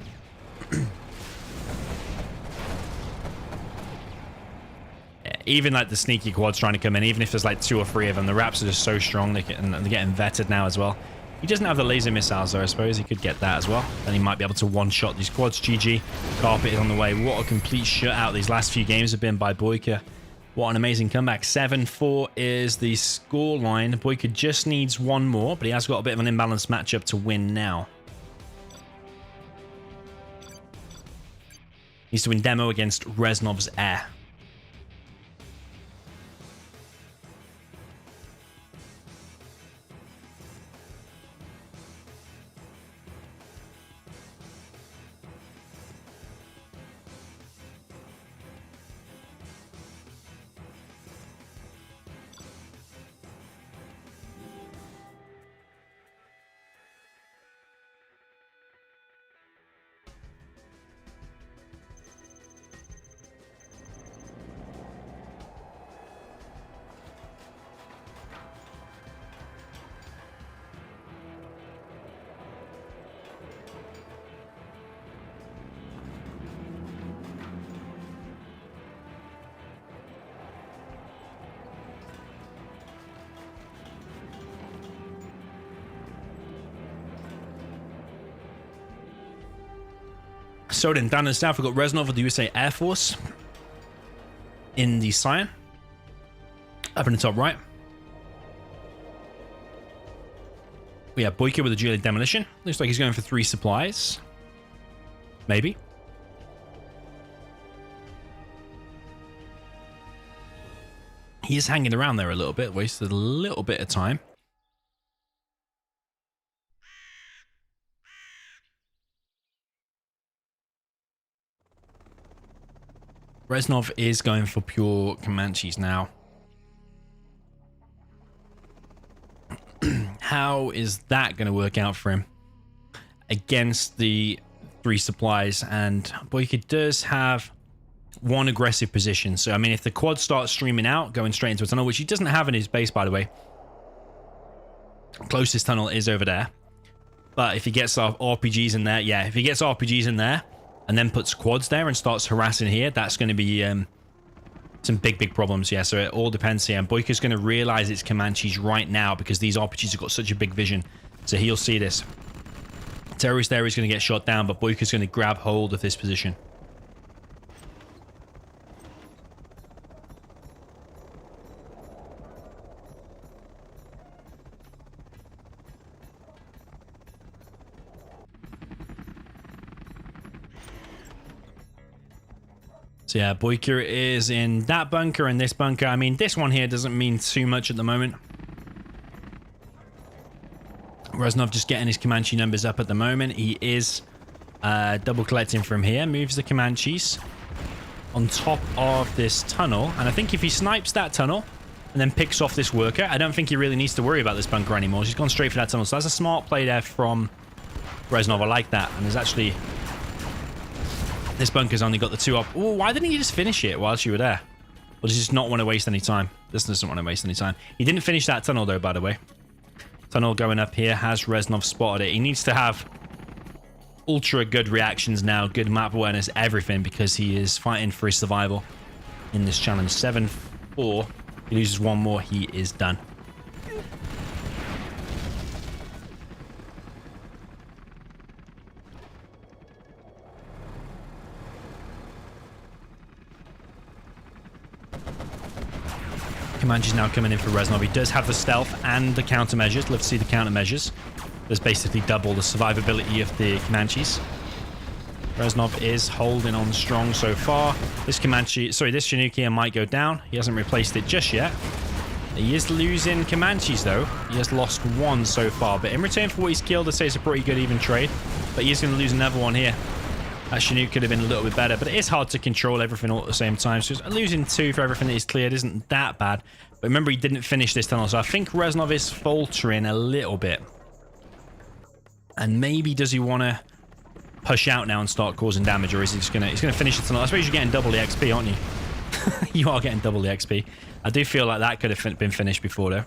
Even like the sneaky quads trying to come in, even if there's like 2 or 3 of them, the Raps are just so strong. They're getting vetted now as well. He doesn't have the laser missiles, though. I suppose he could get that as well. Then he might be able to one-shot these quads. GG. Carpet is on the way. What a complete shutout these last few games have been by BoYcaH. What an amazing comeback. 7-4 is the score line. BoYcaH just needs one more, but he has got a bit of an imbalanced matchup to win now. Needs to win demo against Reznov's Air. So then down in the south, we've got Reznov of the USA Air Force in the cyan. Up in the top right, we have BoYcaH with a GLA demolition. Looks like he's going for 3 supplies. Maybe. He is hanging around there a little bit, wasted a little bit of time. Reznov is going for pure Comanches now. How is that going to work out for him against the 3 supplies? And BoYcaH does have 1 aggressive position. So, I mean, if the quad starts streaming out, going straight into a tunnel, which he doesn't have in his base, by the way. Closest tunnel is over there. But if he gets RPGs in there, yeah, if he gets RPGs in there, and then puts quads there and starts harassing here, that's going to be some big problems. Yeah, so it all depends here. And BoYcaH's going to realize it's Comanches right now because these RPGs have got such a big vision. So he'll see this. Terrorist there is going to get shot down, but BoYcaH's going to grab hold of this position. So yeah, BoYcaH is in that bunker and this bunker. I mean, this one here doesn't mean too much at the moment. Reznov just getting his Comanche numbers up at the moment. He is double collecting from here. Moves the Comanches on top of this tunnel. And I think if he snipes that tunnel and then picks off this worker, I don't think he really needs to worry about this bunker anymore. He's gone straight for that tunnel. So that's a smart play there from Reznov. I like that. And there's actually... This bunker's only got the 2 up. Oh, why didn't he just finish it whilst you were there? Or does he just not want to waste any time? This doesn't want to waste any time. He didn't finish that tunnel, though, by the way. Tunnel going up here. Has Reznov spotted it? He needs to have ultra good reactions now. Good map awareness, everything, because he is fighting for his survival in this challenge. 7-4. He loses one more. He is done. Comanche's now coming in for Reznov. He does have the stealth and the countermeasures. Let's see the countermeasures. There's basically double the survivability of the Comanches. Reznov is holding on strong so far. This Chinook here might go down. He hasn't replaced it just yet. He is losing Comanches though. He has lost one so far, but in return for what he's killed, I'd say it's a pretty good even trade. But he is going to lose another one here. That Chinook could have been a little bit better, but it is hard to control everything all at the same time. So losing 2 for everything that is cleared isn't that bad. But remember, he didn't finish this tunnel, so I think Reznov is faltering a little bit. And maybe does he want to push out now and start causing damage, or is he just he's gonna finish the tunnel? I suppose you're getting double the XP, aren't you? You are getting double the XP. I do feel like that could have been finished before though.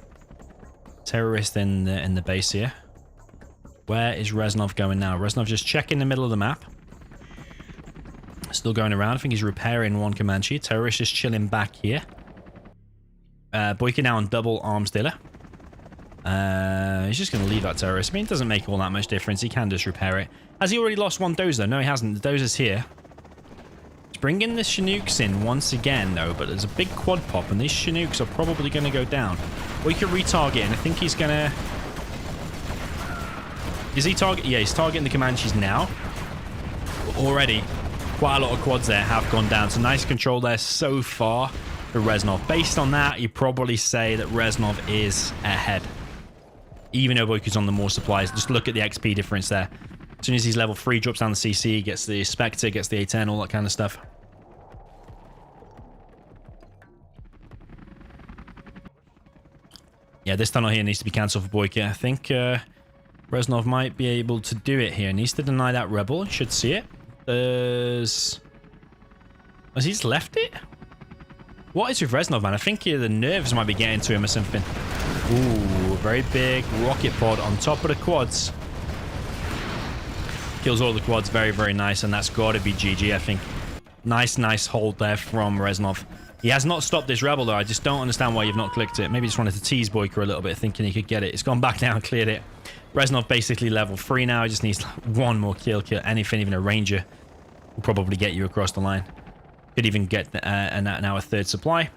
Terrorist in the base here. Where is Reznov going now? Reznov just checking the middle of the map. Still going around. I think he's repairing one Comanche. Terrorist is chilling back here. BoYcaH now on double arms dealer. He's just going to leave that terrorist. I mean, it doesn't make all that much difference. He can just repair it. Has he already lost one dozer? No, he hasn't. The dozer's here. He's bringing the Chinooks in once again, though. But there's a big quad pop, and these Chinooks are probably going to go down. BoYcaH retargeting. I think he's going to... Is he targeting? Yeah, he's targeting the Comanches now. Already, quite a lot of quads there have gone down. So nice control there so far for Reznov. Based on that, you probably say that Reznov is ahead. Even though BoYcaH's on the more supplies. Just look at the XP difference there. As soon as he's level 3, drops down the CC, gets the Spectre, gets the A10, all that kind of stuff. Yeah, this tunnel here needs to be cancelled for BoYcaH. I think Reznov might be able to do it here. Needs to deny that rebel. Should see it. Has he just left it? What is with Reznov, man? I think the nerves might be getting to him or something. Ooh, very big rocket pod on top of the quads. Kills all the quads. Very, very nice. And that's got to be GG, I think. Nice hold there from Reznov. He has not stopped this rebel, though. I just don't understand why you've not clicked it. Maybe he just wanted to tease BoYcaH a little bit, thinking he could get it. It's gone back down, cleared it. Reznov basically level 3 now. He just needs one more kill. Anything, even a ranger, will probably get you across the line. Could even get now a 3rd supply.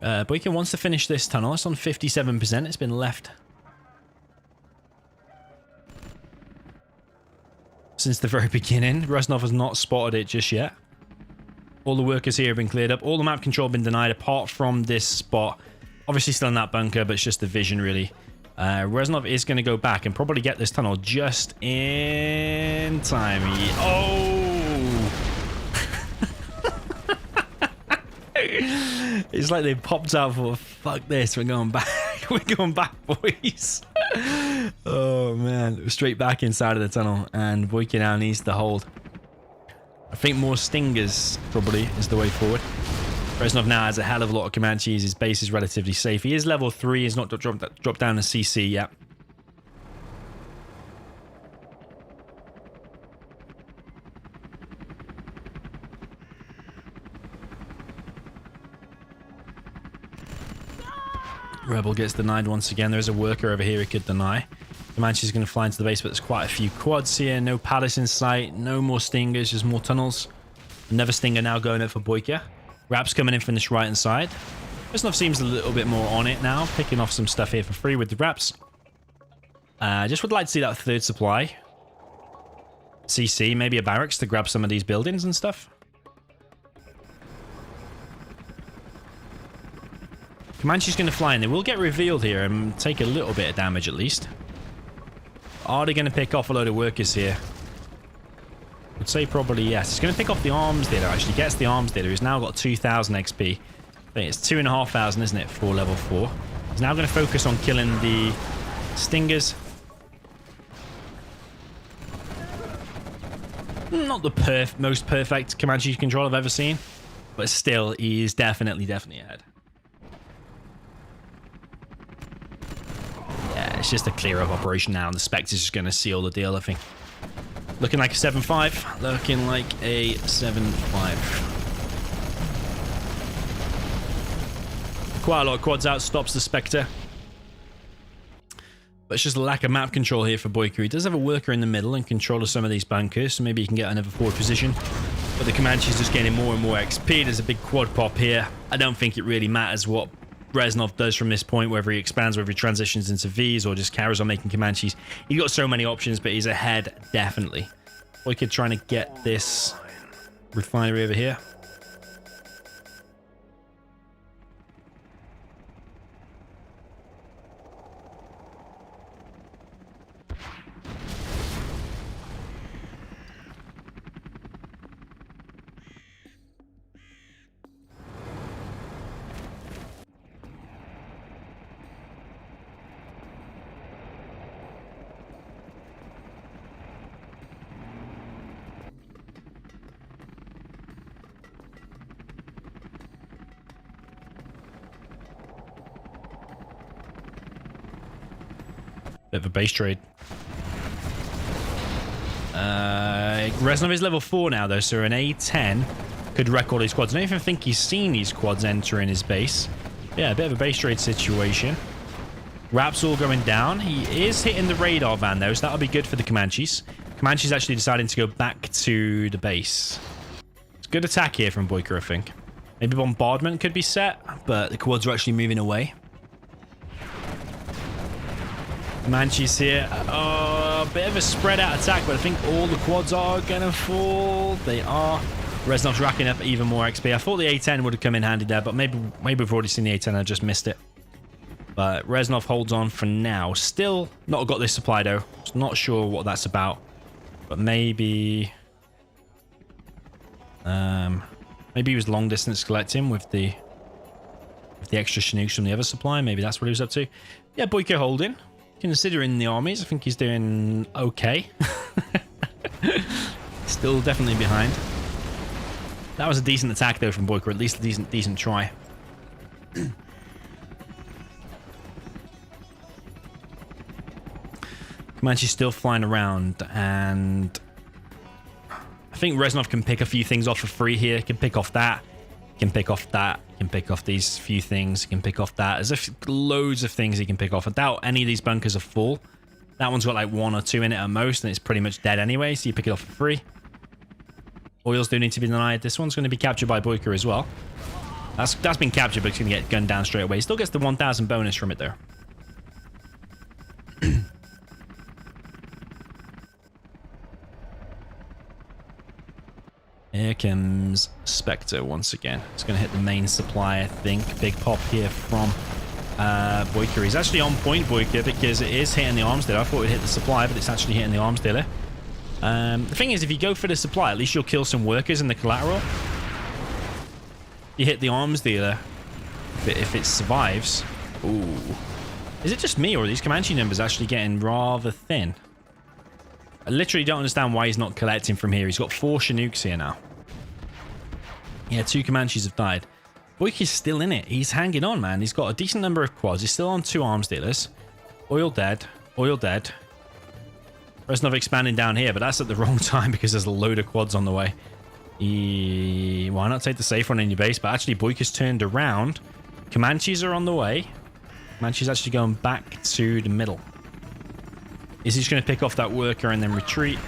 BoYcaH wants to finish this tunnel. It's on 57%. It's been left since the very beginning. Reznov has not spotted it just yet. All the workers here have been cleared up. All the map control have been denied apart from this spot. Obviously still in that bunker, but it's just the vision, really. Reznov is going to go back and probably get this tunnel just in time. Oh! It's like they popped out for, fuck this, we're going back. We're going back, boys. Oh, man. Straight back inside of the tunnel, and BoYcaH now needs to hold. I think more stingers probably is the way forward. Reznov now has a hell of a lot of Comanches. His base is relatively safe. He is level 3. He's not dropped down the CC yet. Rebel gets denied once again. There's a worker over here he could deny. Comanche's going to fly into the base, but there's quite a few quads here. No palace in sight. No more stingers, just more tunnels. Another stinger now going up for BoYcaH. Rap's coming in from this right-hand side. Reznov seems a little bit more on it now, picking off some stuff here for free with the Raps. Just would like to see that third supply. CC, maybe a barracks to grab some of these buildings and stuff. Comanche's going to fly in. They will get revealed here and take a little bit of damage at least. Are they going to pick off a load of workers here? I'd say probably yes. It's going to pick off the arms dealer, actually. Gets the arms dealer. He's now got 2,000 XP. I think it's 2,500, isn't it, for level 4. He's now going to focus on killing the stingers. Not the most perfect Comanche control I've ever seen, but still, he is definitely ahead. Yeah, it's just a clear-up operation now, and the Spectre's just going to seal the deal, I think. Looking like a 7-5. Looking like a 7-5. Quite a lot of quads out, stops the Spectre. But it's just a lack of map control here for BoYcaH. He does have a worker in the middle and control of some of these bunkers, so maybe he can get another forward position. But the Comanche's just getting more and more XP. There's a big quad pop here. I don't think it really matters what Reznov does from this point, whether he expands, whether he transitions into Vs or just carries on making Comanches. He's got so many options, but he's ahead, definitely. BoYcaH trying to get this refinery over here. Bit of a base trade. Reznov is level 4 now, though, so an A10 could wreck all these quads. I don't even think he's seen these quads entering his base. Yeah, a bit of a base trade situation. Raps all going down. He is hitting the radar van, though, so that'll be good for the Comanches. Comanches actually deciding to go back to the base. It's a good attack here from BoYcaH, I think. Maybe bombardment could be set, but the quads are actually moving away. Comanches here. Oh, a bit of a spread out attack, but I think all the quads are gonna fall. They are. Reznov's racking up even more XP. I thought the A10 would have come in handy there, but maybe we've already seen the A10 and I just missed it. But Reznov holds on for now. Still not got this supply though. Not sure what that's about. But maybe he was long distance collecting with the extra Chinooks from the other supply. Maybe that's what he was up to. Yeah, BoYcaH holding. Considering the armies, I think he's doing okay. Still definitely behind. That was a decent attack though from BoYcaH, at least a decent try. Comanche's still flying around, and I think Reznov can pick a few things off for free here. He can pick off that. He can pick off that. He can pick off these few things. He can pick off that. There's loads of things he can pick off. I doubt any of these bunkers are full. That one's got like 1 or 2 in it at most, and it's pretty much dead anyway, so you pick it off for free. Oils do need to be denied. This one's going to be captured by BoYcaH as well. That's been captured, but it's going to get gunned down straight away. He still gets the 1,000 bonus from it, though. Here comes Spectre once again. It's going to hit the main supply, I think. Big pop here from BoYcaH. He's actually on point, BoYcaH, because it is hitting the arms dealer. I thought it would hit the supply, but it's actually hitting the arms dealer. The thing is, if you go for the supply, at least you'll kill some workers in the collateral. You hit the arms dealer. If it survives... Ooh. Is it just me, or are these Comanche numbers actually getting rather thin? I literally don't understand why he's not collecting from here. He's got 4 Chinooks here now. Yeah, 2 Comanches have died. BoYcaH's still in it. He's hanging on, man. He's got a decent number of quads. He's still on 2 arms dealers. Oil dead. Oil dead. Reznov expanding down here, but that's at the wrong time because there's a load of quads on the way. Why not take the safe one in your base? But actually, BoYcaH's turned around. Comanches are on the way. Comanche's actually going back to the middle. Is he just going to pick off that worker and then retreat?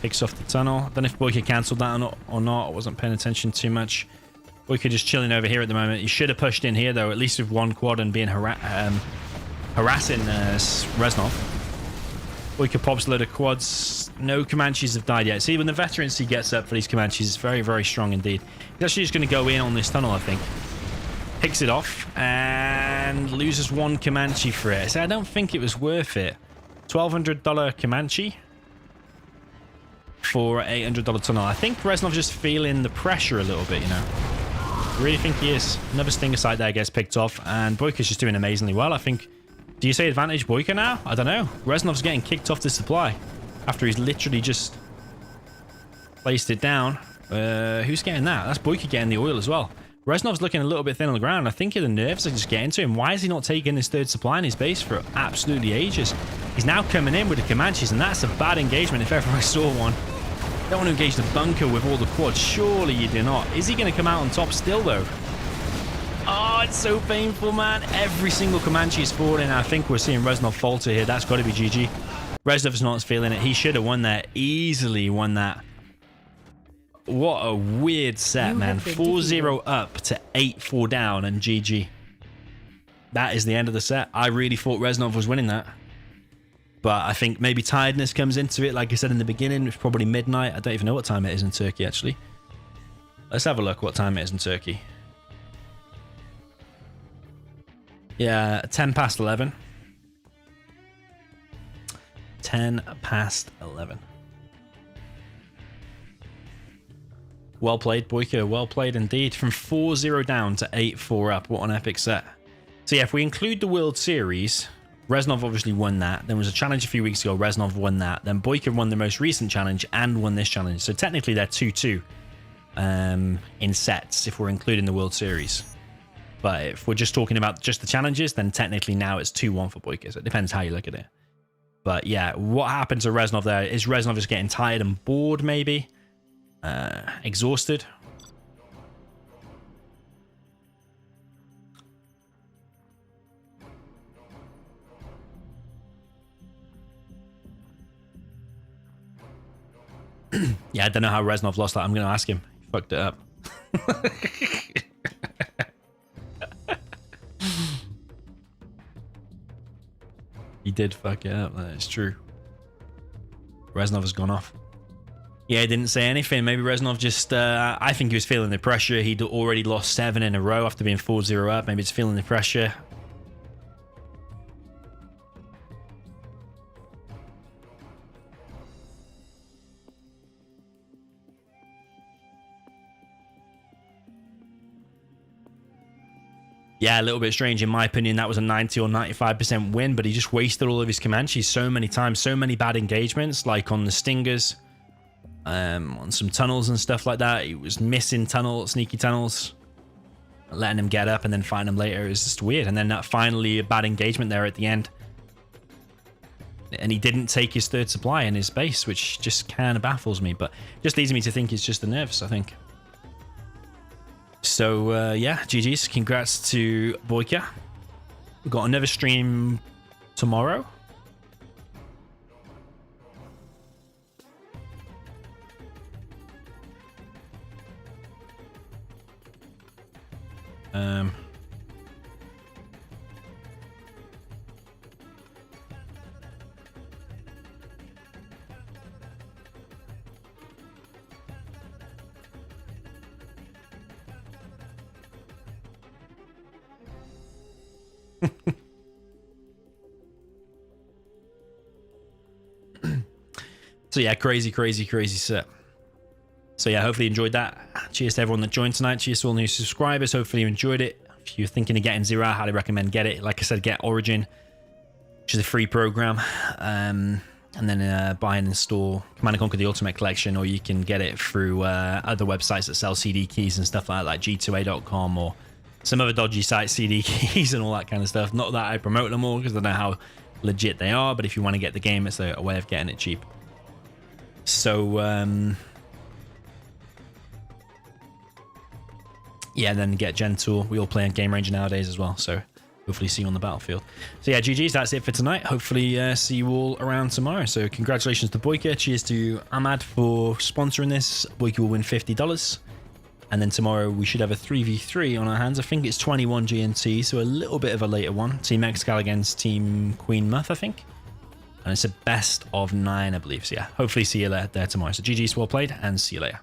Picks off the tunnel. I don't know if BoYcaH cancelled that or not. I wasn't paying attention too much. BoYcaH just chilling over here at the moment. He should have pushed in here, though, at least with one quad and being harassing Reznov. BoYcaH pops a load of quads. No Comanches have died yet. See, when the veterancy gets up for these Comanches, it's very, very strong indeed. He's actually just going to go in on this tunnel, I think. Picks it off and loses one Comanche for it. So I don't think it was worth it. $1,200 Comanche for an $800 tunnel. I think Reznov's just feeling the pressure a little bit, you know. I really think he is. Another stinger site there gets picked off, and BoYcaH's just doing amazingly well. I think. Do you say advantage BoYcaH now? I don't know. Reznov's getting kicked off the supply after he's literally just placed it down. Who's getting that? That's BoYcaH getting the oil as well. Reznov's looking a little bit thin on the ground. I think the nerves are just getting to him. Why is he not taking his third supply in his base for absolutely ages? He's now coming in with the Comanches, and that's a bad engagement if ever I saw one. Don't want to engage the bunker with all the quads. Surely you do not. Is he going to come out on top still, though? Oh, it's so painful, man. Every single Comanche is falling. I think we're seeing Reznov falter here. That's got to be GG. Reznov's not feeling it. He should have won that. Easily won that. What a weird set, man. 4-0 up to 8-4 down and GG. That is the end of the set. I really thought Reznov was winning that. But I think maybe tiredness comes into it. Like I said in the beginning, it's probably midnight. I don't even know what time it is in Turkey, actually. Let's have a look what time it is in Turkey. Yeah, 10 past 11. 10 past 11. Well played, BoYcaH. Well played indeed. From 4-0 down to 8-4 up. What an epic set. So yeah, if we include the World Series, Reznov obviously won that. There was a challenge a few weeks ago. Reznov won that. Then BoYcaH won the most recent challenge and won this challenge. So technically they're 2-2 in sets if we're including the World Series. But if we're just talking about just the challenges, then technically now it's 2-1 for BoYcaH. So it depends how you look at it. But yeah, what happened to Reznov there? Is Reznov just getting tired and bored maybe? Exhausted? Yeah, I don't know how Reznov lost that. I'm going to ask him. He fucked it up. He did fuck it up. That is true. Reznov has gone off. Yeah, he didn't say anything. Maybe Reznov just... I think he was feeling the pressure. He'd already lost 7 in a row after being 4-0 up. Maybe he's feeling the pressure. Yeah, a little bit strange in my opinion. That was a 90 or 95% win, but he just wasted all of his Comanches so many times. So many bad engagements, like on the Stingers, on some tunnels and stuff like that. He was missing sneaky tunnels, letting him get up and then find him later. It was just weird. And then that finally a bad engagement there at the end. And he didn't take his third supply in his base, which just kind of baffles me, but just leads me to think it's just the nerves, I think. So, yeah, GG's. Congrats to BoYcaH. We've got another stream tomorrow. So yeah, crazy set. So yeah, hopefully you enjoyed that. Cheers to everyone that joined tonight. Cheers to all new subscribers. Hopefully you enjoyed it. If you're thinking of getting Zero, I highly recommend get it. Like I said, get Origin, which is a free program, and then buy and install Command & Conquer: The Ultimate Collection, or you can get it through other websites that sell CD keys and stuff like G2A.com or some other dodgy sites, CD keys and all that kind of stuff. Not that I promote them all because I don't know how legit they are, but if you want to get the game, it's a way of getting it cheap. So yeah, then get Gen Tool. We all play on Game Ranger nowadays as well, so hopefully see you on the battlefield. So yeah, GG's, that's it for tonight. Hopefully see you all around tomorrow. So congratulations to BoYcaH. Cheers to Ahmad for sponsoring this. BoYcaH will win $50. And then tomorrow we should have a 3v3 on our hands. I think it's 21 GMT, so a little bit of a later one. Team Excal against Team Queen Muth, I think. And it's a best of 9, I believe. So yeah, hopefully see you there tomorrow. So GG's, well played, and see you later.